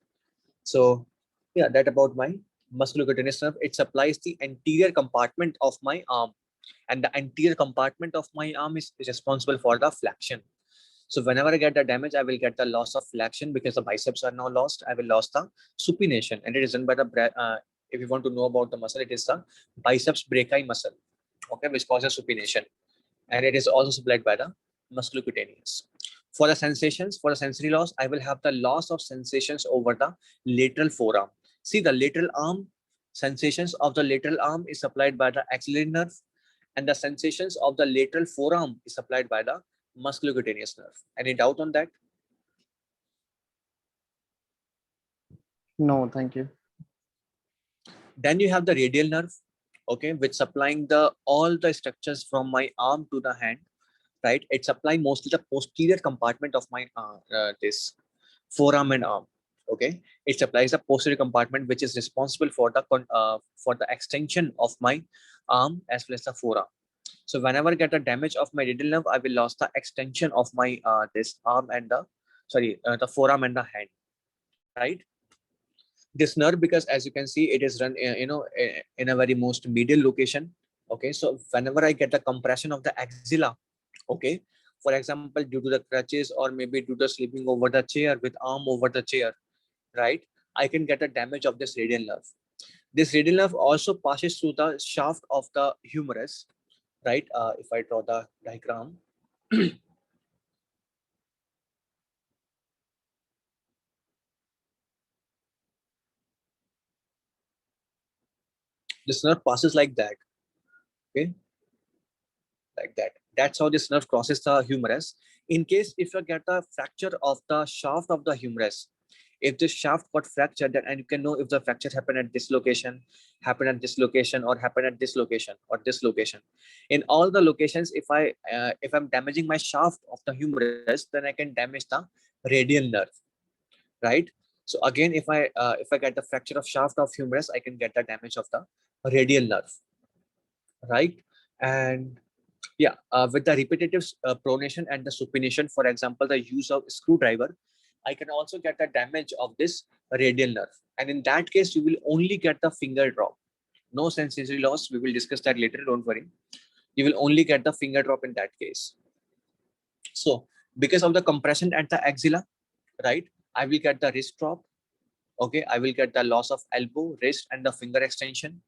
So, yeah, that about my musculocutaneous nerve. It supplies the anterior compartment of my arm, and the anterior compartment of my arm is responsible for the flexion. So, whenever I get the damage, I will get the loss of flexion because the biceps are now lost. I will lose the supination, and it is done by the if you want to know about the muscle, it is the biceps brachii muscle, okay, which causes supination, and it is also supplied by the musculocutaneous. For the sensations, for the sensory loss, I will have the loss of sensations over the lateral forearm. See, the lateral arm, sensations of the lateral arm is supplied by the axillary nerve, and the sensations of the lateral forearm is supplied by the musculocutaneous nerve. Any doubt on that? No, thank you. Then you have the radial nerve, okay, which supplying the all the structures from my arm to the hand, right? It supplying mostly the posterior compartment of my this forearm and arm. Okay, it supplies the posterior compartment which is responsible for the extension of my arm as well as the forearm. So whenever I get a damage of my radial nerve, I will lose the extension of my this arm and the forearm and the hand, right? This nerve, because as you can see, it is run in a very most medial location. Okay, so whenever I get the compression of the axilla, okay, for example, due to the crutches or maybe due to sleeping over the chair with arm over the chair, right, I can get a damage of this radial nerve. This radial nerve also passes through the shaft of the humerus, right? If I draw the diagram, this nerve passes like that. Okay, like that. That's how this nerve crosses the humerus. In case if you get a fracture of the shaft of the humerus, if this shaft got fractured, then and you can know if the fracture happened at this location, happened at this location, or happened at this location or this location. In all the locations, if I'm damaging my shaft of the humerus, then I can damage the radial nerve, right? So again, if I get the fracture of shaft of humerus, I can get the damage of the radial nerve, right? And yeah, with the repetitive pronation and the supination, for example, the use of screwdriver, I can also get the damage of this radial nerve. And in that case, you will only get the finger drop. No sensory loss. We will discuss that later. Don't worry. You will only get the finger drop in that case. So because of the compression at the axilla, right, I will get the wrist drop. Okay, I will get the loss of elbow, wrist, and the finger extension,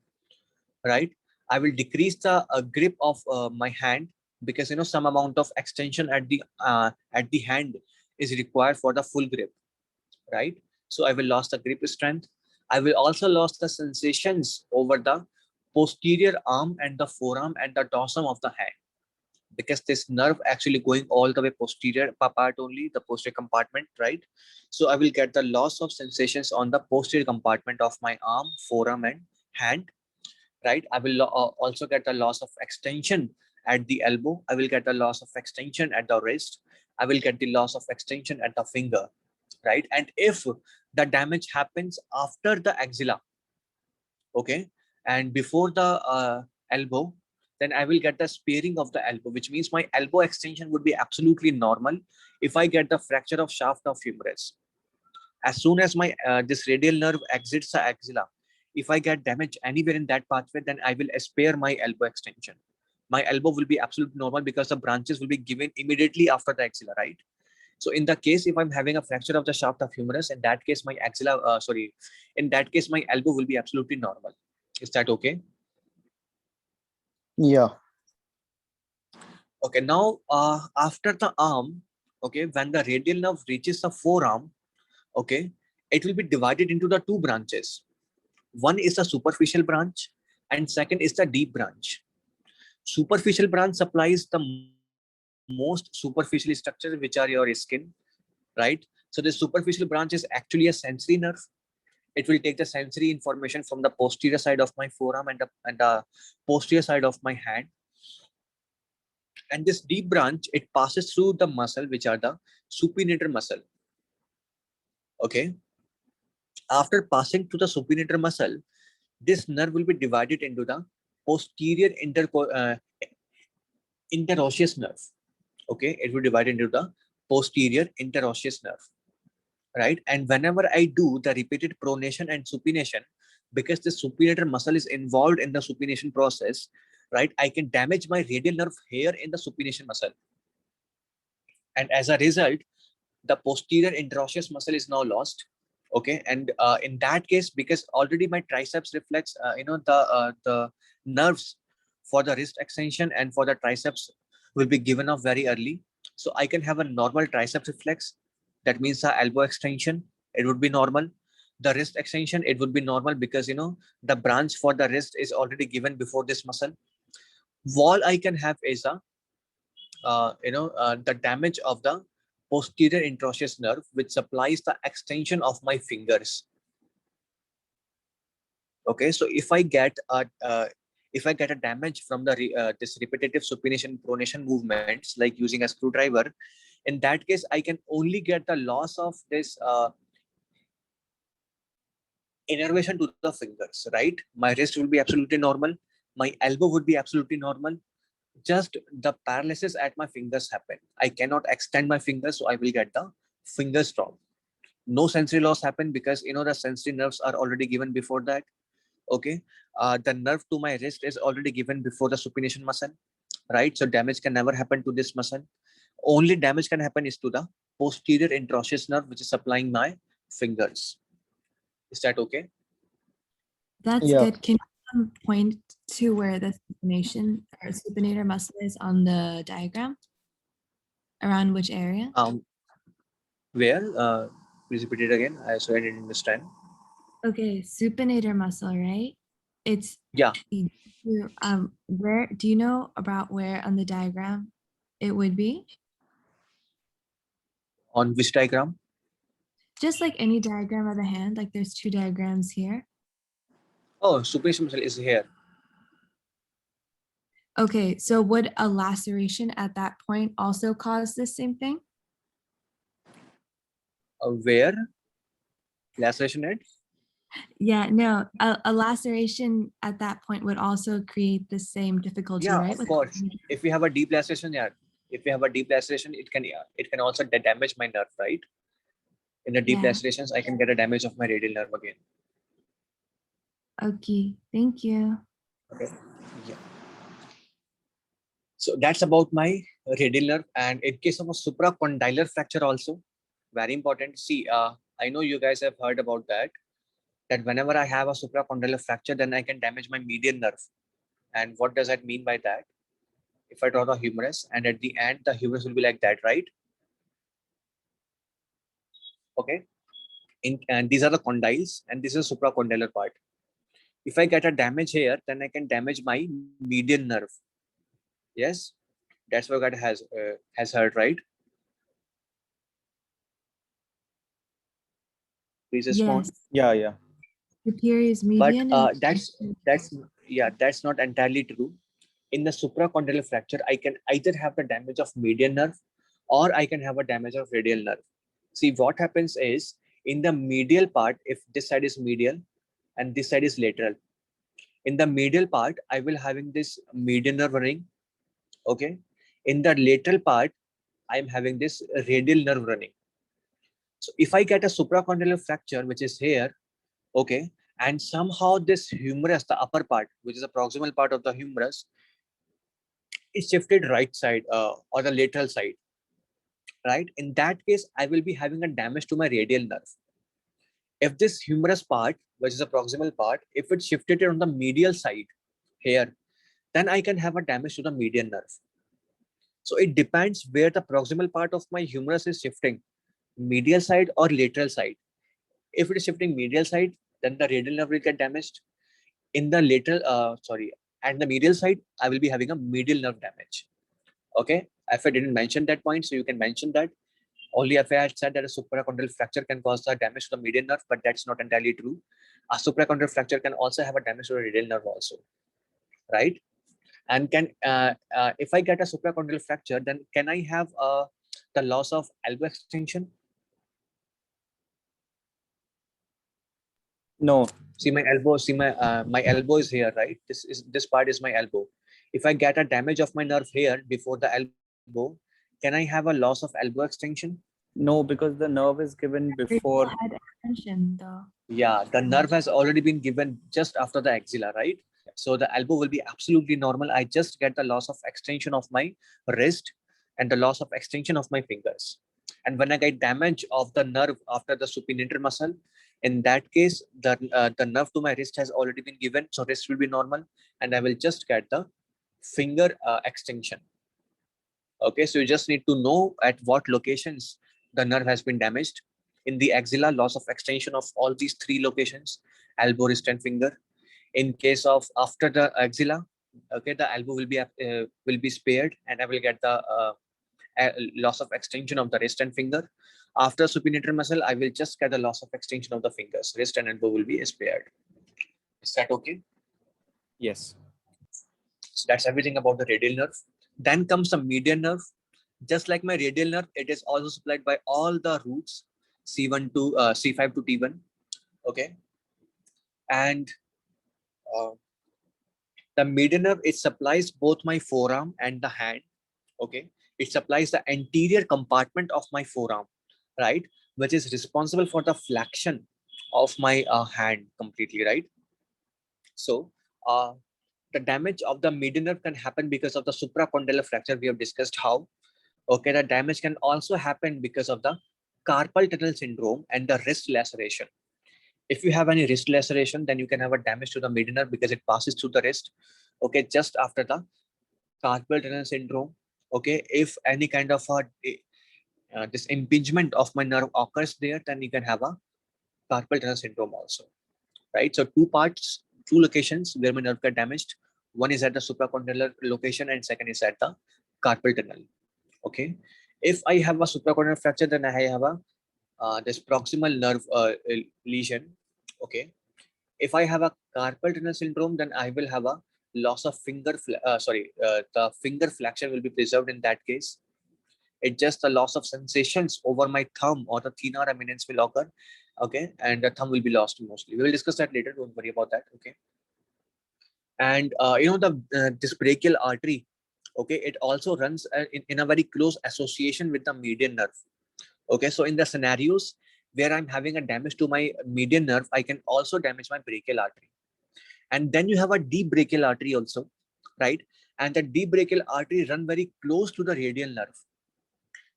right? I will decrease the grip of my hand, because some amount of extension at the hand is required for the full grip, right? So I will lose the grip strength. I will also lose the sensations over the posterior arm and the forearm and the dorsum of the hand, because this nerve actually going all the way posterior part only, the posterior compartment, right? So I will get the loss of sensations on the posterior compartment of my arm, forearm, and hand, right? I will also get the loss of extension at the elbow. I will get the loss of extension at the wrist. I will get the loss of extension at the finger, right? And if the damage happens after the axilla, okay, and before the elbow, then I will get the sparing of the elbow, which means my elbow extension would be absolutely normal if I get the fracture of shaft of humerus. As soon as my this radial nerve exits the axilla, if I get damage anywhere in that pathway, then I will spare my elbow extension. My elbow will be absolutely normal because the branches will be given immediately after the axilla, right? So in the case, if I'm having a fracture of the shaft of humerus, in that case, my axilla, in that case, my elbow will be absolutely normal. Is that okay? Yeah. Okay, now after the arm, okay, when the radial nerve reaches the forearm, okay, it will be divided into the two branches. One is the superficial branch and second is the deep branch. Superficial branch supplies the most superficial structure, which are your skin, right? So the superficial branch is actually a sensory nerve. It will take the sensory information from the posterior side of my forearm and the posterior side of my hand. And this deep branch, it passes through the muscle, which are the supinator muscle. Okay. After passing through the supinator muscle, this nerve will be divided into the posterior interosseous nerve. Okay, it will divide into the posterior interosseous nerve, right? And whenever I do the repeated pronation and supination, because the supinator muscle is involved in the supination process, right, I can damage my radial nerve here in the supination muscle. And as a result, the posterior interosseous muscle is now lost. Okay, and in that case, because already my triceps reflex, the nerves for the wrist extension and for the triceps will be given off very early. So I can have a normal triceps reflex. That means the elbow extension, it would be normal. The wrist extension, it would be normal because the branch for the wrist is already given before this muscle. All I can have is the damage of the posterior interosseous nerve, which supplies the extension of my fingers. Okay, so if I get a damage from the this repetitive supination pronation movements, like using a screwdriver, in that case I can only get the loss of this innervation to the fingers, right? My wrist will be absolutely normal, my elbow would be absolutely normal, just the paralysis at my fingers happen. I cannot extend my fingers, so I will get the fingers drop. No sensory loss happen because the sensory nerves are already given before that. Okay, the nerve to my wrist is already given before the supination muscle, right? So damage can never happen to this muscle. Only damage can happen is to the posterior interosseous nerve, which is supplying my fingers. Is that okay? That's Yeah. good. Can you point to where the supination or supinator muscle is on the diagram? Around which area? Where? Please repeat it again. So I didn't understand. Okay, supinator muscle, right? It's Yeah. where do you know about where on the diagram it would be? On which diagram? Just like any diagram of the hand, like there's two diagrams here. Oh, supination muscle is here. Okay, so would a laceration at that point also cause the same thing? Where? Laceration at? Yeah, no, a laceration at that point would also create the same difficulty, Yeah, right? of course. If we have a deep laceration, yeah. If we have a deep laceration, it can also damage my nerve, right? In the deep Yeah. lacerations, I can get a damage of my radial nerve again. Okay, thank you. Okay. Yeah. So that's about my radial nerve. And in case of a supracondylar fracture also, very important. See, I know you guys have heard about that whenever I have a supracondylar fracture, then I can damage my median nerve. And what does that mean by that? If I draw the humerus, and at the end, the humerus will be like that, right? Okay. And these are the condyles, and this is the supracondylar part. If I get a damage here, then I can damage my median nerve. Yes, that's what God has heard, right? Please respond. Yes. Yeah. Superior's But median and that's not entirely true. In the supracondylar fracture, I can either have the damage of median nerve or I can have a damage of radial nerve. See, what happens is in the medial part, if this side is medial and this side is lateral, in the medial part, I will having this median nerve running. Okay. In the lateral part, I'm having this radial nerve running. So if I get a supracondylar fracture, which is here, okay, and somehow this humerus, the upper part, which is the proximal part of the humerus, is shifted right side or the lateral side, right? In that case, I will be having a damage to my radial nerve. If this humerus part, which is the proximal part, if it's shifted on the medial side here, then I can have a damage to the median nerve. So it depends where the proximal part of my humerus is shifting, medial side or lateral side. If it is shifting medial side, then the radial nerve will get damaged. In the lateral, and the medial side, I will be having a medial nerve damage. Okay, if I didn't mention that point, so you can mention that. Only if I had said that a supracondylar fracture can cause the damage to the median nerve, but that's not entirely true. A supracondylar fracture can also have a damage to the radial nerve also, right? And if I get a supracondylar fracture, then can I have the loss of elbow extension? No. See my elbow. See my elbow is here, right? This part is my elbow. If I get a damage of my nerve here before the elbow, can I have a loss of elbow extension? No, because the nerve is given before. head extension, though. Yeah, the nerve has already been given just after the axilla, right? So the elbow will be absolutely normal. I just get the loss of extension of my wrist and the loss of extension of my fingers. And when I get damage of the nerve after the supinator muscle, in that case, the nerve to my wrist has already been given. So wrist will be normal and I will just get the finger extension. Okay, so you just need to know at what locations the nerve has been damaged. In the axilla, loss of extension of all these three locations, elbow, wrist, and finger. In case of after the axilla, okay, the elbow will be spared, and I will get the loss of extension of the wrist and finger. After supinator muscle, I will just get the loss of extension of the fingers. Wrist and elbow will be spared. Is that okay? Yes. So that's everything about the radial nerve. Then comes the median nerve. Just like my radial nerve, it is also supplied by all the roots C1 to C5 to T1. Okay, and the median nerve, it supplies both my forearm and the hand. Okay, it supplies the anterior compartment of my forearm, right, which is responsible for the flexion of my hand completely, right? So the damage of the median nerve can happen because of the supracondylar fracture. We have discussed how. Okay, the damage can also happen because of the carpal tunnel syndrome and the wrist laceration. If you have any wrist laceration, then you can have a damage to the median nerve because it passes through the wrist. Okay, just after the carpal tunnel syndrome. Okay, if any kind of this impingement of my nerve occurs there, then you can have a carpal tunnel syndrome also, right? So two locations where my nerve got damaged. One is at the supracondylar location, and second is at the carpal tunnel. Okay, if I have a supracondylar fracture, then I have a this proximal nerve lesion. Okay, if I have a carpal tunnel syndrome, then I will have a loss of the finger flexion will be preserved in that case. It's just a loss of sensations over my thumb or the thenar eminence will occur. Okay, and the thumb will be lost mostly. We will discuss that later. Don't worry about that. Okay, and this brachial artery. Okay, it also runs in a very close association with the median nerve. Okay, so in the scenarios where I'm having a damage to my median nerve, I can also damage my brachial artery. And then you have a deep brachial artery also, right? And the deep brachial artery run very close to the radial nerve.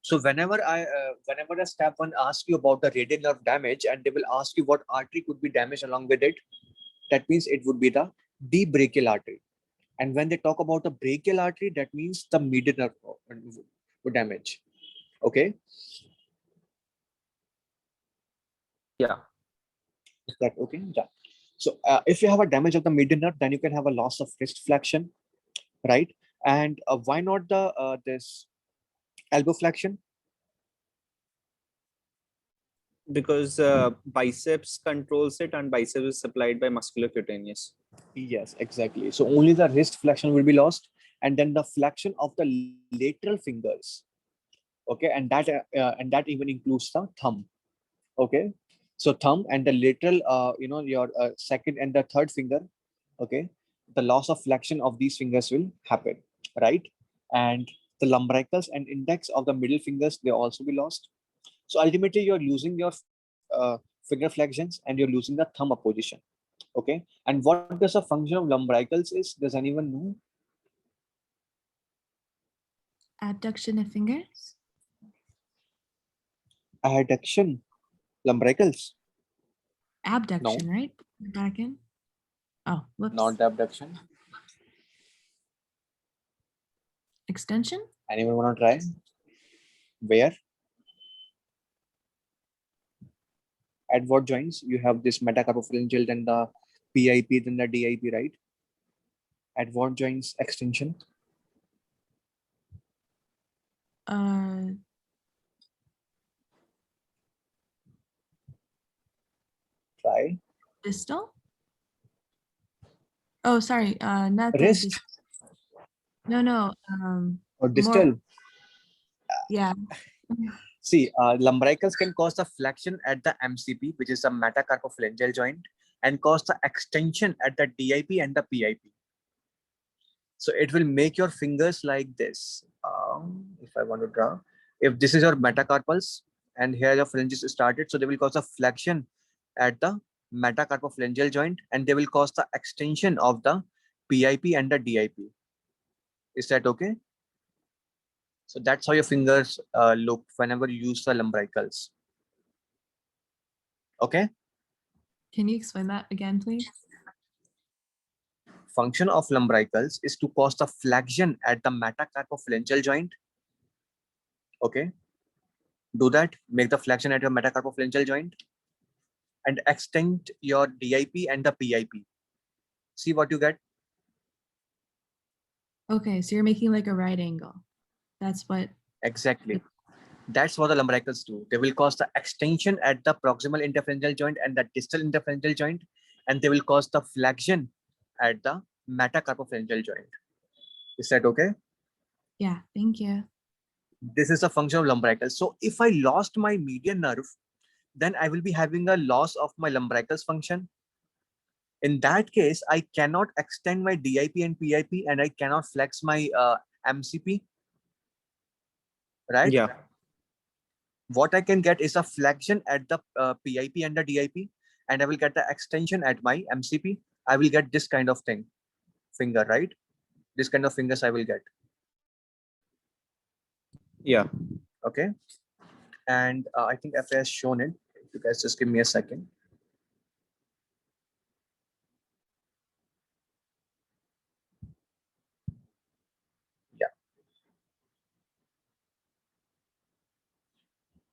So whenever a step one asks you about the radial nerve damage, and they will ask you what artery could be damaged along with it, that means it would be the deep brachial artery. And when they talk about the brachial artery, that means the median nerve damage. Okay. Yeah. Is that okay? Yeah. So if you have a damage of the median nerve, then you can have a loss of wrist flexion, right? And why not the this elbow flexion? Because biceps controls it, and biceps is supplied by musculocutaneous. Yes, exactly. So only the wrist flexion will be lost, and then the flexion of the lateral fingers. Okay, and that even includes the thumb. Okay, so thumb and the lateral, your second and the third finger. Okay, the loss of flexion of these fingers will happen, right? And the lumbricals and index of the middle fingers, they also be lost. So ultimately, you're losing your finger flexions and you're losing the thumb opposition. Okay, and what does the function of lumbricals is? Does anyone know? Abduction of fingers? Adduction, lumbricals. Abduction, No, right? Back in. Oh, whoops. not the abduction. Extension? Anyone want to try? Where? At what joints? You have this metacarpopharyngeal, then the PIP, then the DIP, right? At what joints extension? Uh, Try. distal? Oh, sorry. Not the Wrist no. or More. distal? Yeah. See, lumbricals can cause the flexion at the MCP, which is the metacarpopharyngeal joint, and cause the extension at the DIP and the PIP. So it will make your fingers like this. If I want to draw, if this is your metacarpals and here your phalanges started, so they will cause a flexion at the metacarpopharyngeal joint, and they will cause the extension of the PIP and the DIP. Is that okay? So that's how your fingers look whenever you use the lumbricals. Okay. Can you explain that again, please? Function of lumbricals is to cause the flexion at the metacarpopharyngeal joint. Okay. Do that. Make the flexion at your metacarpopharyngeal joint and extend your DIP and the PIP. See what you get? Okay, so you're making like a right angle. That's what. Exactly. That's what the lumbricals do. They will cause the extension at the proximal interpharyngeal joint and the distal interpharyngeal joint, and they will cause the flexion at the metacarpopharyngeal joint. Is that okay? Yeah, thank you. This is a function of lumbricals. So if I lost my median nerve, then I will be having a loss of my lumbricals function. In that case, I cannot extend my DIP and PIP, and I cannot flex my MCP, right? Yeah. What I can get is a flexion at the PIP and the DIP, and I will get the extension at my MCP. I will get this kind of thing, finger, right? This kind of fingers I will get. Yeah. Okay. And I think FA has shown it. You guys just give me a second. Yeah.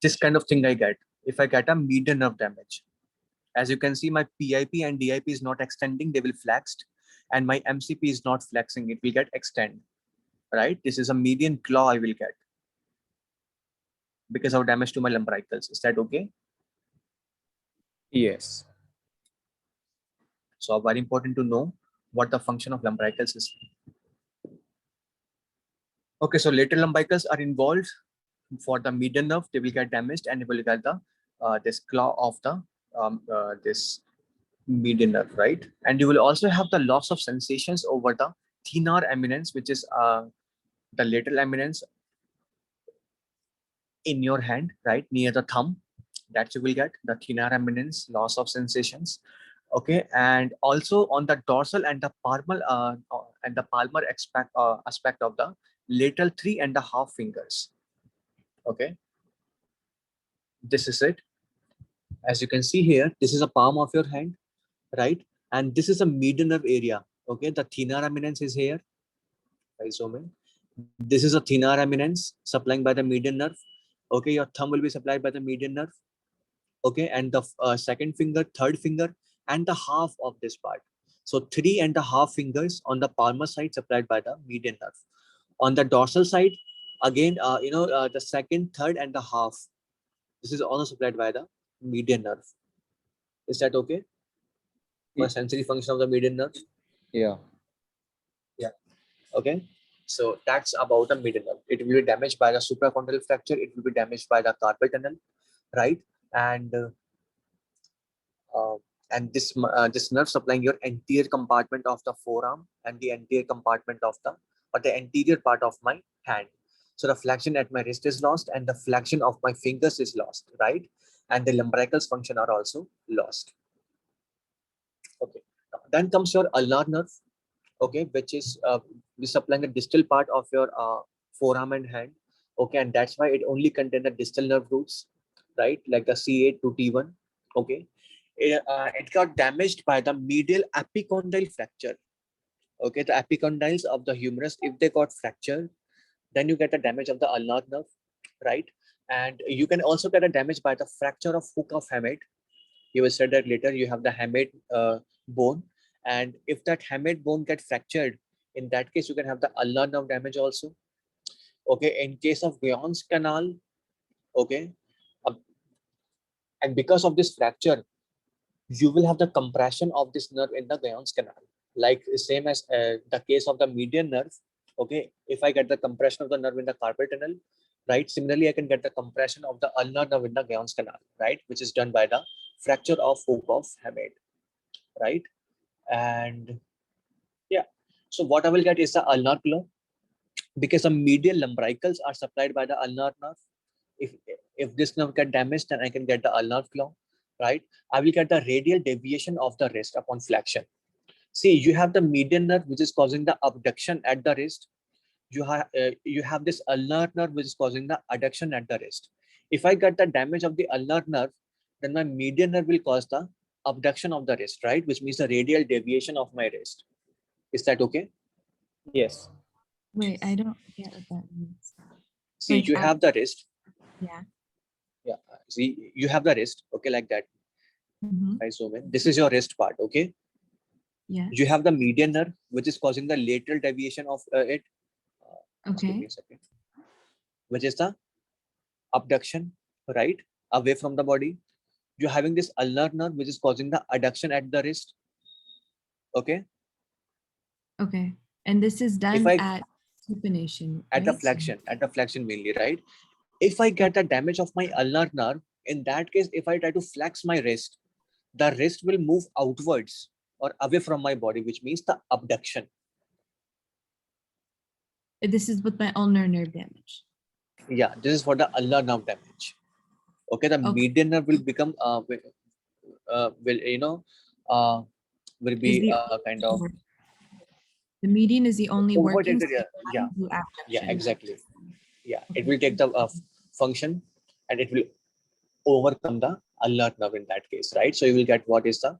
This kind of thing I get if I get a median nerve damage. As you can see, my PIP and DIP is not extending, they will flexed, and my MCP is not flexing, it will get extend, right? This is a median claw I will get because of damage to my lumbricals. Is that okay? Yes. So very important to know what the function of lumbricals is. Okay, so lateral lumbricals are involved for the median nerve. They will get damaged, and you will get the this claw of the this median nerve, right? And you will also have the loss of sensations over the thenar eminence, which is the lateral eminence in your hand, right near the thumb. That you will get the thenar eminence, loss of sensations. Okay, and also on the dorsal and the palmar aspect of the lateral 3.5 fingers. Okay, this is it. As you can see here, this is a palm of your hand, right? And this is a median nerve area. Okay, the thenar eminence is here. I zoom in. This is a thenar eminence supplying by the median nerve. Okay, your thumb will be supplied by the median nerve. Okay, and the second finger, third finger, and the half of this part. So 3.5 fingers on the palmar side supplied by the median nerve. On the dorsal side, again, the second, third, and the half. This is also supplied by the median nerve. Is that okay? For sensory function of the median nerve. Yeah. Okay. So that's about the median nerve. It will be damaged by the supracondylar fracture. It will be damaged by the carpal tunnel, right? And uh, this nerve supplying your anterior compartment of the forearm and the anterior compartment of the anterior part of my hand. So the flexion at my wrist is lost and the flexion of my fingers is lost, right? And the lumbricals function are also lost. Okay. Then comes your ulnar nerve, okay, which is supplying the distal part of your forearm and hand. Okay, and that's why it only contains the distal nerve roots, right? Like the C8 to T1. Okay, it got damaged by the medial epicondyle fracture. Okay, the epicondyles of the humerus, if they got fractured, then you get the damage of the ulnar nerve, right? And you can also get a damage by the fracture of hook of hamate. You will study that later. You have the hamate bone, and if that hamate bone gets fractured, in that case you can have the ulnar nerve damage also. Okay, in case of Guillaume's canal, okay, uh, and because of this fracture, you will have the compression of this nerve in the Guillaume's canal, like same as the case of the median nerve. Okay, if I get the compression of the nerve in the carpal tunnel, right? Similarly, I can get the compression of the ulnar nerve in the Guillaume's canal, right? Which is done by the fracture of hook of hamate, right? And yeah, so what I will get is the ulnar claw, because the medial lumbricals are supplied by the ulnar nerve. If this nerve get damaged, then I can get the ulnar claw, right? I will get the radial deviation of the wrist upon flexion. See, you have the median nerve which is causing the abduction at the wrist. You have this ulnar nerve which is causing the adduction at the wrist. If I get the damage of the ulnar nerve, then my median nerve will cause the abduction of the wrist, right? Which means the radial deviation of my wrist. Is that okay? Yes. Wait, I don't get what that means. See, Like, you have the wrist. Yeah. Yeah. See, you have the wrist. Okay, like that. Mhm. I zoom in. This is your wrist part. Okay. Yeah. You have the median nerve, which is causing the lateral deviation of it. Just give me Okay. a second. Which is the abduction, right? Away from the body. You're having this ulnar nerve, which is causing the adduction at the wrist. Okay. Okay. And this is If done I at supination, at the right? flexion mainly, right? If I get the damage of my ulnar nerve, in that case, if I try to flex my wrist, the wrist will move outwards or away from my body, which means the abduction. This is with my ulnar nerve damage. Yeah, this is for the ulnar nerve damage. Okay, the Okay. median nerve will become will Is be the kind of the median is the only working overtaken. Yeah, do yeah, abduction. exactly. Yeah, it Okay. will take the function and it will overcome the ulnar nerve in that case, right? So you will get what is the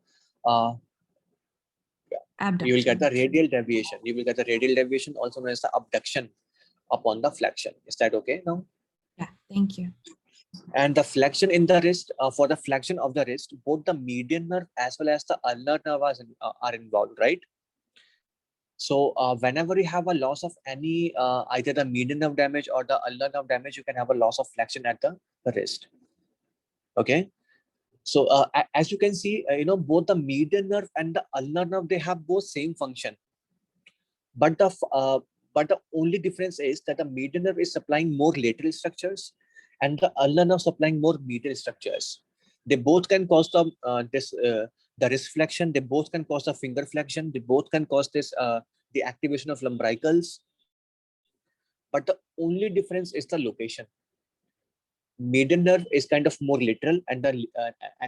you will get the Abduction. radial deviation. You will get the radial deviation, also known as the abduction upon the flexion. Is that okay now? Yeah, thank you. And the flexion in the wrist, for the flexion of the wrist, both the median nerve as well as the ulnar nerve are involved, right? So whenever you have a loss of any, either the median nerve damage or the ulnar nerve damage, you can have a loss of flexion at the wrist. Okay. So as you can see, both the median nerve and the ulnar nerve, they have both same function. But the only difference is that the median nerve is supplying more lateral structures and the ulnar nerve supplying more medial structures. They both can cause the wrist flexion. They both can cause the finger flexion. They both can cause the activation of lumbricals. But the only difference is the location. Median nerve is kind of more lateral, and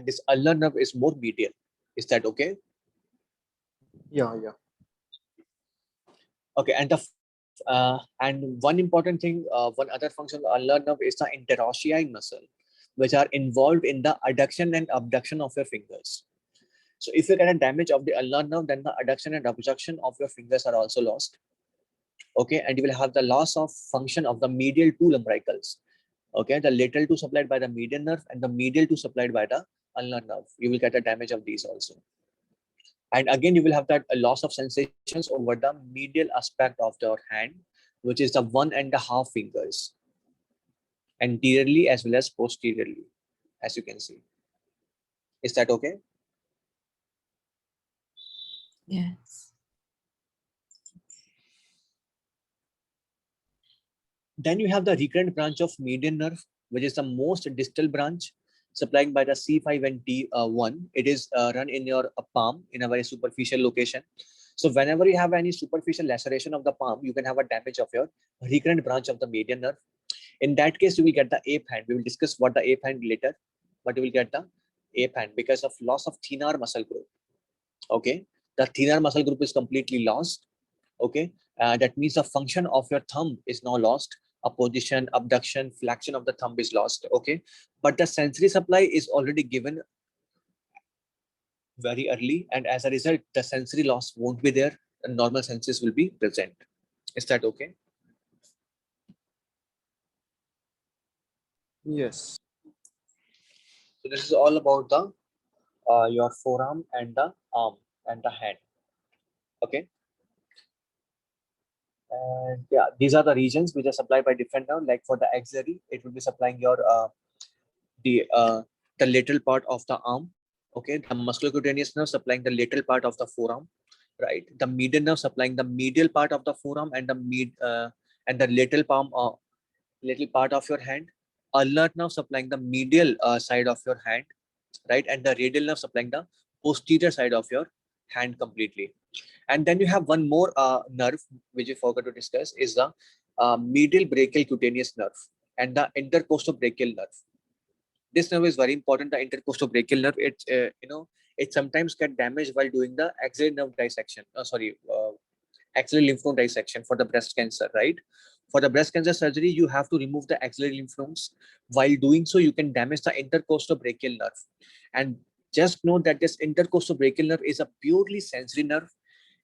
this ulnar nerve is more medial. Is that okay? Yeah, yeah. Okay, and one important thing, one other function of the ulnar nerve is the interossei muscle, which are involved in the adduction and abduction of your fingers. So if you get a damage of the ulnar nerve, then the adduction and abduction of your fingers are also lost. Okay, and you will have the loss of function of the medial two lumbricals. Okay, the lateral two supplied by the median nerve and the medial two supplied by the ulnar nerve. You will get a damage of these also. And again, you will have that a loss of sensations over the medial aspect of your hand, which is the 1.5 fingers, anteriorly as well as posteriorly, as you can see. Is that okay? Yes. Then you have the recurrent branch of median nerve, which is the most distal branch, supplying by the C5 and T1. It is run in your palm in a very superficial location. So whenever you have any superficial laceration of the palm, you can have a damage of your recurrent branch of the median nerve. In that case, you will get the ape hand. We will discuss what the ape hand later, but you will get the ape hand because of loss of thenar muscle group. Okay, the thenar muscle group is completely lost. Okay, that means the function of your thumb is now lost. A position, abduction, flexion of the thumb is lost. Okay, but the sensory supply is already given very early, and as a result, the sensory loss won't be there, and normal senses will be present. Is that okay? Yes. So this is all about the your forearm and the arm and the hand. Okay. And yeah, these are the regions which are supplied by different nerve. Like for the axillary, it will be supplying your the uh, the lateral part of the arm. Okay, the musculocutaneous nerve supplying the lateral part of the forearm, right? The median nerve supplying the medial part of the forearm and the and the lateral palm, little part of your hand. Ulnar nerve supplying the medial side of your hand, right? And the radial nerve supplying the posterior side of your hand completely. And then you have one more nerve which we forgot to discuss is the medial brachial cutaneous nerve and the intercostobrachial nerve. This nerve is very important. The intercostobrachial nerve, it sometimes get damaged while doing the axillary nerve dissection. Axillary lymph node dissection for the breast cancer, right? For the breast cancer surgery, you have to remove the axillary lymph nodes. While doing so, you can damage the intercostobrachial nerve. And just know that this intercostobrachial nerve is a purely sensory nerve.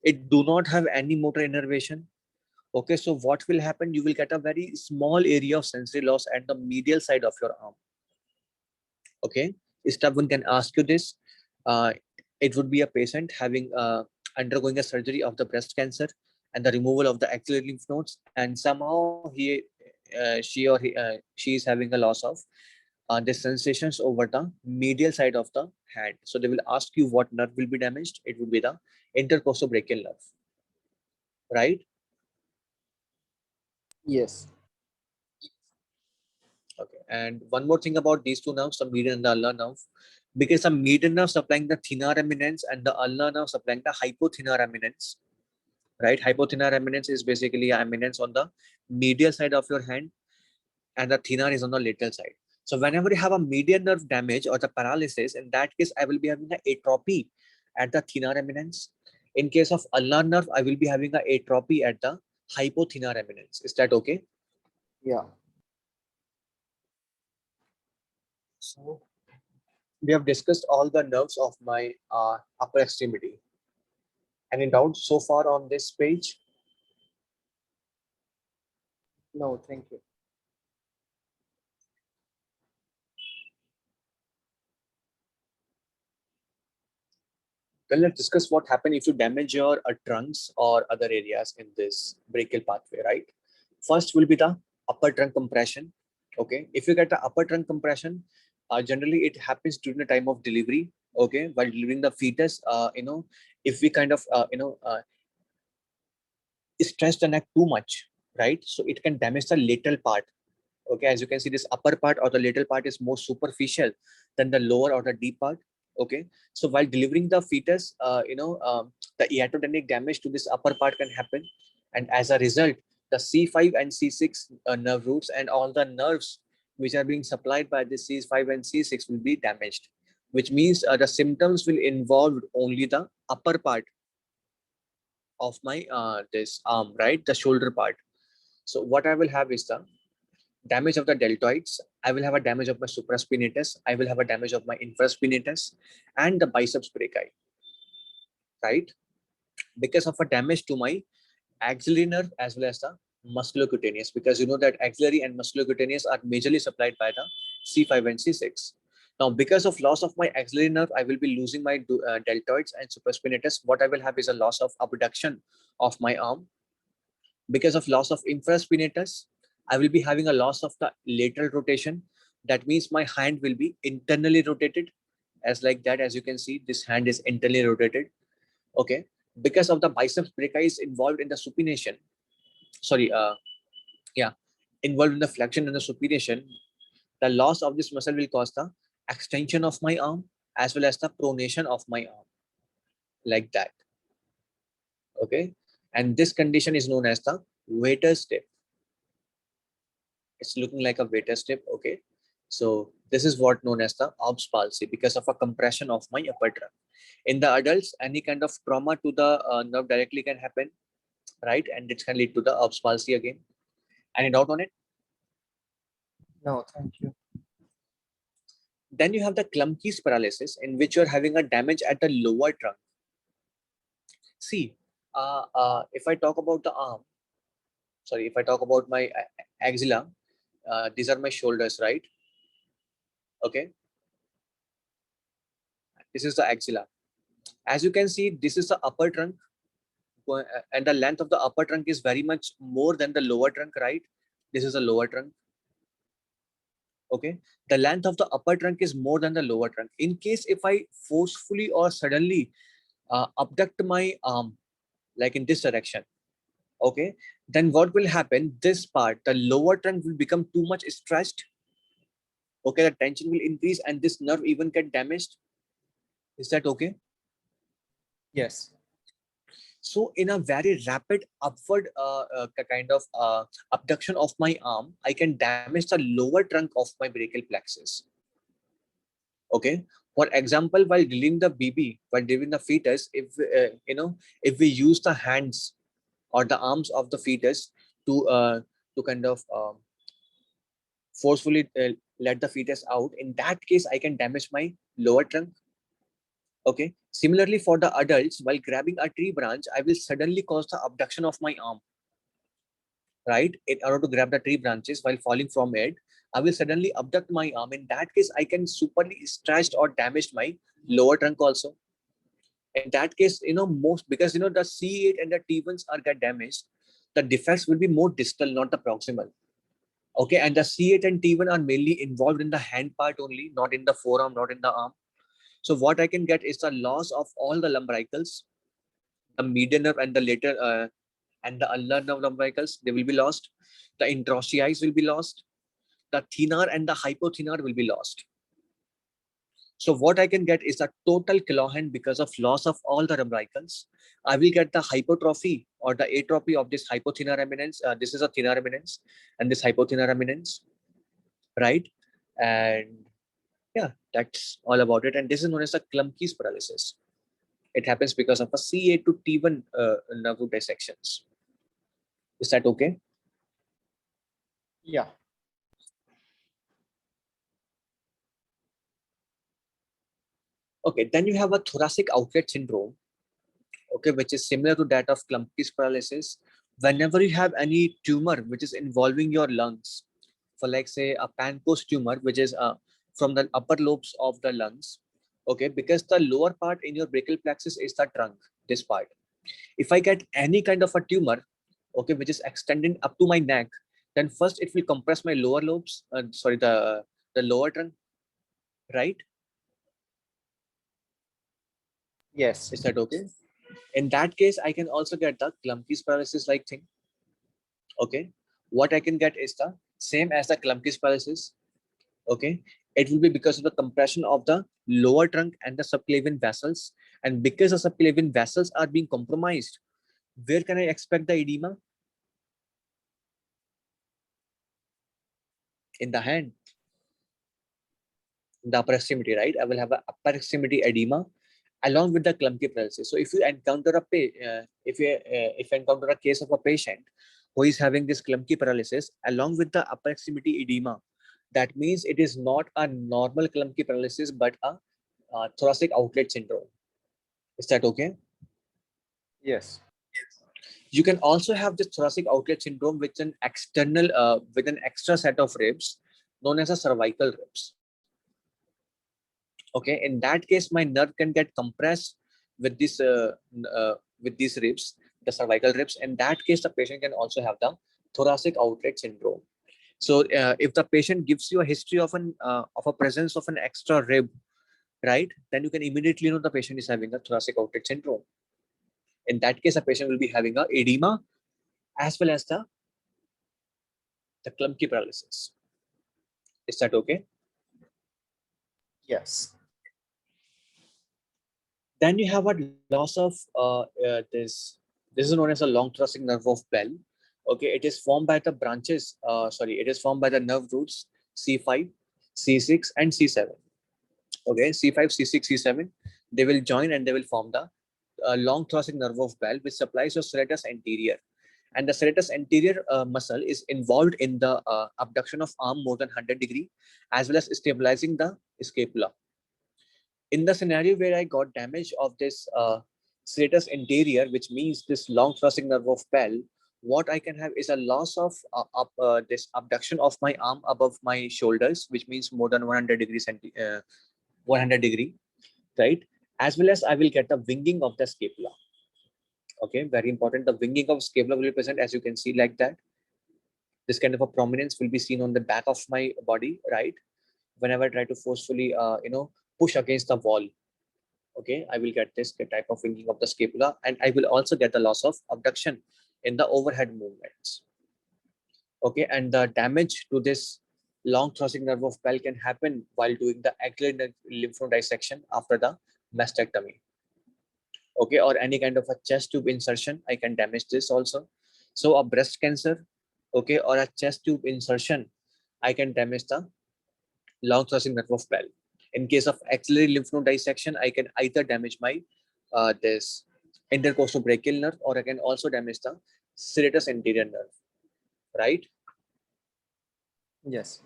It do not have any motor innervation. Okay, so what will happen? You will get a very small area of sensory loss at the medial side of your arm. Okay, step one can ask you this. Uh, it would be a patient having undergoing a surgery of the breast cancer and the removal of the axillary lymph nodes, and somehow she is having a loss of the sensations over the medial side of the hand. So they will ask you what nerve will be damaged. It would be the intercostobrachial nerve, right? Yes. Okay. And one more thing about these two nerves, the median and the ulnar nerve, because the median nerve supplying the thenar eminence and the ulnar nerve supplying the hypothenar eminence, right? Hypothenar eminence is basically an eminence on the medial side of your hand, and the thenar is on the lateral side. So whenever you have a median nerve damage or the paralysis, in that case, I will be having an atrophy at the thenar eminence. In case of ulnar nerve, I will be having an atrophy at the hypothenar eminence. Is that okay? Yeah. So we have discussed all the nerves of my upper extremity. Any doubts so far on this page? No, thank you. Then let's discuss what happens if you damage your trunks or other areas in this brachial pathway, right? First will be the upper trunk compression. Okay, if you get the upper trunk compression, generally it happens during the time of delivery. Okay, while delivering the fetus, if we kind of stretch the neck too much, right? So it can damage the lateral part. Okay, as you can see, this upper part or the lateral part is more superficial than the lower or the deep part. Okay, so while delivering the fetus, the iatrogenic damage to this upper part can happen, and as a result, the C5 and C6 nerve roots and all the nerves which are being supplied by the C5 and C6 will be damaged, which means the symptoms will involve only the upper part of my this arm, right, the shoulder part. So what I will have is the damage of the deltoids. I will have a damage of my supraspinatus. I will have a damage of my infraspinatus and the biceps brachii. right? Because of a damage to my axillary nerve as well as the musculocutaneous, because you know that axillary and musculocutaneous are majorly supplied by the C5 and C6. Now, because of loss of my axillary nerve, I will be losing my deltoids and supraspinatus. What I will have is a loss of abduction of my arm. Because of loss of infraspinatus, I will be having a loss of the lateral rotation. That means my hand will be internally rotated, as like that. As you can see, this hand is internally rotated. Okay, because of the biceps brachii is involved in the supination. Sorry, involved in the flexion and the supination. The loss of this muscle will cause the extension of my arm as well as the pronation of my arm, like that. Okay, and this condition is known as the waiter's step. It's looking like a waiter's step. Okay, so this is what known as the Orb's palsy because of a compression of my upper trunk. In the adults, any kind of trauma to the nerve directly can happen, right? And it can lead to the Orb's palsy again. Any doubt on it? No, thank you. Then you have the Klumpke's paralysis, in which you're having a damage at the lower trunk. See, if I talk about the arm, sorry, if I talk about my axilla, these are my shoulders, right? Okay, this is the axilla. As you can see, this is the upper trunk, and the length of the upper trunk is very much more than the lower trunk, right? This is the lower trunk. Okay, the length of the upper trunk is more than the lower trunk. In case if I forcefully or suddenly abduct my arm, like in this direction, okay, then what will happen? This part, the lower trunk will become too much stressed. Okay, the tension will increase and this nerve even get damaged. Is that okay? Yes. So in a very rapid upward kind of abduction of my arm, I can damage the lower trunk of my brachial plexus. Okay. For example, while drilling the BB, while drilling the fetus, if if we use the hands or the arms of the fetus to kind of forcefully let the fetus out, in that case, I can damage my lower trunk. Okay. Similarly, for the adults, while grabbing a tree branch, I will suddenly cause the abduction of my arm. Right? In order to grab the tree branches while falling from it, I will suddenly abduct my arm. In that case, I can superly stretched or damaged my lower trunk also. In that case, most because the C8 and the T1s are get damaged, the defects will be more distal, not the proximal. Okay, and the C8 and T1 are mainly involved in the hand part only, not in the forearm, not in the arm. So what I can get is the loss of all the lumbricals, the median nerve and the later and the ulnar nerve lumbricals, they will be lost. The interossei will be lost. The thenar and the hypothenar will be lost. So what I can get is a total kilohen because of loss of all the lumbricals. I will get the hypertrophy or the atrophy of this hypothenar eminence. This is a thenar eminence and this hypothenar eminence, right? And yeah, that's all about it. And this is known as the Klumpke's paralysis. It happens because of a C8 to T1 nerve root dissections. Is that okay? Yeah. Okay, then you have a thoracic outlet syndrome, okay, which is similar to that of Klumpke's paralysis. Whenever you have any tumor which is involving your lungs, for like say a Panco's tumor, which is from the upper lobes of the lungs, okay, because the lower part in your brachial plexus is the trunk, this part. If I get any kind of a tumor, okay, which is extending up to my neck, then first it will compress my lower lobes, the lower trunk, right? Yes. Is that okay? In that case, I can also get the Klumpke's paralysis like thing. Okay. What I can get is the same as the Klumpke's paralysis. Okay. It will be because of the compression of the lower trunk and the subclavian vessels. And because the subclavian vessels are being compromised, where can I expect the edema? In the hand, in the upper extremity, right? I will have an upper extremity edema along with the Klumpke paralysis. So if you encounter if you encounter a case of a patient who is having this Klumpke paralysis along with the upper extremity edema, that means it is not a normal Klumpke paralysis but a thoracic outlet syndrome. Is that okay? Yes. You can also have this thoracic outlet syndrome with an with an extra set of ribs known as a cervical ribs. Okay, in that case, my nerve can get compressed with this with these ribs, the cervical ribs. In that case, the patient can also have the thoracic outlet syndrome. So, if the patient gives you a history of a presence of an extra rib, right, then you can immediately know the patient is having a thoracic outlet syndrome. In that case, a patient will be having a edema as well as the clumsy paralysis. Is that okay? Yes. Then you have a loss of this. This is known as a long thoracic nerve of Bell. Okay, it is formed by the branches. Sorry, it is formed by the nerve roots C5, C6, and C7. Okay, C5, C6, C7. They will join and they will form the long thoracic nerve of Bell, which supplies your serratus anterior. And the serratus anterior muscle is involved in the abduction of arm more than 100 degree, as well as stabilizing the scapula. In the scenario where I got damage of this serratus anterior, which means this long thoracic nerve of Bell, what I can have is a loss of this abduction of my arm above my shoulders, which means more than 100 degrees, 100 degree, right? As well as I will get the winging of the scapula. Okay, very important. The winging of scapula will be present, as you can see, like that. This kind of a prominence will be seen on the back of my body, right? Whenever I try to forcefully, push against the wall, okay, I will get this type of winging of the scapula, and I will also get the loss of abduction in the overhead movements. Okay, and the damage to this long thoracic nerve of Bell can happen while doing the axillary lymph node dissection after the mastectomy. Okay, or any kind of a chest tube insertion, I can damage this also. So a breast cancer, okay, or a chest tube insertion, I can damage the long thoracic nerve of Bell. In case of axillary lymph node dissection, I can either damage my this intercostobrachial nerve, or I can also damage the serratus anterior nerve, right? Yes.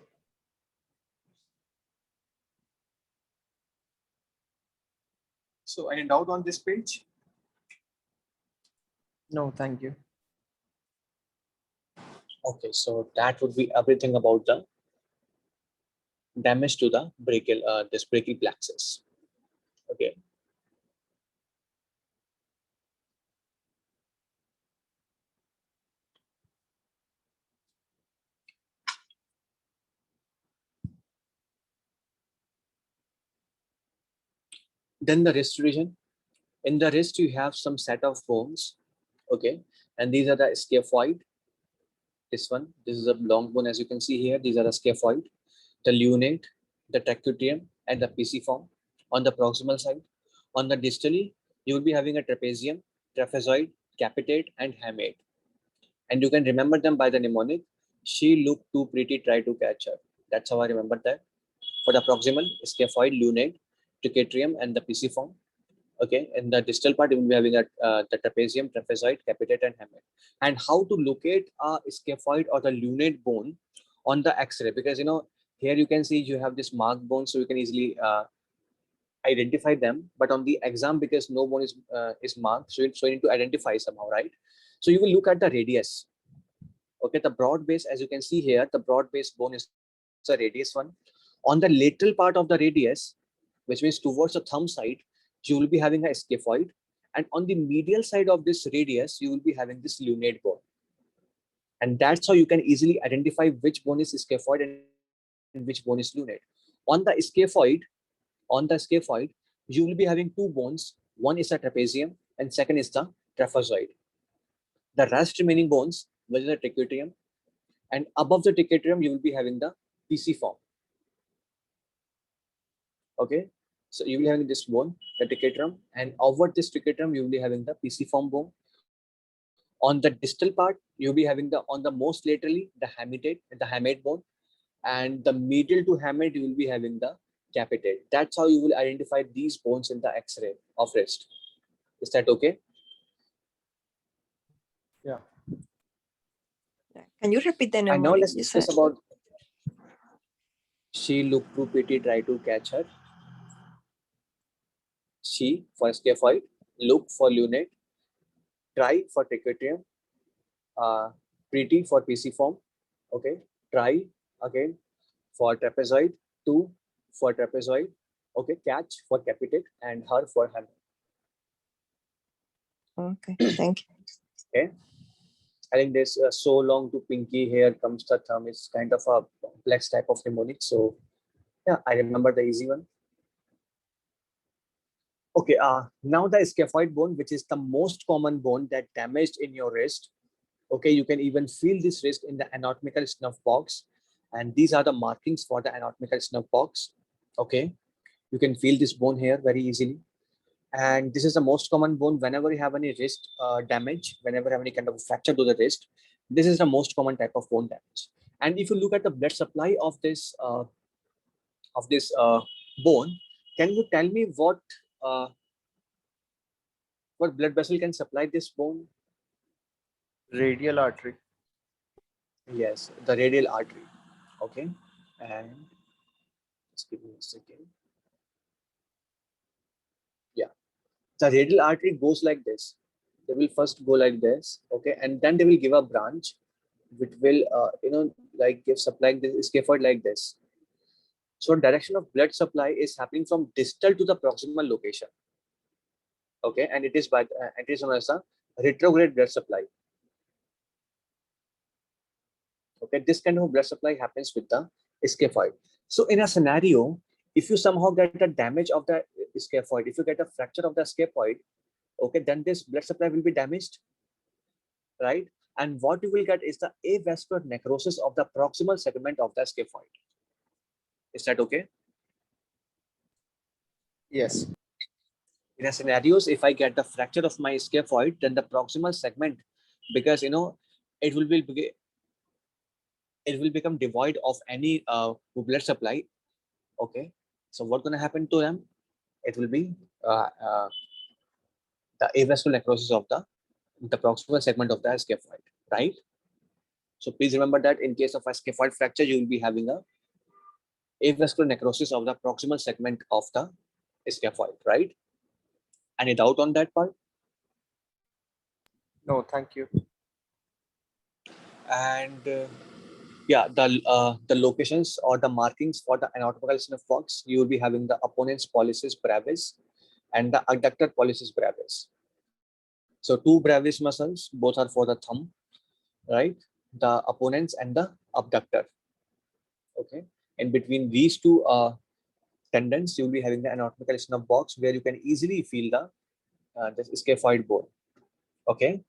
So any doubt on this page? No, thank you. Okay, so that would be everything about the damage to the brachial, this brachial plexus. Okay. Then the wrist region. In the wrist, you have some set of bones. Okay, and these are the scaphoid. This is a long bone, as you can see here. These are the scaphoid, the lunate, the tracheotomy, and the pisiform on the proximal side. On the distally, you will be having a trapezium, trapezoid, capitate, and hamate. And you can remember them by the mnemonic, she looked too pretty, try to catch her. That's how I remember that. For the proximal, scaphoid, lunate, tracheotomy, and the pisiform. Okay, in the distal part, you will be having the trapezium, trapezoid, capitate, and hamate. And how to locate a scaphoid or the lunate bone on the X-ray, because here you can see you have this marked bone, so you can easily identify them. But on the exam, because no bone is marked, so you need to identify somehow, right? So you will look at the radius. Okay, the broad base, as you can see here, the broad base bone is the radius one. On the lateral part of the radius, which means towards the thumb side, you will be having a scaphoid, and on the medial side of this radius, you will be having this lunate bone. And that's how you can easily identify which bone is scaphoid and which bone is lunate. On the scaphoid, you will be having two bones. One is the trapezium, and second is the trapezoid. The rest remaining bones, which is the tracheotomy, and above the tracheotomy, you will be having the pisiform. Okay, so you will be having this bone, the tracheotomy, and over this tracheotomy, you will be having the pisiform bone. On the distal part, you'll be having on the most laterally the hamate bone, and the medial to hamate, you will be having the capitate. That's how you will identify these bones in the X-ray of wrist. Is that okay? Yeah. Can you repeat the And now mnemonic let's you discuss said? about she looked too pretty, try to catch her. She for scaphoid, look for lunate, tri for trichotrium, pretty for pisiform, okay, tri again for trapezoid, 2 for trapezoid, okay, catch for capitate, and her for Heme. Okay, thank you. Okay, I think this so long to pinky, here comes the thumb, is kind of a complex type of mnemonic. So yeah, I remember the easy one. Okay, now the scaphoid bone, which is the most common bone that damaged in your wrist. Okay, you can even feel this wrist in the anatomical snuff box, and these are the markings for the anatomical snuff box. Okay, you can feel this bone here very easily, and this is the most common bone whenever you have any wrist damage, whenever you have any kind of fracture to the wrist. This is the most common type of bone damage. And if you look at the blood supply of this bone, can you tell me uh, what blood vessel can supply this bone? Radial artery. Yes, the radial artery. Okay, and just give me a second. Yeah, the radial artery goes like this. They will first go like this, okay, and then they will give a branch, which will, like give supplying this scaphoid like this. So direction of blood supply is happening from distal to the proximal location. Okay, and it is known as a retrograde blood supply. Okay, this kind of blood supply happens with the scaphoid. So in a scenario, if you somehow get a damage of the scaphoid, if you get a fracture of the scaphoid, okay, then this blood supply will be damaged, right? And what you will get is the avascular necrosis of the proximal segment of the scaphoid. Is that okay? Yes. In a scenarios, if I get the fracture of my scaphoid, then the proximal segment, because it will be it will become devoid of any blood supply. Okay, so what's going to happen to them? It will be the avascular necrosis of the proximal segment of the scaphoid, right? So please remember that in case of a scaphoid fracture, you will be having a avascular necrosis of the proximal segment of the scaphoid, right? Any doubt on that part? No, thank you. And yeah, the locations or the markings for the anatomical snuff box, you will be having the opponent's pollicis brevis and the adductor pollicis brevis. So two brevis muscles, both are for the thumb, right? The opponents and the abductor. Okay, in between these two tendons, you will be having the anatomical snuff box where you can easily feel the this scaphoid bone. Okay,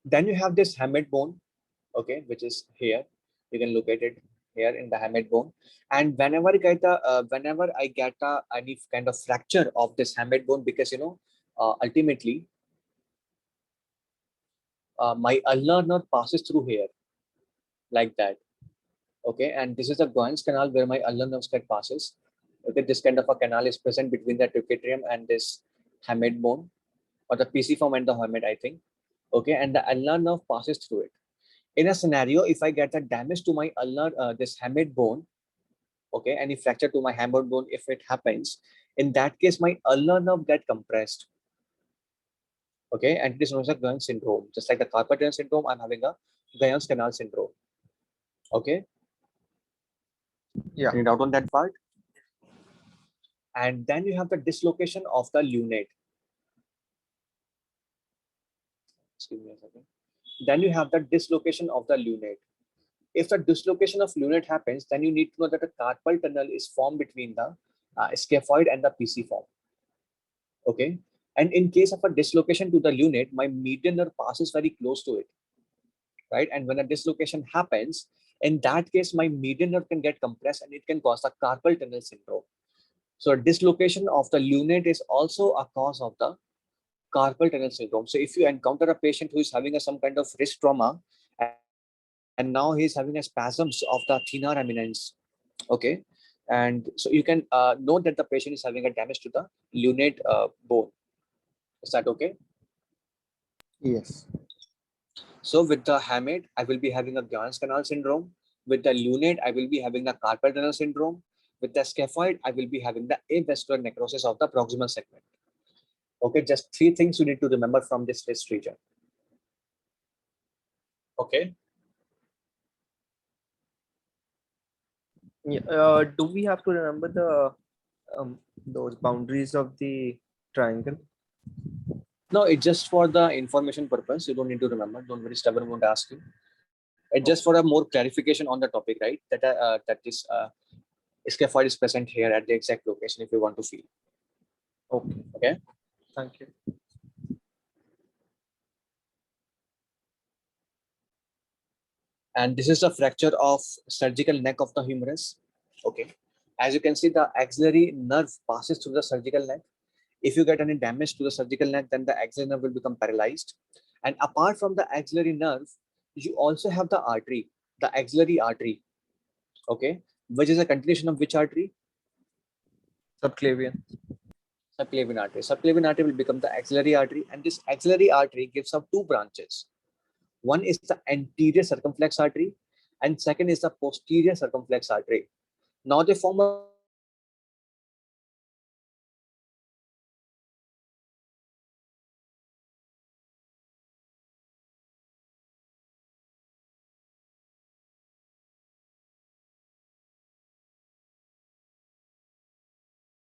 then you have this hamate bone, okay, which is here. You can locate it here in the hamate bone. And whenever I get any kind of fracture of this hamate bone, because ultimately my ulnar nerve passes through here like that. Okay, and this is the Goins canal where my ulnar nerve get passes. Okay, this kind of a canal is present between the trichotrium and this hamate bone, or the pisiform and the hamate, I think. Okay, and the ulnar nerve passes through it. In a scenario, if I get a damage to my ulnar, this hamate bone, okay, any fracture to my hamate bone, if it happens, in that case, my ulnar nerve get compressed. Okay, and it is known as a Goins syndrome. Just like the carpal tunnel syndrome, I'm having a Goins canal syndrome. Okay. Yeah. Any doubt on that part? And then you have the dislocation of the lunate. Excuse me a second. Then you have the dislocation of the lunate. If the dislocation of lunate happens, then you need to know that a carpal tunnel is formed between the scaphoid and the pisiform. Okay. And in case of a dislocation to the lunate, my median nerve passes very close to it. Right. And when a dislocation happens, in that case, my median nerve can get compressed and it can cause a carpal tunnel syndrome. So dislocation of the lunate is also a cause of the carpal tunnel syndrome. So if you encounter a patient who is having some kind of wrist trauma, and now he is having a spasms of the thenar eminence, okay, and so you can note that the patient is having a damage to the lunate bone. Is that okay? Yes. So with the hamate, I will be having a Gans canal syndrome. With the lunate, I will be having the carpal tunnel syndrome. With the scaphoid, I will be having the avascular necrosis of the proximal segment. Okay, just 3 things you need to remember from this wrist region. Okay. Yeah, do we have to remember the those boundaries of the triangle? No, it's just for the information purpose. You don't need to remember. Don't worry, Stubborn won't ask you. It's just for a more clarification on the topic, right? That this scaphoid is present here at the exact location if you want to feel. Okay. Okay. Thank you. And this is the fracture of surgical neck of the humerus. Okay. As you can see, the axillary nerve passes through the surgical neck. If you get any damage to the surgical neck, then the axillary nerve will become paralyzed. And apart from the axillary nerve, you also have the artery, the axillary artery. Okay, which is a continuation of which artery? Subclavian. Subclavian artery. Subclavian artery will become the axillary artery, and this axillary artery gives up 2 branches. One is the anterior circumflex artery, and second is the posterior circumflex artery. Now they form a bridge between the anterior and the posterior circumflex artery. And this bridge is called the anterior circumflex artery.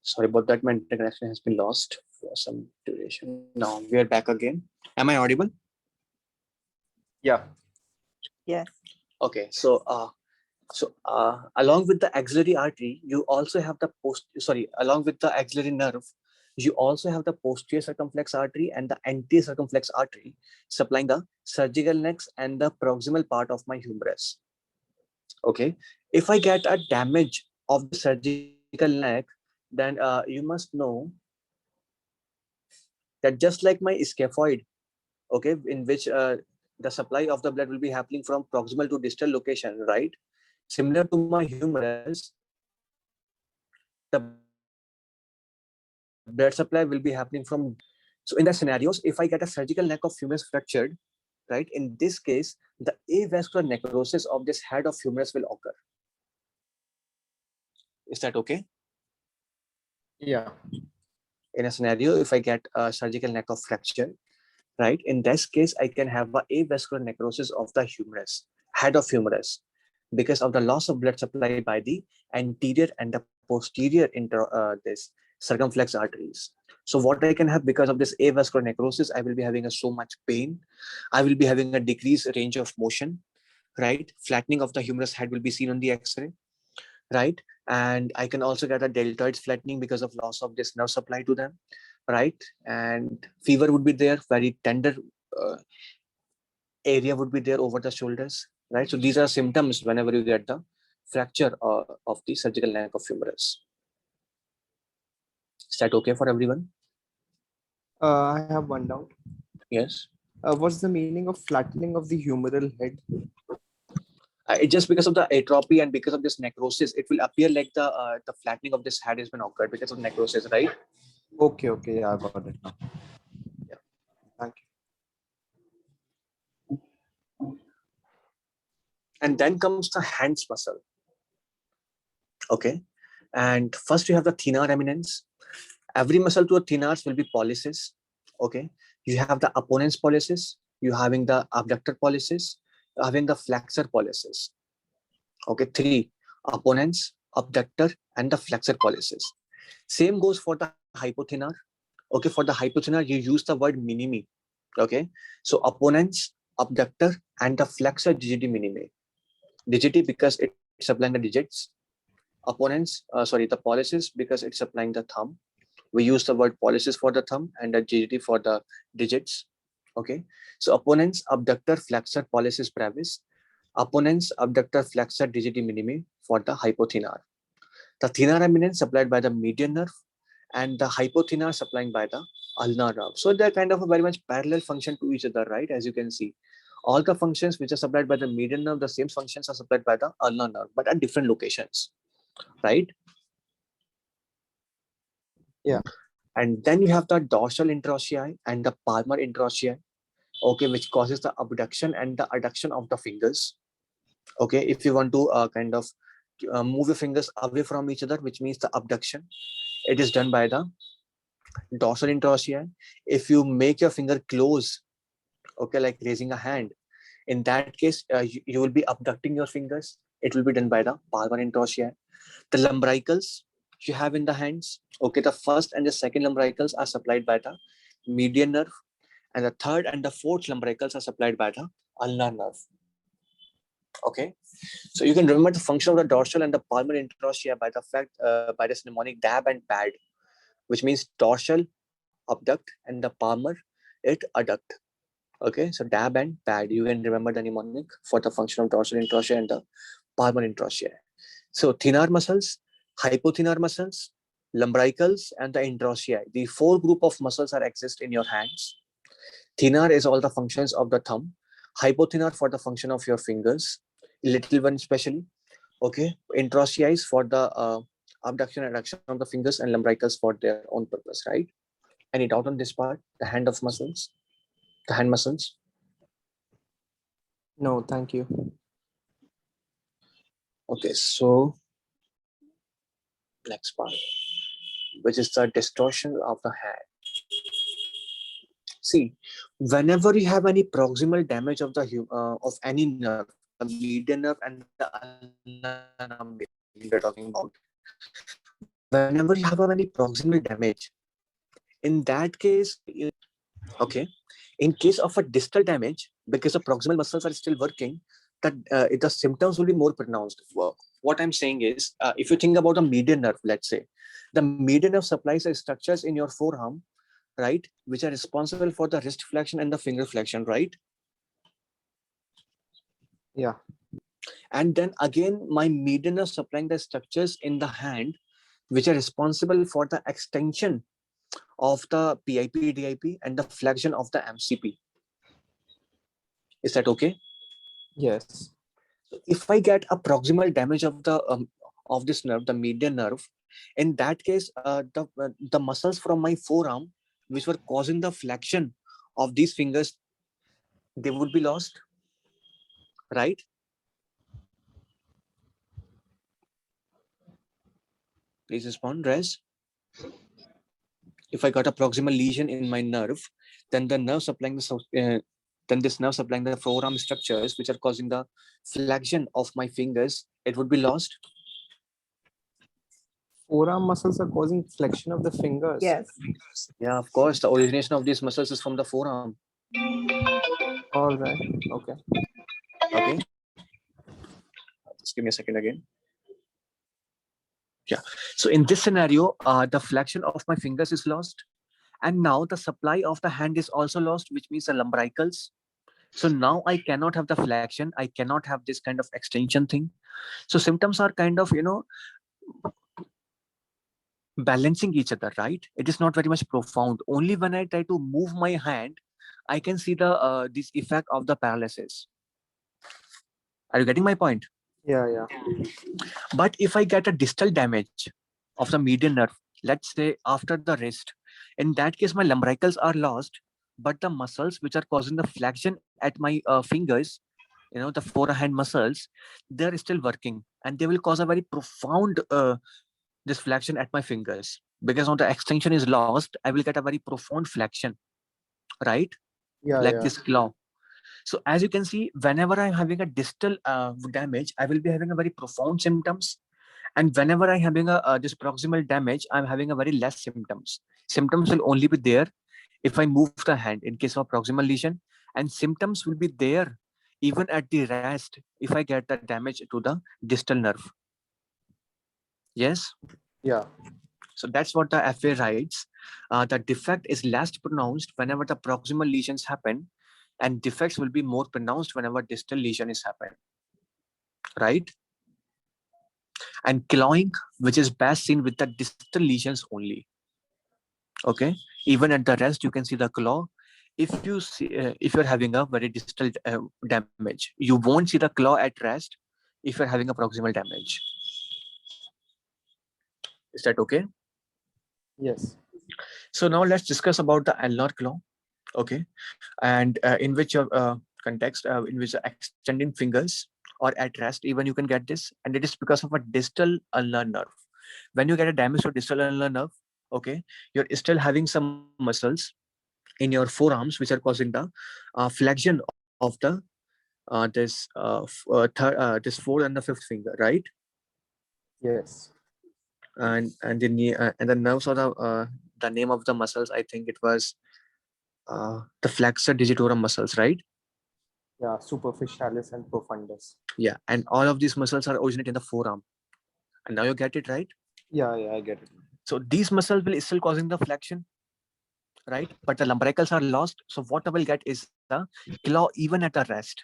Sorry about that, my internet connection has been lost for some duration. Now we are back again. Am I audible? Yeah. Yes. Okay, so along with the axillary artery, you also have the along with the axillary nerve, you also have the posterior circumflex artery and the anterior circumflex artery supplying the surgical necks and the proximal part of my humerus. Okay, if I get a damage of the surgical neck, then you must know that just like my scaphoid, okay, in which the supply of the blood will be happening from proximal to distal location, right? Similar to my humerus, the blood supply will be happening from. So in the scenarios, if I get a surgical neck of humerus fractured, right, in this case, the avascular necrosis of this head of humerus will occur. Is that okay? Yeah. In a scenario, if I get a surgical neck of fracture, right, in this case, I can have a avascular necrosis of the humerus, head of humerus, because of the loss of blood supply by the anterior and the posterior this circumflex arteries. So what I can have because of this avascular necrosis, I will be having so much pain. I will be having a decreased range of motion, right? Flattening of the humerus head will be seen on the X-ray, right? And I can also get a deltoid flattening because of loss of this nerve supply to them, right? And fever would be there, very tender uh, area would be there over the shoulders, right? So these are symptoms whenever you get the fracture of the surgical neck of humerus. Is that okay for everyone? I have one doubt. Yes. What's the meaning of flattening of the humeral head? It just because of the atrophy and because of this necrosis, it will appear like the flattening of this head has been occurred because of necrosis, right? Okay, okay, yeah, I got it now. Yeah. Thank you. And then comes the hands muscle. Okay. And first you have the thenar eminence. Every muscle to a thenars will be pollicis. Okay. You have the opponent's pollicis. You having the abductor pollicis. Having the flexor pollicis. Okay. 3 opponents, abductor, and the flexor pollicis. Same goes for the hypothenar. Okay. For the hypothenar, you use the word minimi. Okay. So opponents, abductor, and the flexor digiti minimi. Digiti because it's supplying the digits. Opponents, the pollicis because it's supplying the thumb. We use the word pollicis for the thumb and the GT for the digits. Okay. So opponents, abductor, flexor, pollicis brevis. Opponents abductor flexor digiti minimi for the hypothenar. The thenar eminence supplied by the median nerve and the hypothenar supplying by the ulnar nerve. So they're kind of a very much parallel function to each other, right? As you can see, all the functions which are supplied by the median nerve, the same functions are supplied by the ulnar nerve, but at different locations, right? Yeah. And then you have the dorsal interossei and the palmar interossei, okay, which causes the abduction and the adduction of the fingers. Okay, if you want to kind of move your fingers away from each other, which means the abduction, it is done by the dorsal interossei. If you make your finger close, okay, like raising a hand, in that case, you will be abducting your fingers. It will be done by the palmar interossei. The lumbricals you have in the hands, okay, the first and the second lumbricals are supplied by the median nerve, and the third and the fourth lumbricals are supplied by the ulnar nerve. Okay, so you can remember the function of the dorsal and the palmar interossei by the fact by this mnemonic dab and pad, which means dorsal abduct and the palmar it adduct. Okay, so dab and pad, you can remember the mnemonic for the function of dorsal interossei and the palmar interossei. So thenar muscles, hypothenar muscles, lumbricals, and the interossei. The four group of muscles are exist in your hands. Thenar is all the functions of the thumb. Hypothenar for the function of your fingers, little one especially. Okay, interossei is for the abduction and adduction of the fingers, and lumbricals for their own purpose, right? Any doubt on this part? The hand of muscles, the hand muscles. No, thank you. Okay, so next part, which is the distortion of the hand. See, whenever you have any proximal damage of the of any nerve, the median nerve and the ulnar nerve we're talking about. Whenever you have any proximal damage, in that case, okay, in case of a distal damage, because the proximal muscles are still working, that the symptoms will be more pronounced. What I'm saying is, if you think about a median nerve, let's say, the median nerve supplies the structures in your forearm, right, which are responsible for the wrist flexion and the finger flexion, right? Yeah. And then again, my median nerve supplying the structures in the hand, which are responsible for the extension of the PIP, DIP, and the flexion of the MCP. Is that okay? Yes. So if I get a proximal damage of this nerve, the median nerve, in that case, the muscles from my forearm, which were causing the flexion of these fingers, they would be lost, right? Please respond, Rez. If I got a proximal lesion in my nerve, then the nerve supplying then this nerve supplying the forearm structures, which are causing the flexion of my fingers, it would be lost. Forearm muscles are causing flexion of the fingers. Yes. Yeah, of course. The origination of these muscles is from the forearm. All right. Okay. Okay. Just give me a second again. Yeah. So in this scenario, the flexion of my fingers is lost. And now the supply of the hand is also lost, which means the lumbricals. So now I cannot have the flexion. I cannot have this kind of extension thing. So symptoms are kind of, balancing each other, right? It is not very much profound. Only when I try to move my hand, I can see the this effect of the paralysis. Are you getting my point? Yeah, yeah. But if I get a distal damage of the median nerve, let's say after the wrist, in that case, my lumbricals are lost, but the muscles which are causing the flexion at my fingers, the forehand muscles, they're still working, and they will cause a very profound this flexion at my fingers. Because when the extension is lost, I will get a very profound flexion, right? Yeah, Like yeah. this claw. So as you can see, whenever I'm having a distal damage, I will be having a very profound symptoms. And whenever I'm having a this proximal damage, I'm having a very less symptoms. Symptoms will only be there if I move the hand in case of proximal lesion, and symptoms will be there even at the rest if I get the damage to the distal nerve. Yes? Yeah. So that's what the FA writes. The defect is less pronounced whenever the proximal lesions happen, and defects will be more pronounced whenever distal lesion is happened. right? And clawing, which is best seen with the distal lesions only. Okay, even at the rest, you can see the claw. If you see, if you're having a very distal damage, you won't see the claw at rest. If you're having a proximal damage, is that okay? Yes. So now let's discuss about the ulnar claw. Okay, and in which context, in which extending fingers or at rest, even you can get this, and it is because of a distal ulnar nerve. When you get a damage to distal ulnar nerve, okay, you're still having some muscles in your forearms which are causing the flexion of the this fourth and the fifth finger, right? Yes. And and the nerves or the name of the muscles, I think it was the flexor digitorum muscles, right? Yeah. Superficialis and profundus. Yeah, and all of these muscles are originate in the forearm. And now you get it, right? Yeah. Yeah. I get it. So these muscles will still causing the flexion, right? But the lumbricals are lost. So what I will get is the claw even at the rest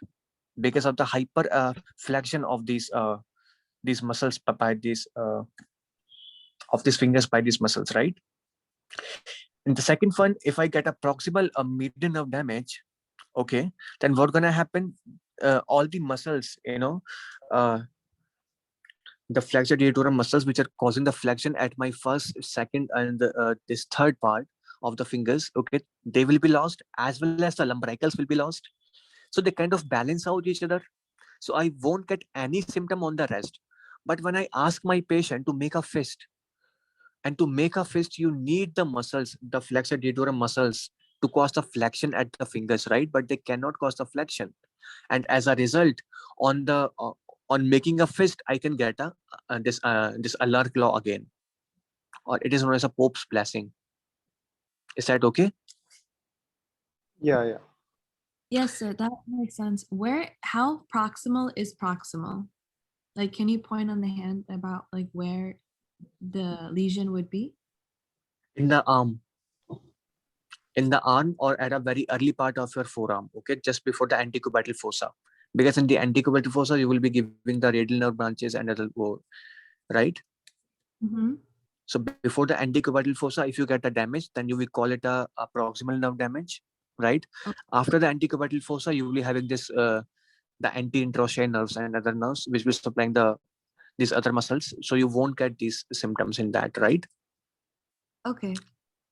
because of the hyper flexion of these muscles by these of these fingers by these muscles, right? In the second one, if I get a proximal median nerve damage, okay, then what's gonna happen? All the muscles, uh, the flexor digitorum muscles which are causing the flexion at my first, second, and this third part of the fingers, okay, they will be lost as well as the lumbricals will be lost. So they kind of balance out each other. So I won't get any symptom on the rest. But when I ask my patient to make a fist, and to make a fist, you need the muscles, the flexor digitorum muscles, to cause the flexion at the fingers, right? But they cannot cause the flexion. And as a result, on the on making a fist, I can get a this ulnar claw again, or it is known as a Pope's blessing. Is that okay? Yeah. Yeah. Yes, sir, that makes sense. How proximal is proximal? Like, can you point on the hand about like where the lesion would be? In the arm, or at a very early part of your forearm, okay, just before the antecubital fossa. Because in the antecubital fossa, you will be giving the radial nerve branches and other, right? Mm-hmm. So before the antecubital fossa, if you get a damage, then you will call it a proximal nerve damage, right? After the antecubital fossa, you will be having this the anti-interosseous nerves and other nerves which will supplying these other muscles. So you won't get these symptoms in that, right? Okay.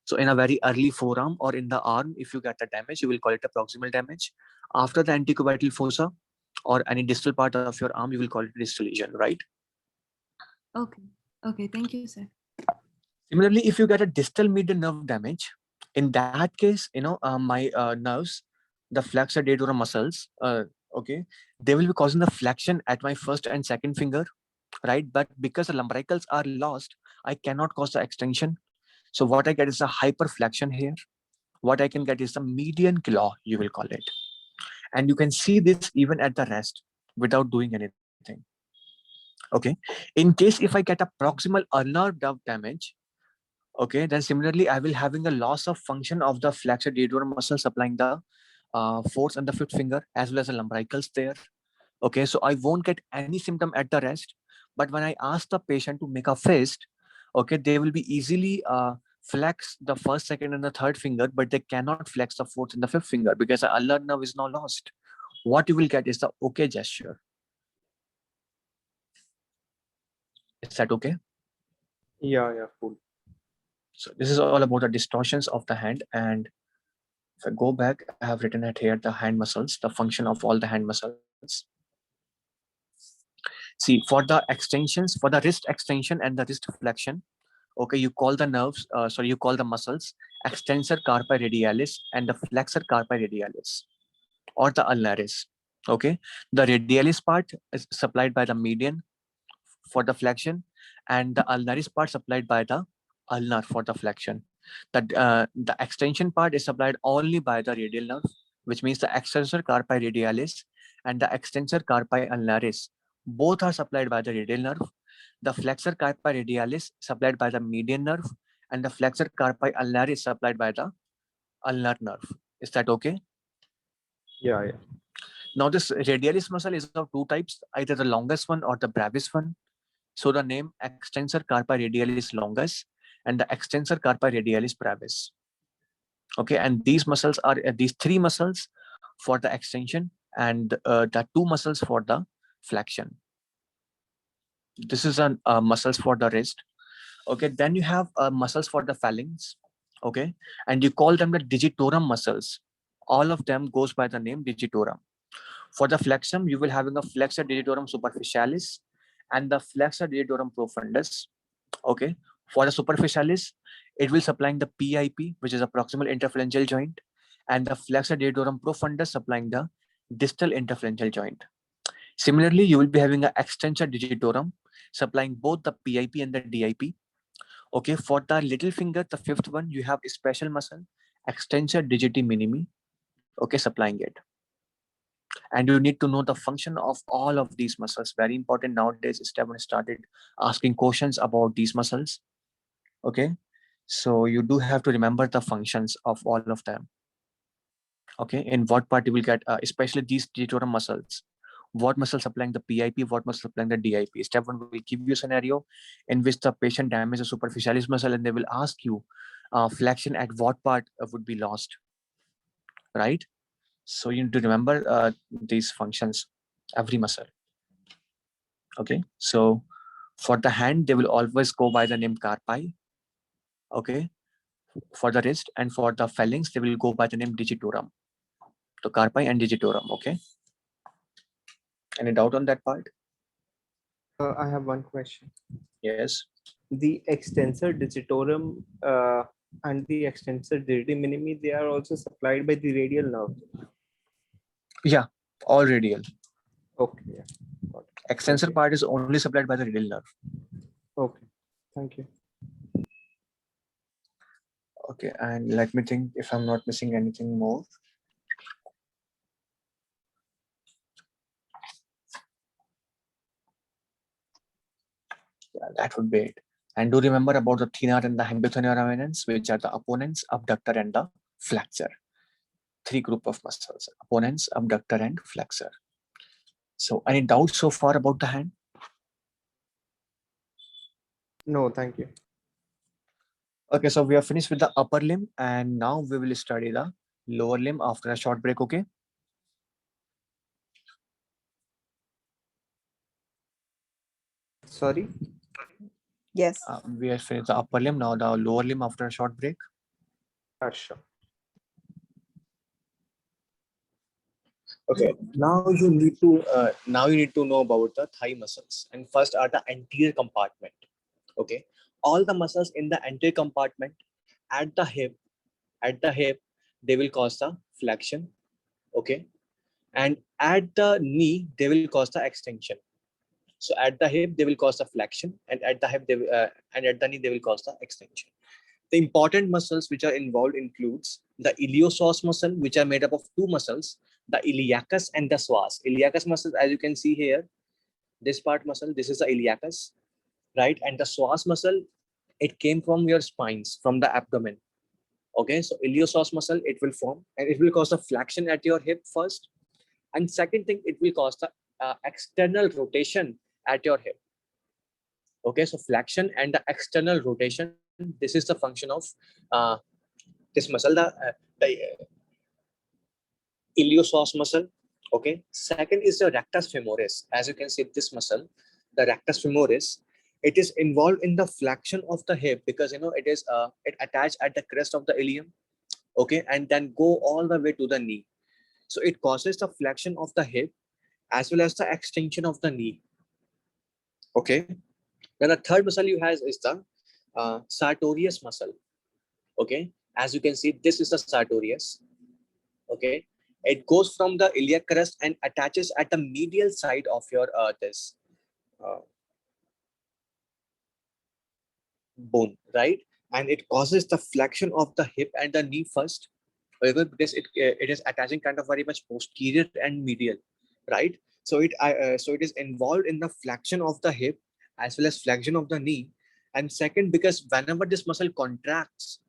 So in a very early forearm or in the arm, if you get a damage, you will call it a proximal damage. After the antecubital fossa or any distal part of your arm, you will call it distal lesion, right? Okay. Okay. Thank you, sir. Similarly, if you get a distal median nerve damage, in that case, my nerves, the flexor digitorum muscles, okay, they will be causing the flexion at my first and second finger, right? But because the lumbricals are lost, I cannot cause the extension. So what I get is a hyperflexion here. What I can get is the median claw, you will call it. And you can see this even at the rest without doing anything. Okay. In case if I get a proximal ulnar nerve damage, okay, then similarly, I will having a loss of function of the flexor digitorum muscle supplying the fourth and the fifth finger as well as the lumbricals there. Okay, so I won't get any symptom at the rest. But when I ask the patient to make a fist, okay, they will be easily flex the first, second, and the third finger, but they cannot flex the fourth and the fifth finger because the ulnar nerve is now lost. What you will get is the okay gesture. Is that okay? Yeah. Yeah. Cool. So this is all about the distortions of the hand. And if I go back, I have written it here, the hand muscles, the function of all the hand muscles. See, for the extensions, for the wrist extension and the wrist flexion, okay, you call the nerves, you call the muscles extensor carpi radialis and the flexor carpi radialis or the ulnaris. Okay, the radialis part is supplied by the median for the flexion, and the ulnaris part supplied by the ulnar for the flexion. The extension part is supplied only by the radial nerve, which means the extensor carpi radialis and the extensor carpi ulnaris. Both are supplied by the radial nerve. The flexor carpi radialis supplied by the median nerve, and the flexor carpi ulnaris supplied by the ulnar nerve. Is that okay? Yeah. Yeah. Now this radialis muscle is of two types, either the longest one or the brevis one. So the name extensor carpi radialis longus and the extensor carpi radialis brevis. Okay, and these muscles are these three muscles for the extension and the two muscles for the flexion. This is a muscles for the wrist. Okay, then you have muscles for the phalanx. Okay, and you call them the digitorum muscles. All of them goes by the name digitorum. For the flexum, you will having a flexor digitorum superficialis and the flexor digitorum profundus. Okay, for the superficialis, it will supplying the PIP, which is a proximal interphalangeal joint, and the flexor digitorum profundus supplying the distal interphalangeal joint. Similarly, you will be having an extensor digitorum supplying both the PIP and the DIP. Okay, for the little finger, the fifth one, you have a special muscle, extensor digiti minimi, okay, supplying it. And you need to know the function of all of these muscles. Very important nowadays. Stephen started asking questions about these muscles. Okay, so you do have to remember the functions of all of them. Okay, in what part you will get, especially these digitorum muscles. What muscle supplying the PIP, what muscle supplying the DIP. Step one will give you a scenario in which the patient damages superficialis muscle and they will ask you flexion at what part would be lost, right? So you need to remember these functions, every muscle. Okay, so for the hand, they will always go by the name carpi. Okay, for the wrist and for the phalanx, they will go by the name digitorum. So carpi and digitorum. Okay. Any doubt on that part? I have one question. Yes. The extensor digitorum and the extensor digiti minimi, they are also supplied by the radial nerve. Yeah, all radial. Okay. Yeah. Got it. Extensor Okay. part is only supplied by the radial nerve. Okay. Thank you. Okay, and let me think if I'm not missing anything more. Yeah, that would be it. And do remember about the thenar and the hemipothenor eminence, which are the opponents, abductor, and the flexor. Three group of muscles: opponents, abductor, and flexor. So, any doubts so far about the hand? No, thank you. Okay, so we are finished with the upper limb, and now we will study the lower limb after a short break. Okay. Sorry. Yes. We are finished the upper limb, now the lower limb after a short break. Sure. Okay, now you need to know about the thigh muscles, and first are the anterior compartment. Okay, all the muscles in the anterior compartment at the hip, they will cause the flexion. Okay, and at the knee they will cause the extension. So at the hip they will cause the flexion, and at the hip and at the knee they will cause the extension. The important muscles which are involved includes the iliopsoas muscle, which are made up of two muscles, the iliacus and the psoas. Iliacus muscle, as you can see here, this part muscle, this is the iliacus, right? And the psoas muscle, it came from your spines, from the abdomen. Okay, so iliopsoas muscle, it will form and it will cause a flexion at your hip first. And second thing, it will cause the external rotation at your hip. Okay, so flexion and the external rotation, this is the function of this muscle, the iliopsoas muscle. Okay, second is the rectus femoris. As you can see, this muscle, the rectus femoris, it is involved in the flexion of the hip because it is it attached at the crest of the ilium. Okay, and then go all the way to the knee. So it causes the flexion of the hip as well as the extension of the knee. Okay, then the third muscle you have is the sartorius muscle. Okay, as you can see, this is the sartorius. Okay, it goes from the iliac crest and attaches at the medial side of your this bone, right? And it causes the flexion of the hip and the knee first, because it is attaching kind of very much posterior and medial, right? So it is involved in the flexion of the hip as well as flexion of the knee. And second, because whenever this muscle contracts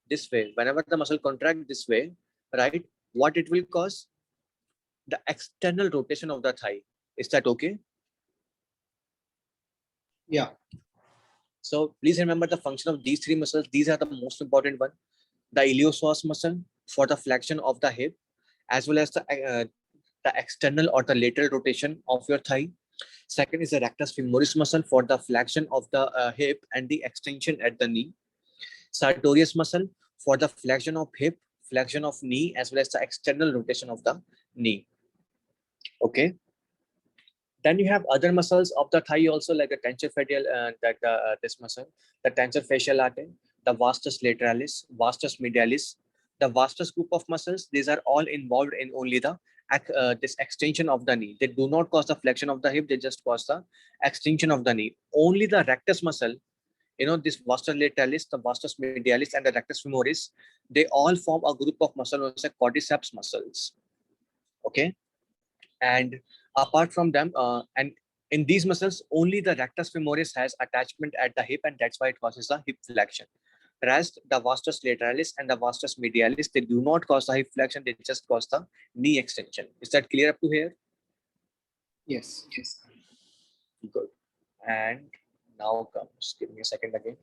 this way, whenever the muscle contracts this way, right, what it will cause? the external rotation of the thigh. Is that okay? Yeah. So please remember the function of these three muscles. These are the most important one. The iliopsoas muscle for the flexion of the hip, as well as the external or the lateral rotation of your thigh. Second is the rectus femoris muscle for the flexion of the hip and the extension at the knee. Sartorius muscle for the flexion of hip, flexion of knee, as well as the external rotation of the knee. Okay. Then you have other muscles of the thigh also, like the tensor fascial, this muscle, the tensor fascial artery, the vastus lateralis, vastus medialis, the vastus group of muscles. These are all involved in only the this extension of the knee. They do not cause the flexion of the hip. They just cause the extension of the knee. Only the rectus muscle, this vastus lateralis, the vastus medialis, and the rectus femoris, they all form a group of muscles known as quadriceps muscles. Okay. And apart from them, and in these muscles, only the rectus femoris has attachment at the hip, and that's why it causes the hip flexion. Whereas the vastus lateralis and the vastus medialis, they do not cause the hip flexion, they just cause the knee extension. Is that clear up to here? Yes. Good. And now comes, give me a second again.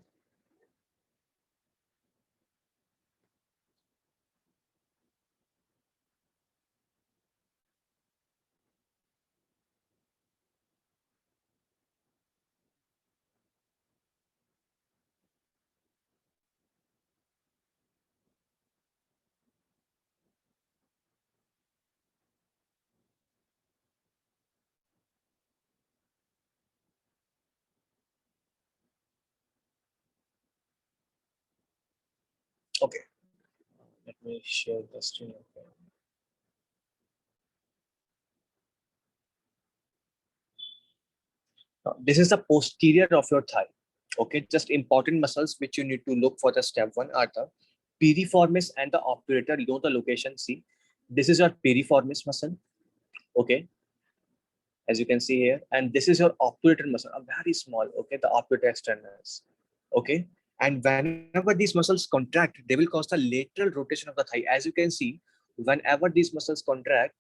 Okay. Let me share the screen. Okay. Now, this is the posterior of your thigh. Okay, just important muscles which you need to look for the step one are the piriformis and the obturator. You know the location. See, this is your piriformis muscle. Okay, as you can see here, and this is your obturator muscle, a very small. Okay, the obturator externus. Okay, and whenever these muscles contract, they will cause the lateral rotation of the thigh. As you can see, whenever these muscles contract,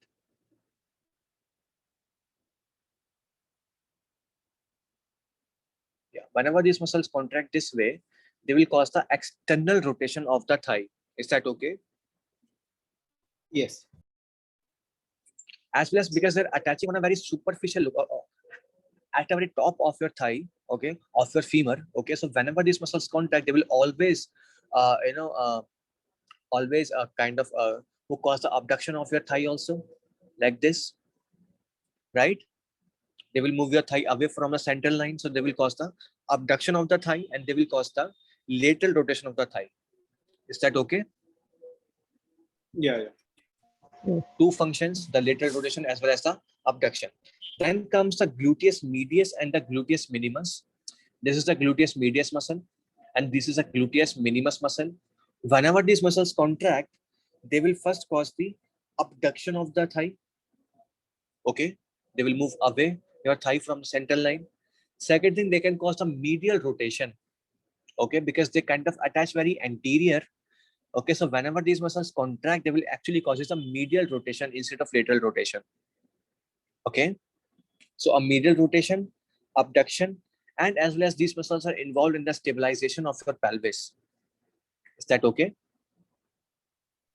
whenever these muscles contract this way, they will cause the external rotation of the thigh. Is that okay? Yes. As well as because they're attaching on a very superficial look at the very top of your thigh, okay, of your femur. Okay, so whenever these muscles contact, they will always always kind of will cause the abduction of your thigh also, like this, right? They will move your thigh away from the central line, so they will cause the abduction of the thigh, and they will cause the lateral rotation of the thigh. Is that okay? Yeah. Two functions, the lateral rotation as well as the abduction. Then comes the gluteus medius and the gluteus minimus. This is the gluteus medius muscle, and this is a gluteus minimus muscle. Whenever these muscles contract, they will first cause the abduction of the thigh. Okay, they will move away your thigh from the central line. Second thing, they can cause the medial rotation. Okay, because they kind of attach very anterior. Okay, so whenever these muscles contract, they will actually cause a medial rotation instead of lateral rotation. Okay, so a medial rotation, abduction, and as well as these muscles are involved in the stabilization of your pelvis. Is that okay?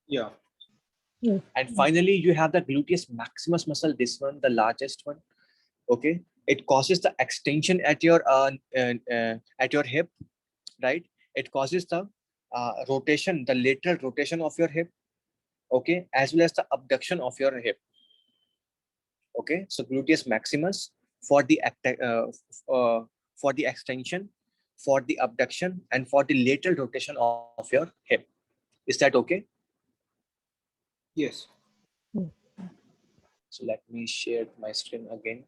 Yeah. And finally, you have the gluteus maximus muscle, this one, the largest one. Okay, it causes the extension at your hip, right? It causes the rotation, the lateral rotation of your hip. Okay, as well as the abduction of your hip. Okay, so gluteus maximus for the extension, for the abduction, and for the lateral rotation of your hip. Is that okay? Yes. So let me share my screen again.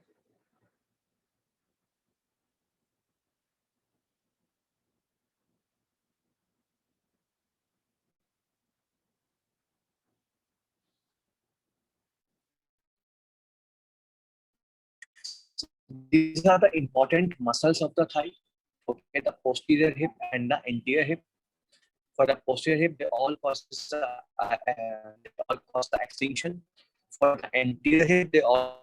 These are the important muscles of the thigh. Okay, the posterior hip and the anterior hip. For the posterior hip, they all cause the extension. For the anterior hip, they all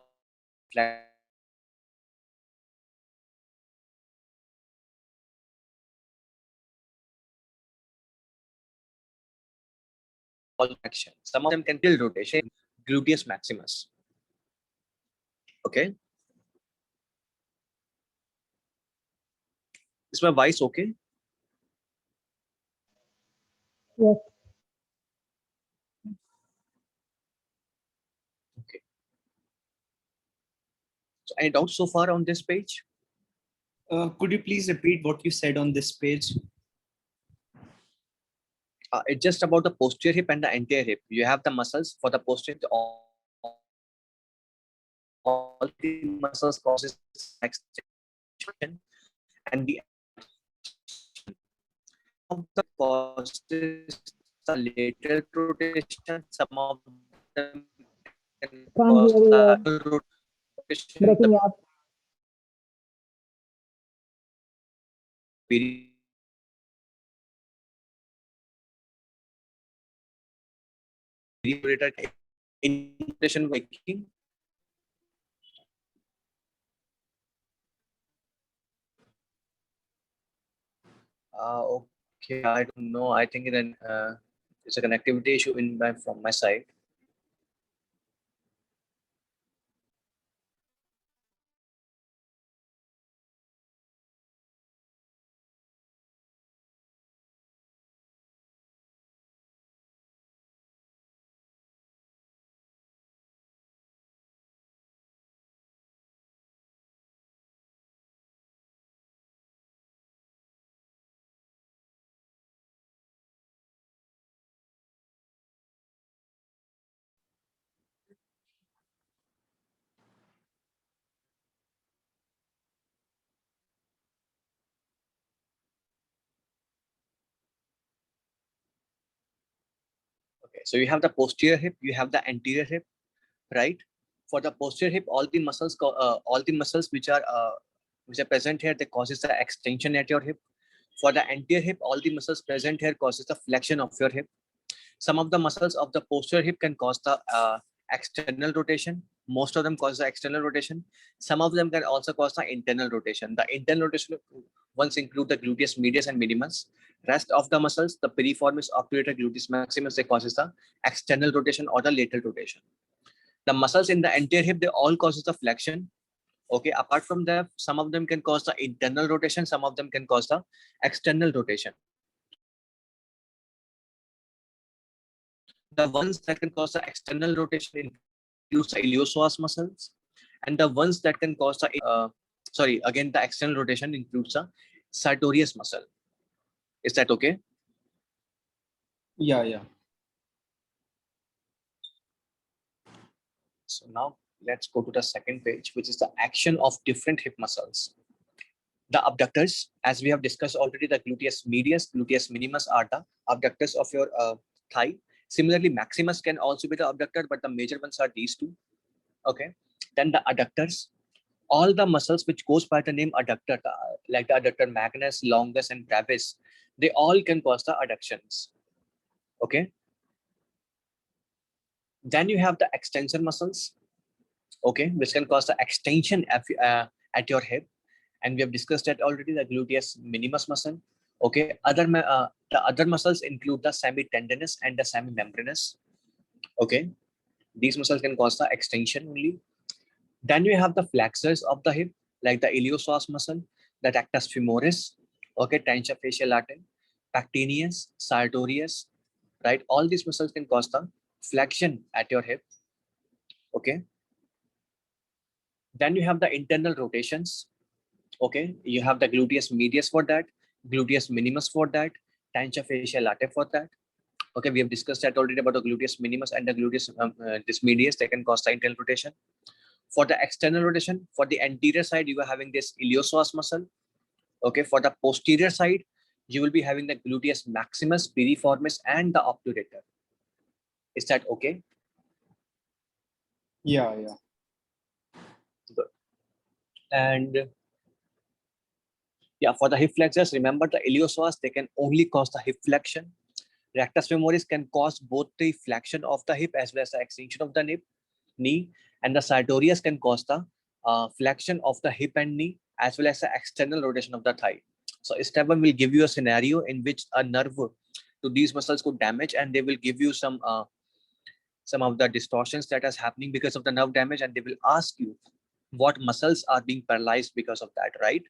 action. Some of them can tilt rotation, gluteus maximus. Okay. Is my voice okay? Yes. Okay. So any doubts so far on this page? Could you please repeat what you said on this page? It's just about the posterior hip and the anterior hip. You have the muscles for the posterior. All the muscles causes extension, and the of the causes the lateral rotation. Some of them can Can't cause hear you. the rotation. Breaking up. The rotation making. Okay, I don't know. I think then it's a connectivity issue from my side. Okay, so you have the posterior hip, you have the anterior hip, right? For the posterior hip, all the muscles which are present here, they causes the extension at your hip. For the anterior hip, all the muscles present here causes the flexion of your hip. Some of the muscles of the posterior hip can cause the external rotation. Most of them cause the external rotation. Some of them can also cause the internal rotation. The internal rotation ones include the gluteus medius and minimus. Rest of the muscles, the piriformis, obturator, gluteus maximus, they causes the external rotation or the lateral rotation. The muscles in the anterior hip, they all causes the flexion. Okay, apart from that, some of them can cause the internal rotation, some of them can cause the external rotation. The ones that can cause the external rotation includes the iliopsoas muscles, and the ones that can cause the again the external rotation includes the sartorius muscle. Is that okay? Yeah. So now let's go to the second page, which is the action of different hip muscles. The abductors, as we have discussed already, the gluteus medius, gluteus minimus are the abductors of your thigh. Similarly, maximus can also be the abductor, but the major ones are these two. Okay. Then the adductors, all the muscles which goes by the name adductor, like the adductor magnus, longus, and brevis, they all can cause the adductions. Okay. Then you have the extensor muscles, okay, which can cause the extension at your hip. And we have discussed that already, the gluteus minimus muscle. Okay, the other muscles include the semitendinous and the semimembranous. Okay, these muscles can cause the extension only. Then you have the flexors of the hip, like the iliopsoas muscle, the rectus femoris, okay, tensor fasciae latae, pectineus, sartorius, right? All these muscles can cause the flexion at your hip. Okay. Then you have the internal rotations. Okay, you have the gluteus medius for that, gluteus minimus for that, tensor fasciae latae for that. Okay, we have discussed that already about the gluteus minimus and the gluteus this medius. They can cause the internal rotation. For the external rotation, for the anterior side, you are having this iliopsoas muscle. Okay, for the posterior side, you will be having the gluteus maximus, piriformis, and the obturator. Is that okay? Yeah. Good. And yeah, for the hip flexors, remember the iliopsoas, they can only cause the hip flexion. Rectus femoris can cause both the flexion of the hip as well as the extension of the hip. knee, and the sartorius can cause the flexion of the hip and knee, as well as the external rotation of the thigh. So step 1 will give you a scenario in which a nerve to these muscles could damage, and they will give you some of the distortions that is happening because of the nerve damage, and they will ask you what muscles are being paralyzed because of that, right?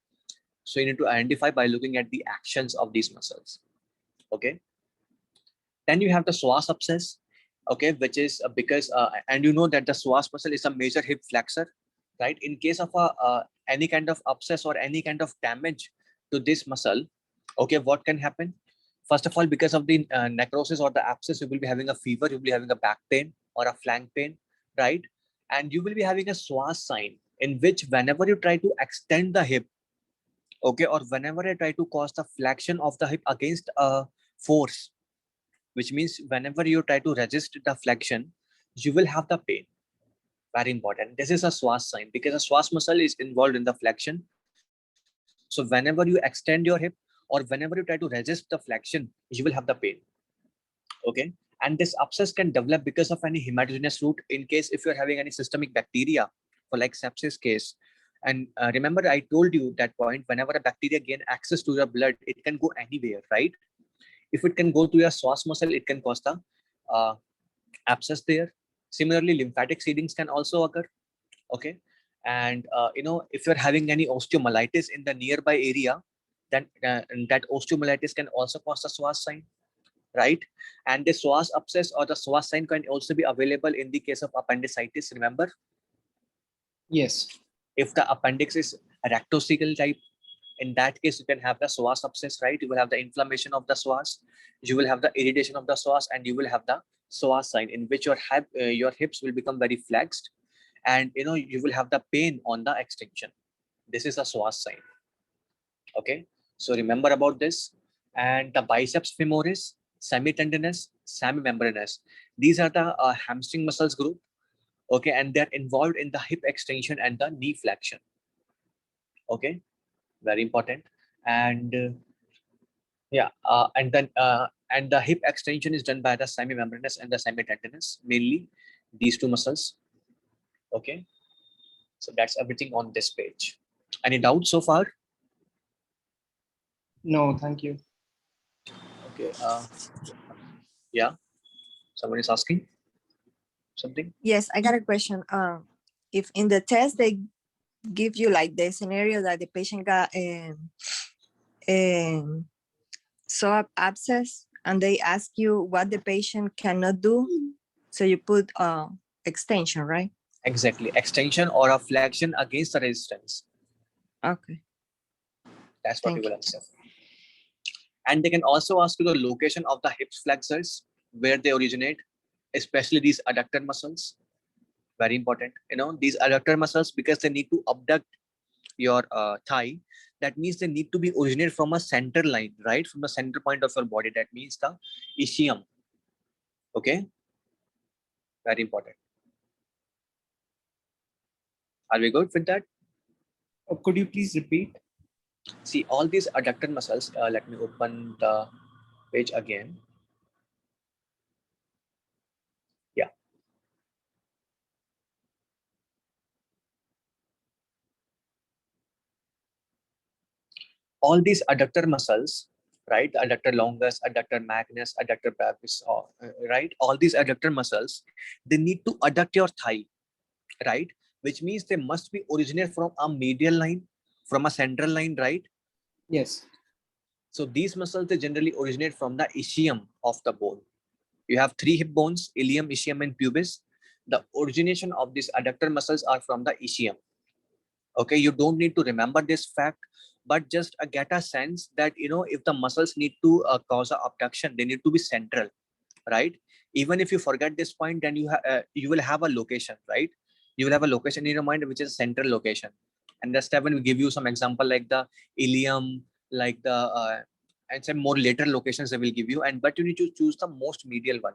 So you need to identify by looking at the actions of these muscles. Okay. Then you have the psoas abscess, okay, which is because and you know that the psoas muscle is a major hip flexor, right? In case of any kind of abscess or any kind of damage to this muscle, okay, what can happen? First of all, because of the necrosis or the abscess, you will be having a fever, you will be having a back pain or a flank pain, right? And you will be having a psoas sign, in which whenever you try to extend the hip, okay, or whenever I try to cause the flexion of the hip against a force, which means whenever you try to resist the flexion, you will have the pain. Very important. This is a psoas sign because a psoas muscle is involved in the flexion. So whenever you extend your hip or whenever you try to resist the flexion, you will have the pain. Okay. And this abscess can develop because of any hematogenous route, in case if you're having any systemic bacteria for like sepsis case. And remember, I told you that point, whenever a bacteria gain access to your blood, it can go anywhere, right? If it can go to your psoas muscle, it can cause the uh, abscess there. Similarly, lymphatic seedings can also occur. Okay. And if you're having any osteomyelitis in the nearby area, then that osteomyelitis can also cause the psoas sign, right? And the psoas abscess or the psoas sign can also be available in the case of appendicitis. Remember, Yes. if the appendix is rectocecal type, in that case you can have the psoas abscess, right? You will have the inflammation of the psoas, you will have the irritation of the psoas, and you will have the psoas sign, in which your hips will become very flexed, and you will have the pain on the extension. This is a psoas sign. Okay, so remember about this. And the biceps femoris, semitendinous, semimembranous, these are the hamstring muscles group. Okay, and they're involved in the hip extension and the knee flexion. Okay, very important. And and the hip extension is done by the semimembranous and the semitendinous, mainly these two muscles. Okay, so that's everything on this page. Any doubts so far? No, thank you. Okay. Yeah, someone is asking something. Yes, I got a question. If in the test they give you like the scenario that the patient got so abscess and they ask you what the patient cannot do, so you put extension, right? Exactly, extension or a flexion against the resistance. Okay. That's what Thank you will you. answer. And they can also ask you the location of the hips flexors, where they originate, especially these adductor muscles. Very important. These adductor muscles, because they need to abduct your thigh, that means they need to be originated from a center line, right? From the center point of your body. That means the ischium. Okay, very important. Are we good with that? Could you please repeat? See, all these adductor muscles, let me open the page again. Yeah. All these adductor muscles, right? Adductor longus, adductor magnus, adductor brevis, right? All these adductor muscles, they need to adduct your thigh, right? Which means they must be originated from a medial line, from a central line, right? Yes. So these muscles, they generally originate from the ischium of the bone. You have three hip bones, ilium, ischium, and pubis. The origination of these adductor muscles are from the ischium. Okay, you don't need to remember this fact, but just get a sense that if the muscles need to cause a abduction, they need to be central, right? Even if you forget this point, then you will have a location, right? You will have a location in your mind which is central location. And the step one will give you some example like the ilium, like the and some more later locations they will give you, and but you need to choose the most medial one,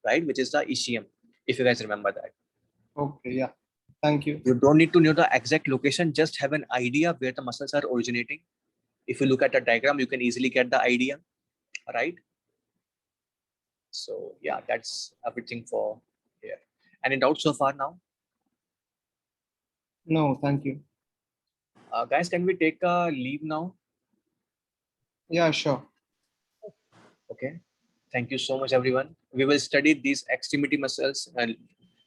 right, which is the ischium, if you guys remember that. Okay, yeah. Thank you. You don't need to know the exact location, just have an idea where the muscles are originating. If you look at the diagram, you can easily get the idea, right? So yeah, that's everything for here. Any doubts so far now? No, thank you. Guys, can we take a leave now? Yeah, sure. Okay. Thank you so much, everyone. We will study these extremity muscles and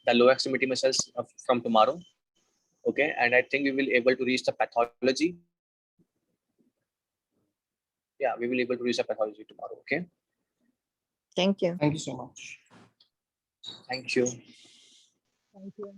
the lower extremity muscles from tomorrow. Okay. And I think we will able to reach the pathology. Yeah, we will able to reach the pathology tomorrow. Okay. Thank you. Thank you so much. Thank you. Thank you.